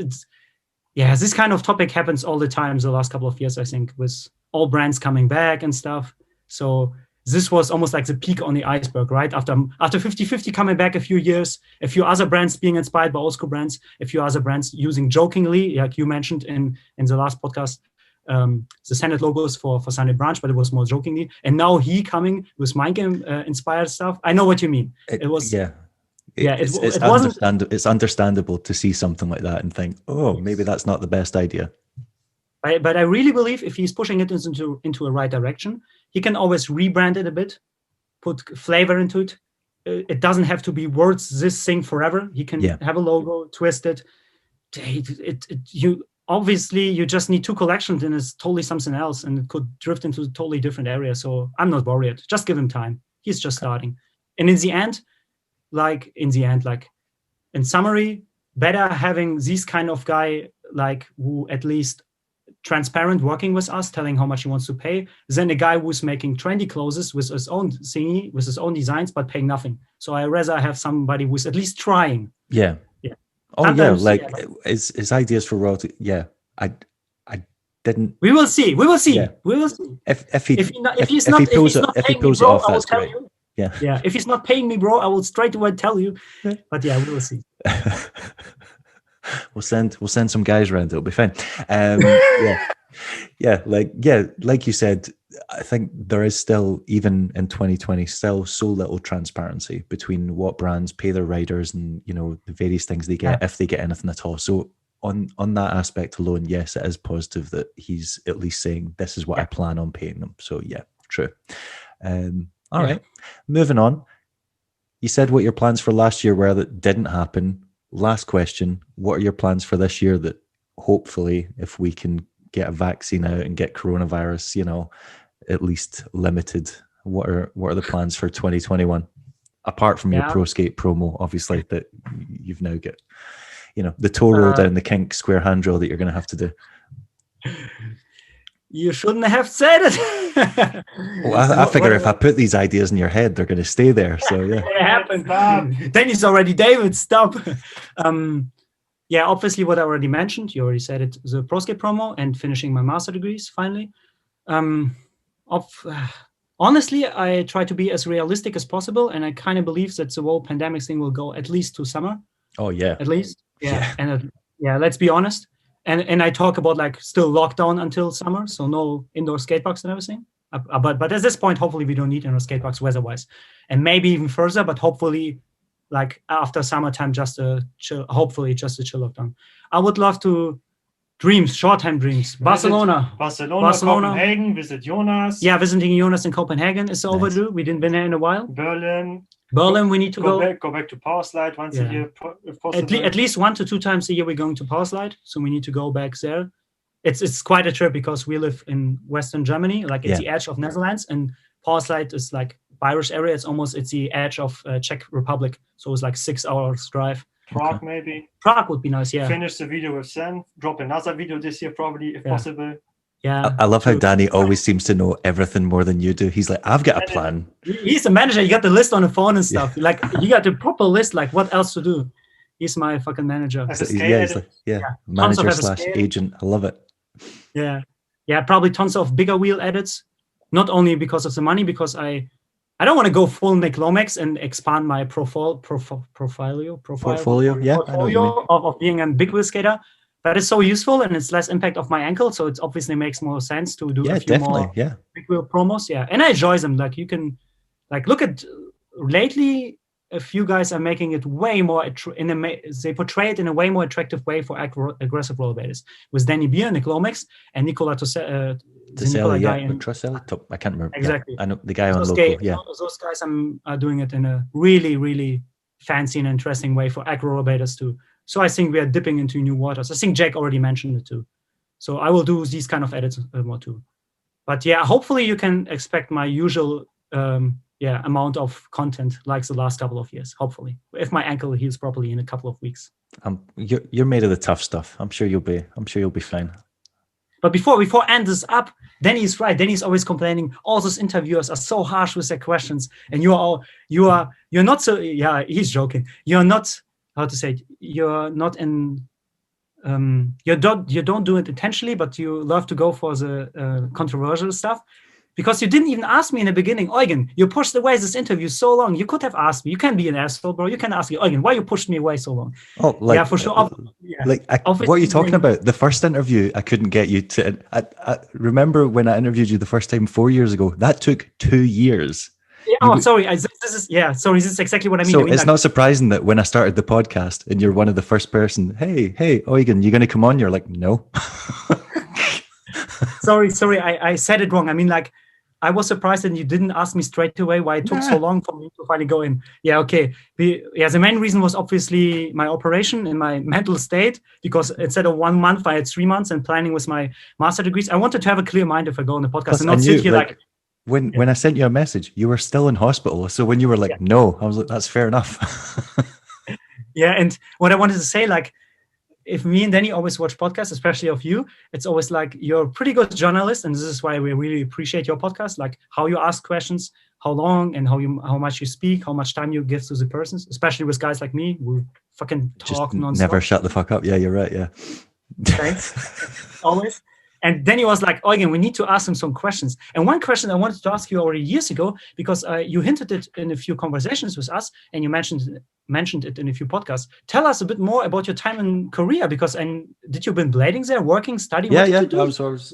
this kind of topic happens all the time the last couple of years, I think, with all brands coming back and stuff. So this was almost like the peak on the iceberg, right? After 50/50 coming back a few years, a few other brands being inspired by old school brands, a few other brands using jokingly, like you mentioned in the last podcast, the Senate logos for Sunday Branch, but it was more jokingly. And now he coming with mind game inspired stuff. I know what you mean. It's understandable to see something like that and think, maybe that's not the best idea. But I really believe if he's pushing it into a right direction, he can always rebrand it a bit, put flavor into it. It doesn't have to be words, this thing forever. He can have a logo, twist it. You just need two collections and it's totally something else, and it could drift into a totally different area. So I'm not worried. Just give him time. He's just starting. And in summary, better having this kind of guy, like who at least transparent working with us, telling how much he wants to pay, than a guy who's making trendy clothes with his own thingy, with his own designs, but paying nothing. So I rather have somebody who's at least trying. Yeah. Oh, sometimes, yeah, like his ideas for royalty. Yeah, I didn't. We will see. We will see. Yeah. We will see. If he pulls it off, that's great. Yeah. If he's not paying me, bro, I will straight away tell you. But yeah, we will see. We'll send some guys around. It'll be fine. Like you said, I think there is still, even in 2020, still so little transparency between what brands pay their riders and, you know, the various things they get, if they get anything at all. So on that aspect alone, yes, it is positive that he's at least saying this is what I plan on paying them. So yeah, true. All right, moving on. You said what your plans for last year were that didn't happen. Last question: what are your plans for this year that hopefully, if we can get a vaccine out and get coronavirus, you know, at least limited, what are the plans for 2021? Apart from your Pro Skate promo, obviously, that you've now got, you know, the toe roll down the kink square hand drill that you're going to have to do. You shouldn't have said it. Well, I figure if I put these ideas in your head, they're going to stay there. So yeah, it happened. Dennis already, David, stop. Obviously, what I already mentioned, you already said it, the Pro Skate promo and finishing my master degrees finally. Honestly, I try to be as realistic as possible, and I kind of believe that the whole pandemic thing will go at least to summer. Oh yeah, at least. And let's be honest. And I talk about like still lockdown until summer, so no indoor skate parks and everything. But at this point, hopefully we don't need indoor skate parks weather-wise, and maybe even further. But hopefully, like after summertime, just a chill lockdown. I would love to short-time dreams. Barcelona, Copenhagen, visit Jonas. Yeah, visiting Jonas in Copenhagen is overdue. We didn't been there in a while. Berlin, we need to go back to Power Slide once a year, if possible. At least 1 to 2 times a year we're going to Power Slide, so we need to go back there. It's quite a trip because we live in Western Germany, like it's the edge of Netherlands, and Power Slide is like Irish area. It's the edge of Czech Republic, so it's like 6 hours drive. Prague maybe. Prague would be nice. Yeah. Finish the video with Sen. Drop another video this year probably if possible. Yeah, I love how Danny always seems to know everything more than you do. He's like, I've got a plan. He's a manager. You got the list on the phone and stuff. Yeah. Like you got the proper list. Like what else to do? He's my fucking manager. Manager / agent. I love it. Yeah. Probably tons of bigger wheel edits. Not only because of the money, because I don't want to go full Nick Lomax and expand my portfolio of being a big wheel skater. That is so useful, and it's less impact of my ankle, so it obviously makes more sense to do a few more big wheel promos. Yeah, and I enjoy them. Like you can, like look at lately, a few guys are making it way more. They portray it in a way more attractive way for aggressive rollerbladers with Danny Beer, Nick Lomax, and Nicola Toselli. I can't remember exactly. I know the guy on local. Those guys are doing it in a really, really fancy and interesting way for ag rollerbladers too. So I think we are dipping into new waters. I think Jack already mentioned it too. So I will do these kind of edits more too. But yeah, hopefully you can expect my usual amount of content like the last couple of years. Hopefully, if my ankle heals properly in a couple of weeks. You're made of the tough stuff. I'm sure you'll be fine. But before I end this up, Danny's right. Danny's always complaining. All those interviewers are so harsh with their questions, and you're not so. Yeah, he's joking. You're not. How to say it? You're not in. You don't do it intentionally, but you love to go for the controversial stuff, because you didn't even ask me in the beginning, Eugen. You pushed away this interview so long. You could have asked me. You can be an asshole, bro. You can ask me, Eugen, why you pushed me away so long? Oh, yeah, for sure. What are you talking about? The first interview, I couldn't get you to. I remember when I interviewed you the first time 4 years ago. That took 2 years. Yeah, sorry. This is exactly what I mean. So it's not surprising that when I started the podcast and you're one of the first person, hey, Eugen, you going to come on? You're like, no. sorry. I said it wrong. I mean, like, I was surprised that you didn't ask me straight away why it took so long for me to finally go in. Yeah, okay. The main reason was obviously my operation and my mental state, because instead of 1 month, I had 3 months, and planning with my master degrees. I wanted to have a clear mind if I go on the podcast. Plus, and not sit here like when I sent you a message, you were still in hospital. So when you were like, no, I was like, that's fair enough. Yeah, and what I wanted to say, like, if me and Danny always watch podcasts, especially of you, it's always like you're a pretty good journalist, and this is why we really appreciate your podcast, like how you ask questions, how long, and how much you speak, how much time you give to the persons, especially with guys like me who fucking talk nonstop. Never shut the fuck up. Yeah, you're right. Yeah. Thanks. Always. And then he was like, Eugen, we need to ask him some questions. And one question I wanted to ask you already years ago, because you hinted it in a few conversations with us, and you mentioned it in a few podcasts. Tell us a bit more about your time in Korea, because did you been blading there, working, studying? Yeah, what did you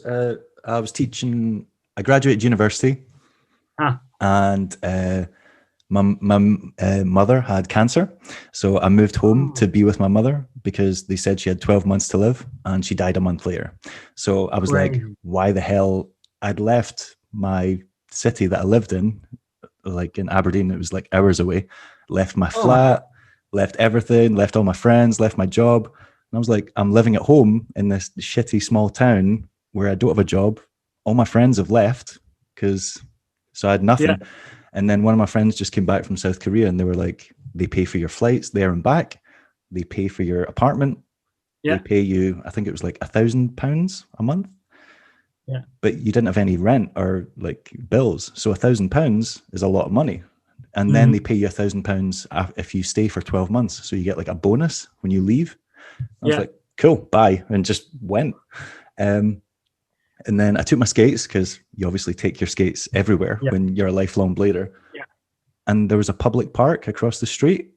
do? I was teaching. I graduated university, and my mother had cancer, so I moved home to be with my mother because they said she had 12 months to live, and she died a month later. So I was like, why the hell? I'd left my city that I lived in, like in Aberdeen, it was like hours away, left my flat, left everything, left all my friends, left my job. And I was like, I'm living at home in this shitty small town where I don't have a job. All my friends have left so I had nothing. Yeah. And then one of my friends just came back from South Korea, and they were like, they pay for your flights there and back. They pay for your apartment. Yeah. They pay you, I think it was like £1,000 a month. Yeah. But you didn't have any rent or like bills. So £1,000 is a lot of money. And then they pay you £1,000 if you stay for 12 months. So you get like a bonus when you leave. I was like, cool, bye. And just went. And then I took my skates, because you obviously take your skates everywhere when you're a lifelong blader. Yeah. And there was a public park across the street,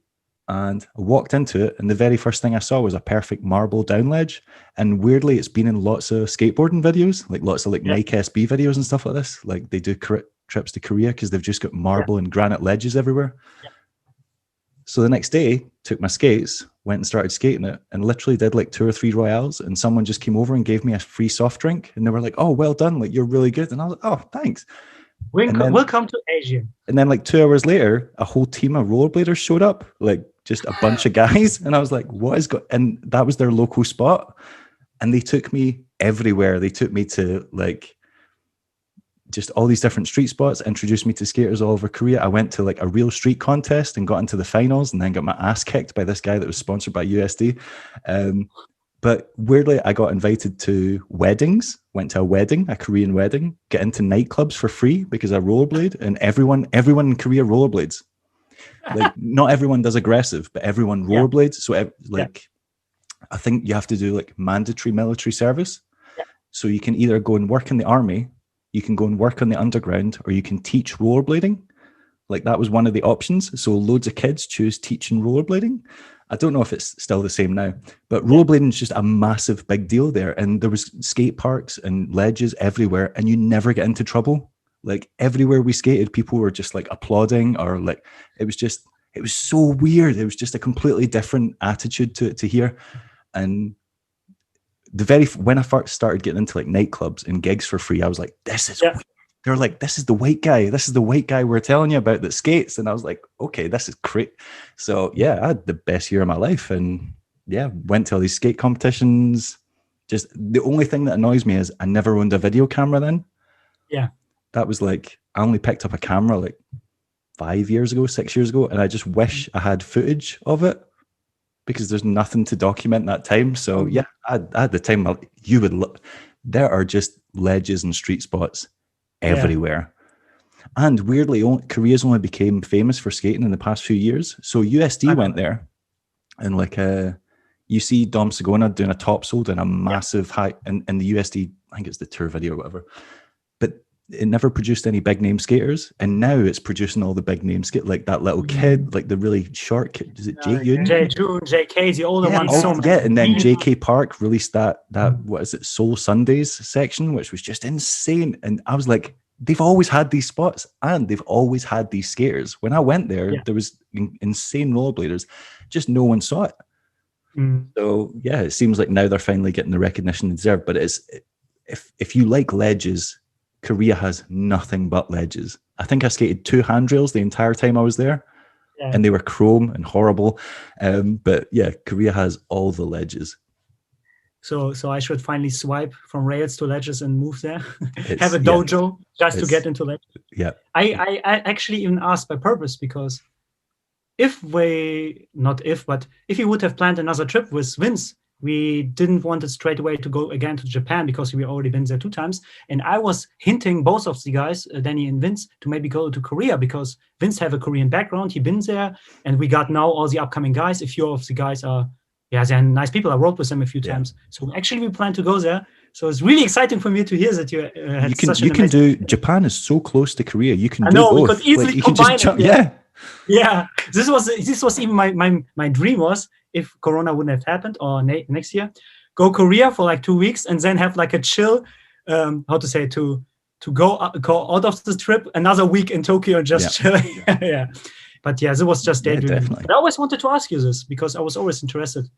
and I walked into it, and the very first thing I saw was a perfect marble down ledge. And weirdly, it's been in lots of skateboarding videos, like lots of like Nike SB videos and stuff like this. Like they do trips to Korea because they've just got marble and granite ledges everywhere. Yeah. So the next day, took my skates, went and started skating it, and literally did like 2 or 3 royales, and someone just came over and gave me a free soft drink, and they were like, oh, well done, like you're really good. And I was like, oh, thanks. Welcome to Asia. And then like 2 hours later, a whole team of rollerbladers showed up, like just a bunch of guys. And I was like, what is and that was their local spot. And they took me everywhere. They took me to like just all these different street spots, introduced me to skaters all over Korea. I went to like a real street contest and got into the finals, and then got my ass kicked by this guy that was sponsored by USD. But weirdly, I got invited to weddings, went to a wedding, a Korean wedding, get into nightclubs for free because I rollerblade, and everyone in Korea rollerblades. Like not everyone does aggressive, but everyone rollerblades. So I think you have to do like mandatory military service. Yeah. So you can either go and work in the army, you can go and work on the underground, or you can teach rollerblading. Like that was one of the options. So loads of kids choose teaching rollerblading. I don't know if it's still the same now, but rollerblading is just a massive big deal there. And there was skate parks and ledges everywhere, and you never get into trouble. Like everywhere we skated, people were just like applauding, or like, it was so weird. It was just a completely different attitude to here. And when I first started getting into like nightclubs and gigs for free, I was like, this is weird. They're like, this is the white guy. This is the white guy we're telling you about that skates. And I was like, okay, this is great. So yeah, I had the best year of my life, and went to all these skate competitions. Just the only thing that annoys me is I never owned a video camera then. Yeah. That was like, I only picked up a camera like 6 years ago. And I just wish I had footage of it, because there's nothing to document that time. So yeah, I had the time. You would look, there are just ledges and street spots everywhere. And weirdly, Korea's only became famous for skating in the past few years. So USD went there, and like you see Dom Sagona doing a topsold and a massive high in the USD, I think it's the tour video or whatever. But it never produced any big name skaters, and now it's producing all the big name skate, like that little kid, like the really short kid. Is it Jay Yoon? JK, the older one. And then JK Park released that what is it, Soul Sundays section, which was just insane. And I was like, they've always had these spots, and they've always had these skaters. When I went there, there was insane rollerbladers, just no one saw it. So yeah, it seems like now they're finally getting the recognition they deserve. But if you like ledges, Korea has nothing but ledges. I think I skated 2 handrails the entire time I was there, and they were chrome and horrible. But yeah, Korea has all the ledges. So I should finally swipe from rails to ledges and move there. Have a dojo just to get into ledges. Yeah. I actually even asked by purpose, because if we would have planned another trip with Vince, we didn't want it straight away to go again to Japan because we already been there 2 times. And I was hinting both of the guys, Danny and Vince, to maybe go to Korea because Vince have a Korean background. He been there, and we got now all the upcoming guys. A few of the guys are, they're nice people. I worked with them a few times. So actually we plan to go there. So it's really exciting for me to hear that you had you can do. Japan is so close to Korea. You can do both. We could easily combine it. Yeah. This was even my dream was, if Corona wouldn't have happened or next year, go Korea for like 2 weeks and then have like a chill, to go out of the trip another week in Tokyo and just chill. Yeah. But it was just daydreaming. But I always wanted to ask you this because I was always interested.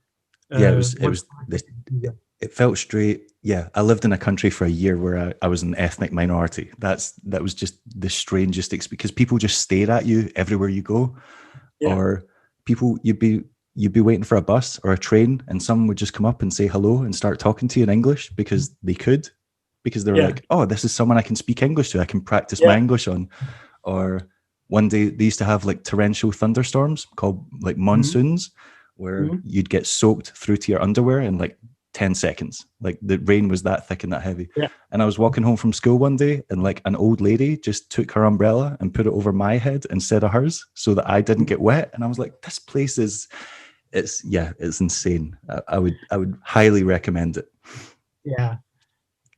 It felt straight. Yeah, I lived in a country for a year where I was an ethnic minority. That was just the strangest experience because people just stare at you everywhere you go, or people you'd be waiting for a bus or a train, and someone would just come up and say hello and start talking to you in English because they were like, oh, this is someone I can speak English to. I can practice my English on. Or one day they used to have like torrential thunderstorms called like monsoons, where you'd get soaked through to your underwear in like 10 seconds. Like the rain was that thick and that heavy. And I was walking home from school one day, and like an old lady just took her umbrella and put it over my head instead of hers so that I didn't get wet. And I was like, this place it's insane. I would highly recommend it.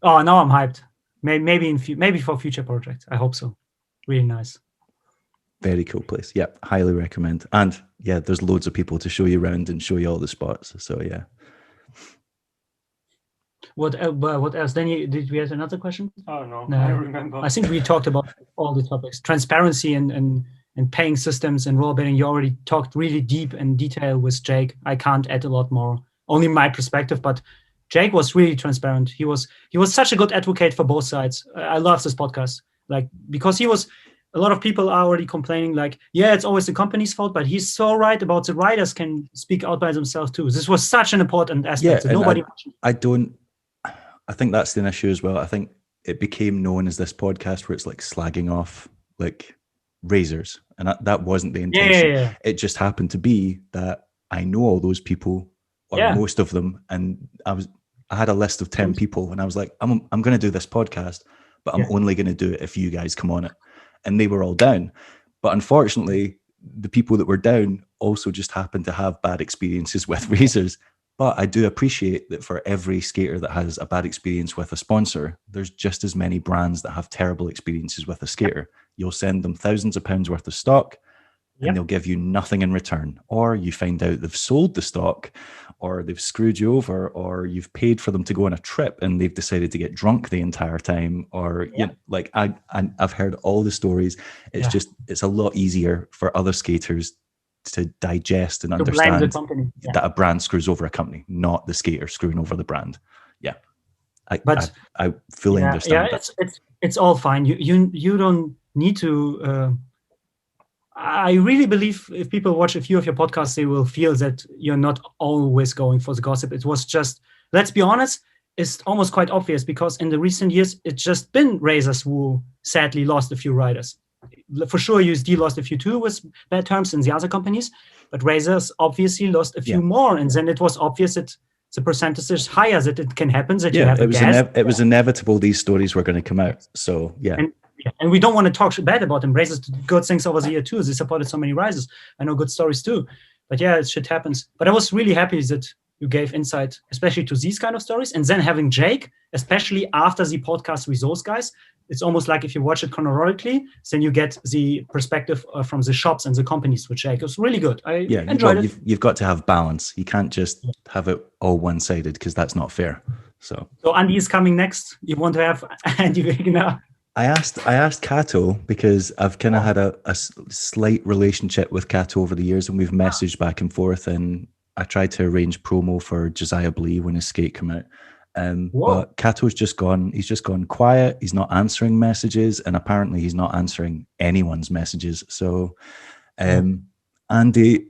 Oh, now I'm hyped. Maybe for future projects. I hope so. Really nice. Very cool place. Yeah, highly recommend. And there's loads of people to show you around and show you all the spots. So What else? Then did we have another question? Oh no, I don't remember. I think we talked about all the topics. Transparency and paying systems and role betting. You already talked really deep and detail with Jake. I can't add a lot more. Only my perspective, but Jake was really transparent. He was such a good advocate for both sides. I love this podcast, because a lot of people are already complaining, it's always the company's fault, but he's so right about the riders can speak out by themselves too. This was such an important aspect that nobody mentioned. I think that's an issue as well. I think it became known as this podcast where it's like slagging off like razors, and that wasn't the intention. It just happened to be that I know all those people, or most of them, and I had a list of 10 people, and I was like, I'm going to do this podcast, but I'm only going to do it if you guys come on it. And they were all down. But unfortunately, the people that were down also just happened to have bad experiences with razors. But I do appreciate that for every skater that has a bad experience with a sponsor, there's just as many brands that have terrible experiences with a skater. You'll send them thousands of pounds worth of stock, and they'll give you nothing in return. Or you find out they've sold the stock, or they've screwed you over, or you've paid for them to go on a trip and they've decided to get drunk the entire time. Or I've heard all the stories. It's just, it's a lot easier for other skaters to digest and understand that a brand screws over a company, not the skater screwing over the brand. I fully understand that. It's all fine. You don't need to. I really believe if people watch a few of your podcasts, they will feel that you're not always going for the gossip. It was just, let's be honest, it's almost quite obvious because in the recent years, it's just been racers who sadly lost a few riders. For sure, USD lost a few too with bad terms in the other companies, but racers obviously lost a few more. And then it was obvious that the percentage is higher, that it can happen, that you have it was inevitable these stories were going to come out. So, And we don't want to talk bad about them. Racers did good things over the year too. They supported so many risers. I know good stories too. But shit happens. But I was really happy that you gave insight, especially to these kind of stories. And then having Jake, especially after the podcast with those guys, it's almost like if you watch it chronologically, then you get the perspective from the shops and the companies with Jake. It was really good. I enjoyed it. You've got to have balance. You can't just have it all one-sided because that's not fair. So Andy is coming next. You want to have Andy Wegner? I asked Kato because I've kind of had a slight relationship with Kato over the years, and we've messaged back and forth, and I tried to arrange promo for Josiah Blee when his skate came out. But Kato's just gone quiet. He's not answering messages, and apparently he's not answering anyone's messages. So Andy,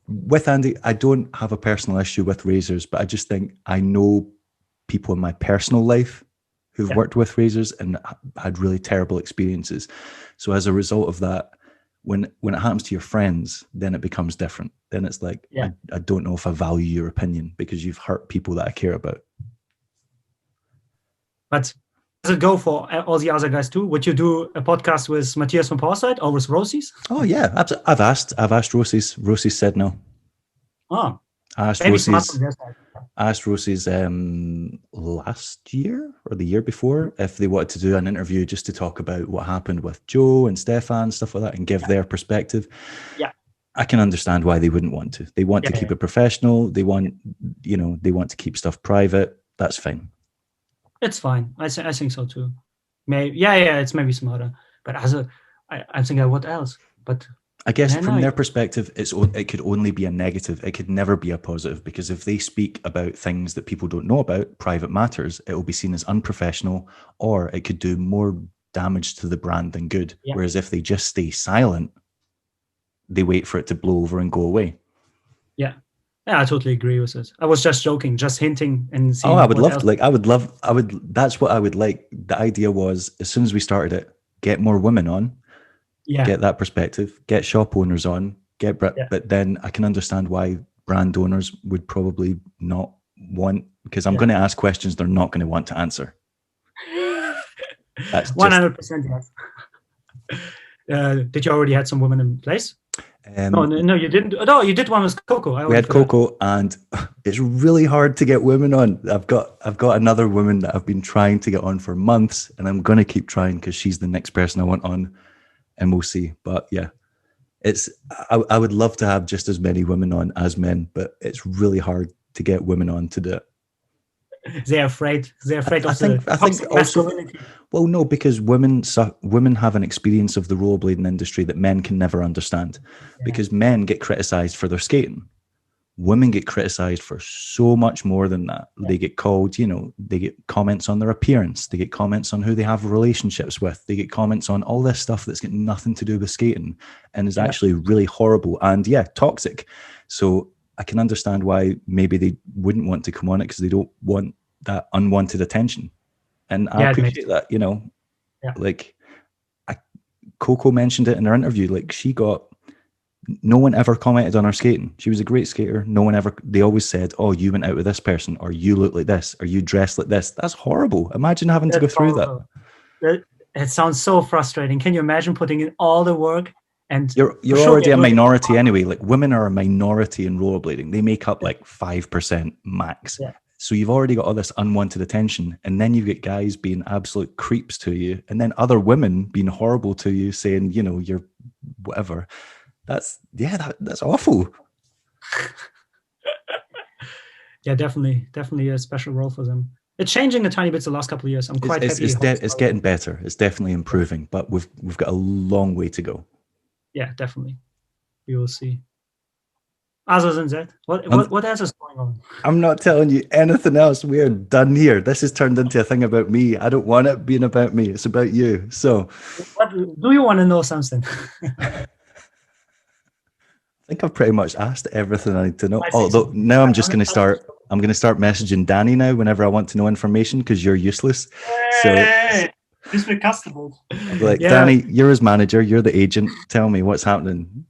with Andy, I don't have a personal issue with razors, but I just think I know people in my personal life who've worked with razors and had really terrible experiences. So as a result of that, when it happens to your friends, then it becomes different. Then it's like, I don't know if I value your opinion because you've hurt people that I care about. But does it go for all the other guys too? Would you do a podcast with Matthias from Powerside or with Rosis? Oh yeah, absolutely. I've asked Rosis. Rosis said no. Oh, I asked Rosis last year or the year before if they wanted to do an interview just to talk about what happened with Joe and Stefan, stuff like that, and give their perspective. Yeah, I can understand why they wouldn't want to. They want to keep it professional. They want, they want to keep stuff private. That's fine. It's fine. I think so too. It's maybe smarter. But I'm thinking, what else? But I guess from their perspective, it could only be a negative. It could never be a positive, because if they speak about things that people don't know about, private matters, it will be seen as unprofessional, or it could do more damage to the brand than good. Yeah. Whereas if they just stay silent, they wait for it to blow over and go away. Yeah. Yeah, I totally agree with it. I was just joking, just hinting and seeing. Oh, I would love, that's what I would like. The idea was, as soon as we started it, get more women on. Yeah. Get that perspective, get shop owners on, but then I can understand why brand owners would probably not want, because I'm going to ask questions they're not going to want to answer. That's 100% yes. Did you already had some women in place? No, you didn't. No, you did one with Coco. We had Coco, and it's really hard to get women on. I've got another woman that I've been trying to get on for months, and I'm going to keep trying because she's the next person I want on. And we'll see. But yeah, I would love to have just as many women on as men, but it's really hard to get women on to do it. They're afraid of I think also, well, no, because women have an experience of the rollerblading industry that men can never understand, because men get criticized for their skating. Women get criticized for so much more than that. Yeah. They get called, they get comments on their appearance. They get comments on who they have relationships with. They get comments on all this stuff that's got nothing to do with skating and is actually really horrible and toxic. So I can understand why maybe they wouldn't want to come on it, because they don't want that unwanted attention. And I appreciate that, like Coco mentioned it in her interview, like no one ever commented on her skating. She was a great skater. They always said, oh, you went out with this person, or you look like this, or you dress like this. That's horrible. Imagine having to go through that. It sounds so frustrating. Can you imagine putting in all the work? And you're already a minority anyway. Like, women are a minority in rollerblading. They make up like 5% max. Yeah. So you've already got all this unwanted attention, and then you get guys being absolute creeps to you, and then other women being horrible to you, saying, you're whatever. That's awful. Yeah, definitely a special role for them. It's changing a tiny bit the last couple of years. I'm quite happy. It's getting better. It's definitely improving, but we've got a long way to go. Yeah, definitely. We will see. Other than that, what else is going on? I'm not telling you anything else. We are done here. This has turned into a thing about me. I don't want it being about me. It's about you. So, do you want to know something? I think I've pretty much asked everything I need to know. Although now I'm going to start messaging Danny now whenever I want to know information, because you're useless. Hey, just be customers. Like, Danny, you're his manager. You're the agent. Tell me what's happening.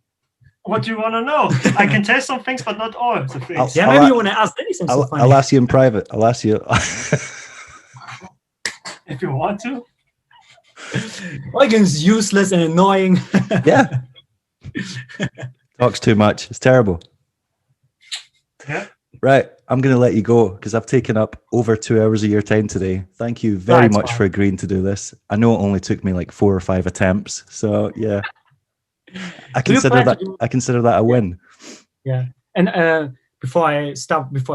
What do you want to know? I can tell some things, but not all the things. Maybe you want to ask Danny something. I'll ask you in private. I'll ask you. If you want to. Eugen's useless and annoying. Yeah. Talks too much. It's terrible. Yeah. Right. I'm going to let you go because I've taken up over 2 hours of your time today. Thank you very much for agreeing to do this. I know it only took me like 4 or 5 attempts. So yeah, I consider that a win. Yeah. And before I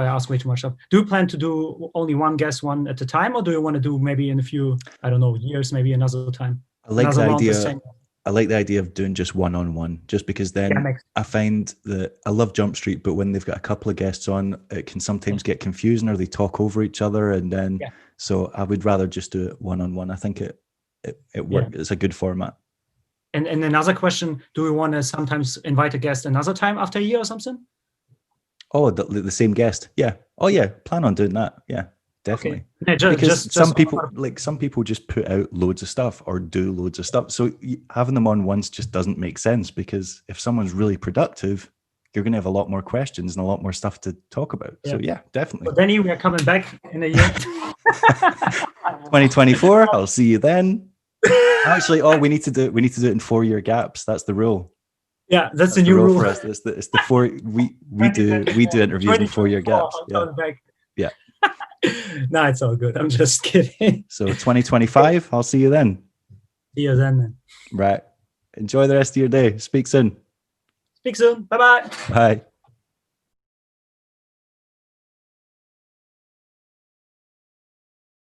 ask way too much stuff, do you plan to do only one guest one at a time, or do you want to do maybe in a few, I don't know, years, maybe another time? I like the idea of doing just one-on-one, just because then I find that I love Jump Street, but when they've got a couple of guests on, it can sometimes get confusing, or they talk over each other, and then so I would rather just do it one-on-one. I think it works. It's a good format. And another question: do we want to sometimes invite a guest another time after a year or something? Oh, the same guest? Yeah. Oh yeah. Plan on doing that. Yeah, definitely. Okay. Yeah, because some people just put out loads of stuff or do loads of stuff. So having them on once just doesn't make sense, because if someone's really productive, you're going to have a lot more questions and a lot more stuff to talk about. Yeah. So yeah, definitely. But Danny, we are coming back in a year. 2024. I'll see you then. Actually, we need to do it in 4-year gaps. That's the rule. Yeah, that's the new rule for us. It's the 4. We do interviews in 4-year gaps. Yeah. No, it's all good. I'm just kidding. So 2025. I'll see you then. See you then. Right. Enjoy the rest of your day. Speak soon. Speak soon. Bye-bye. Bye.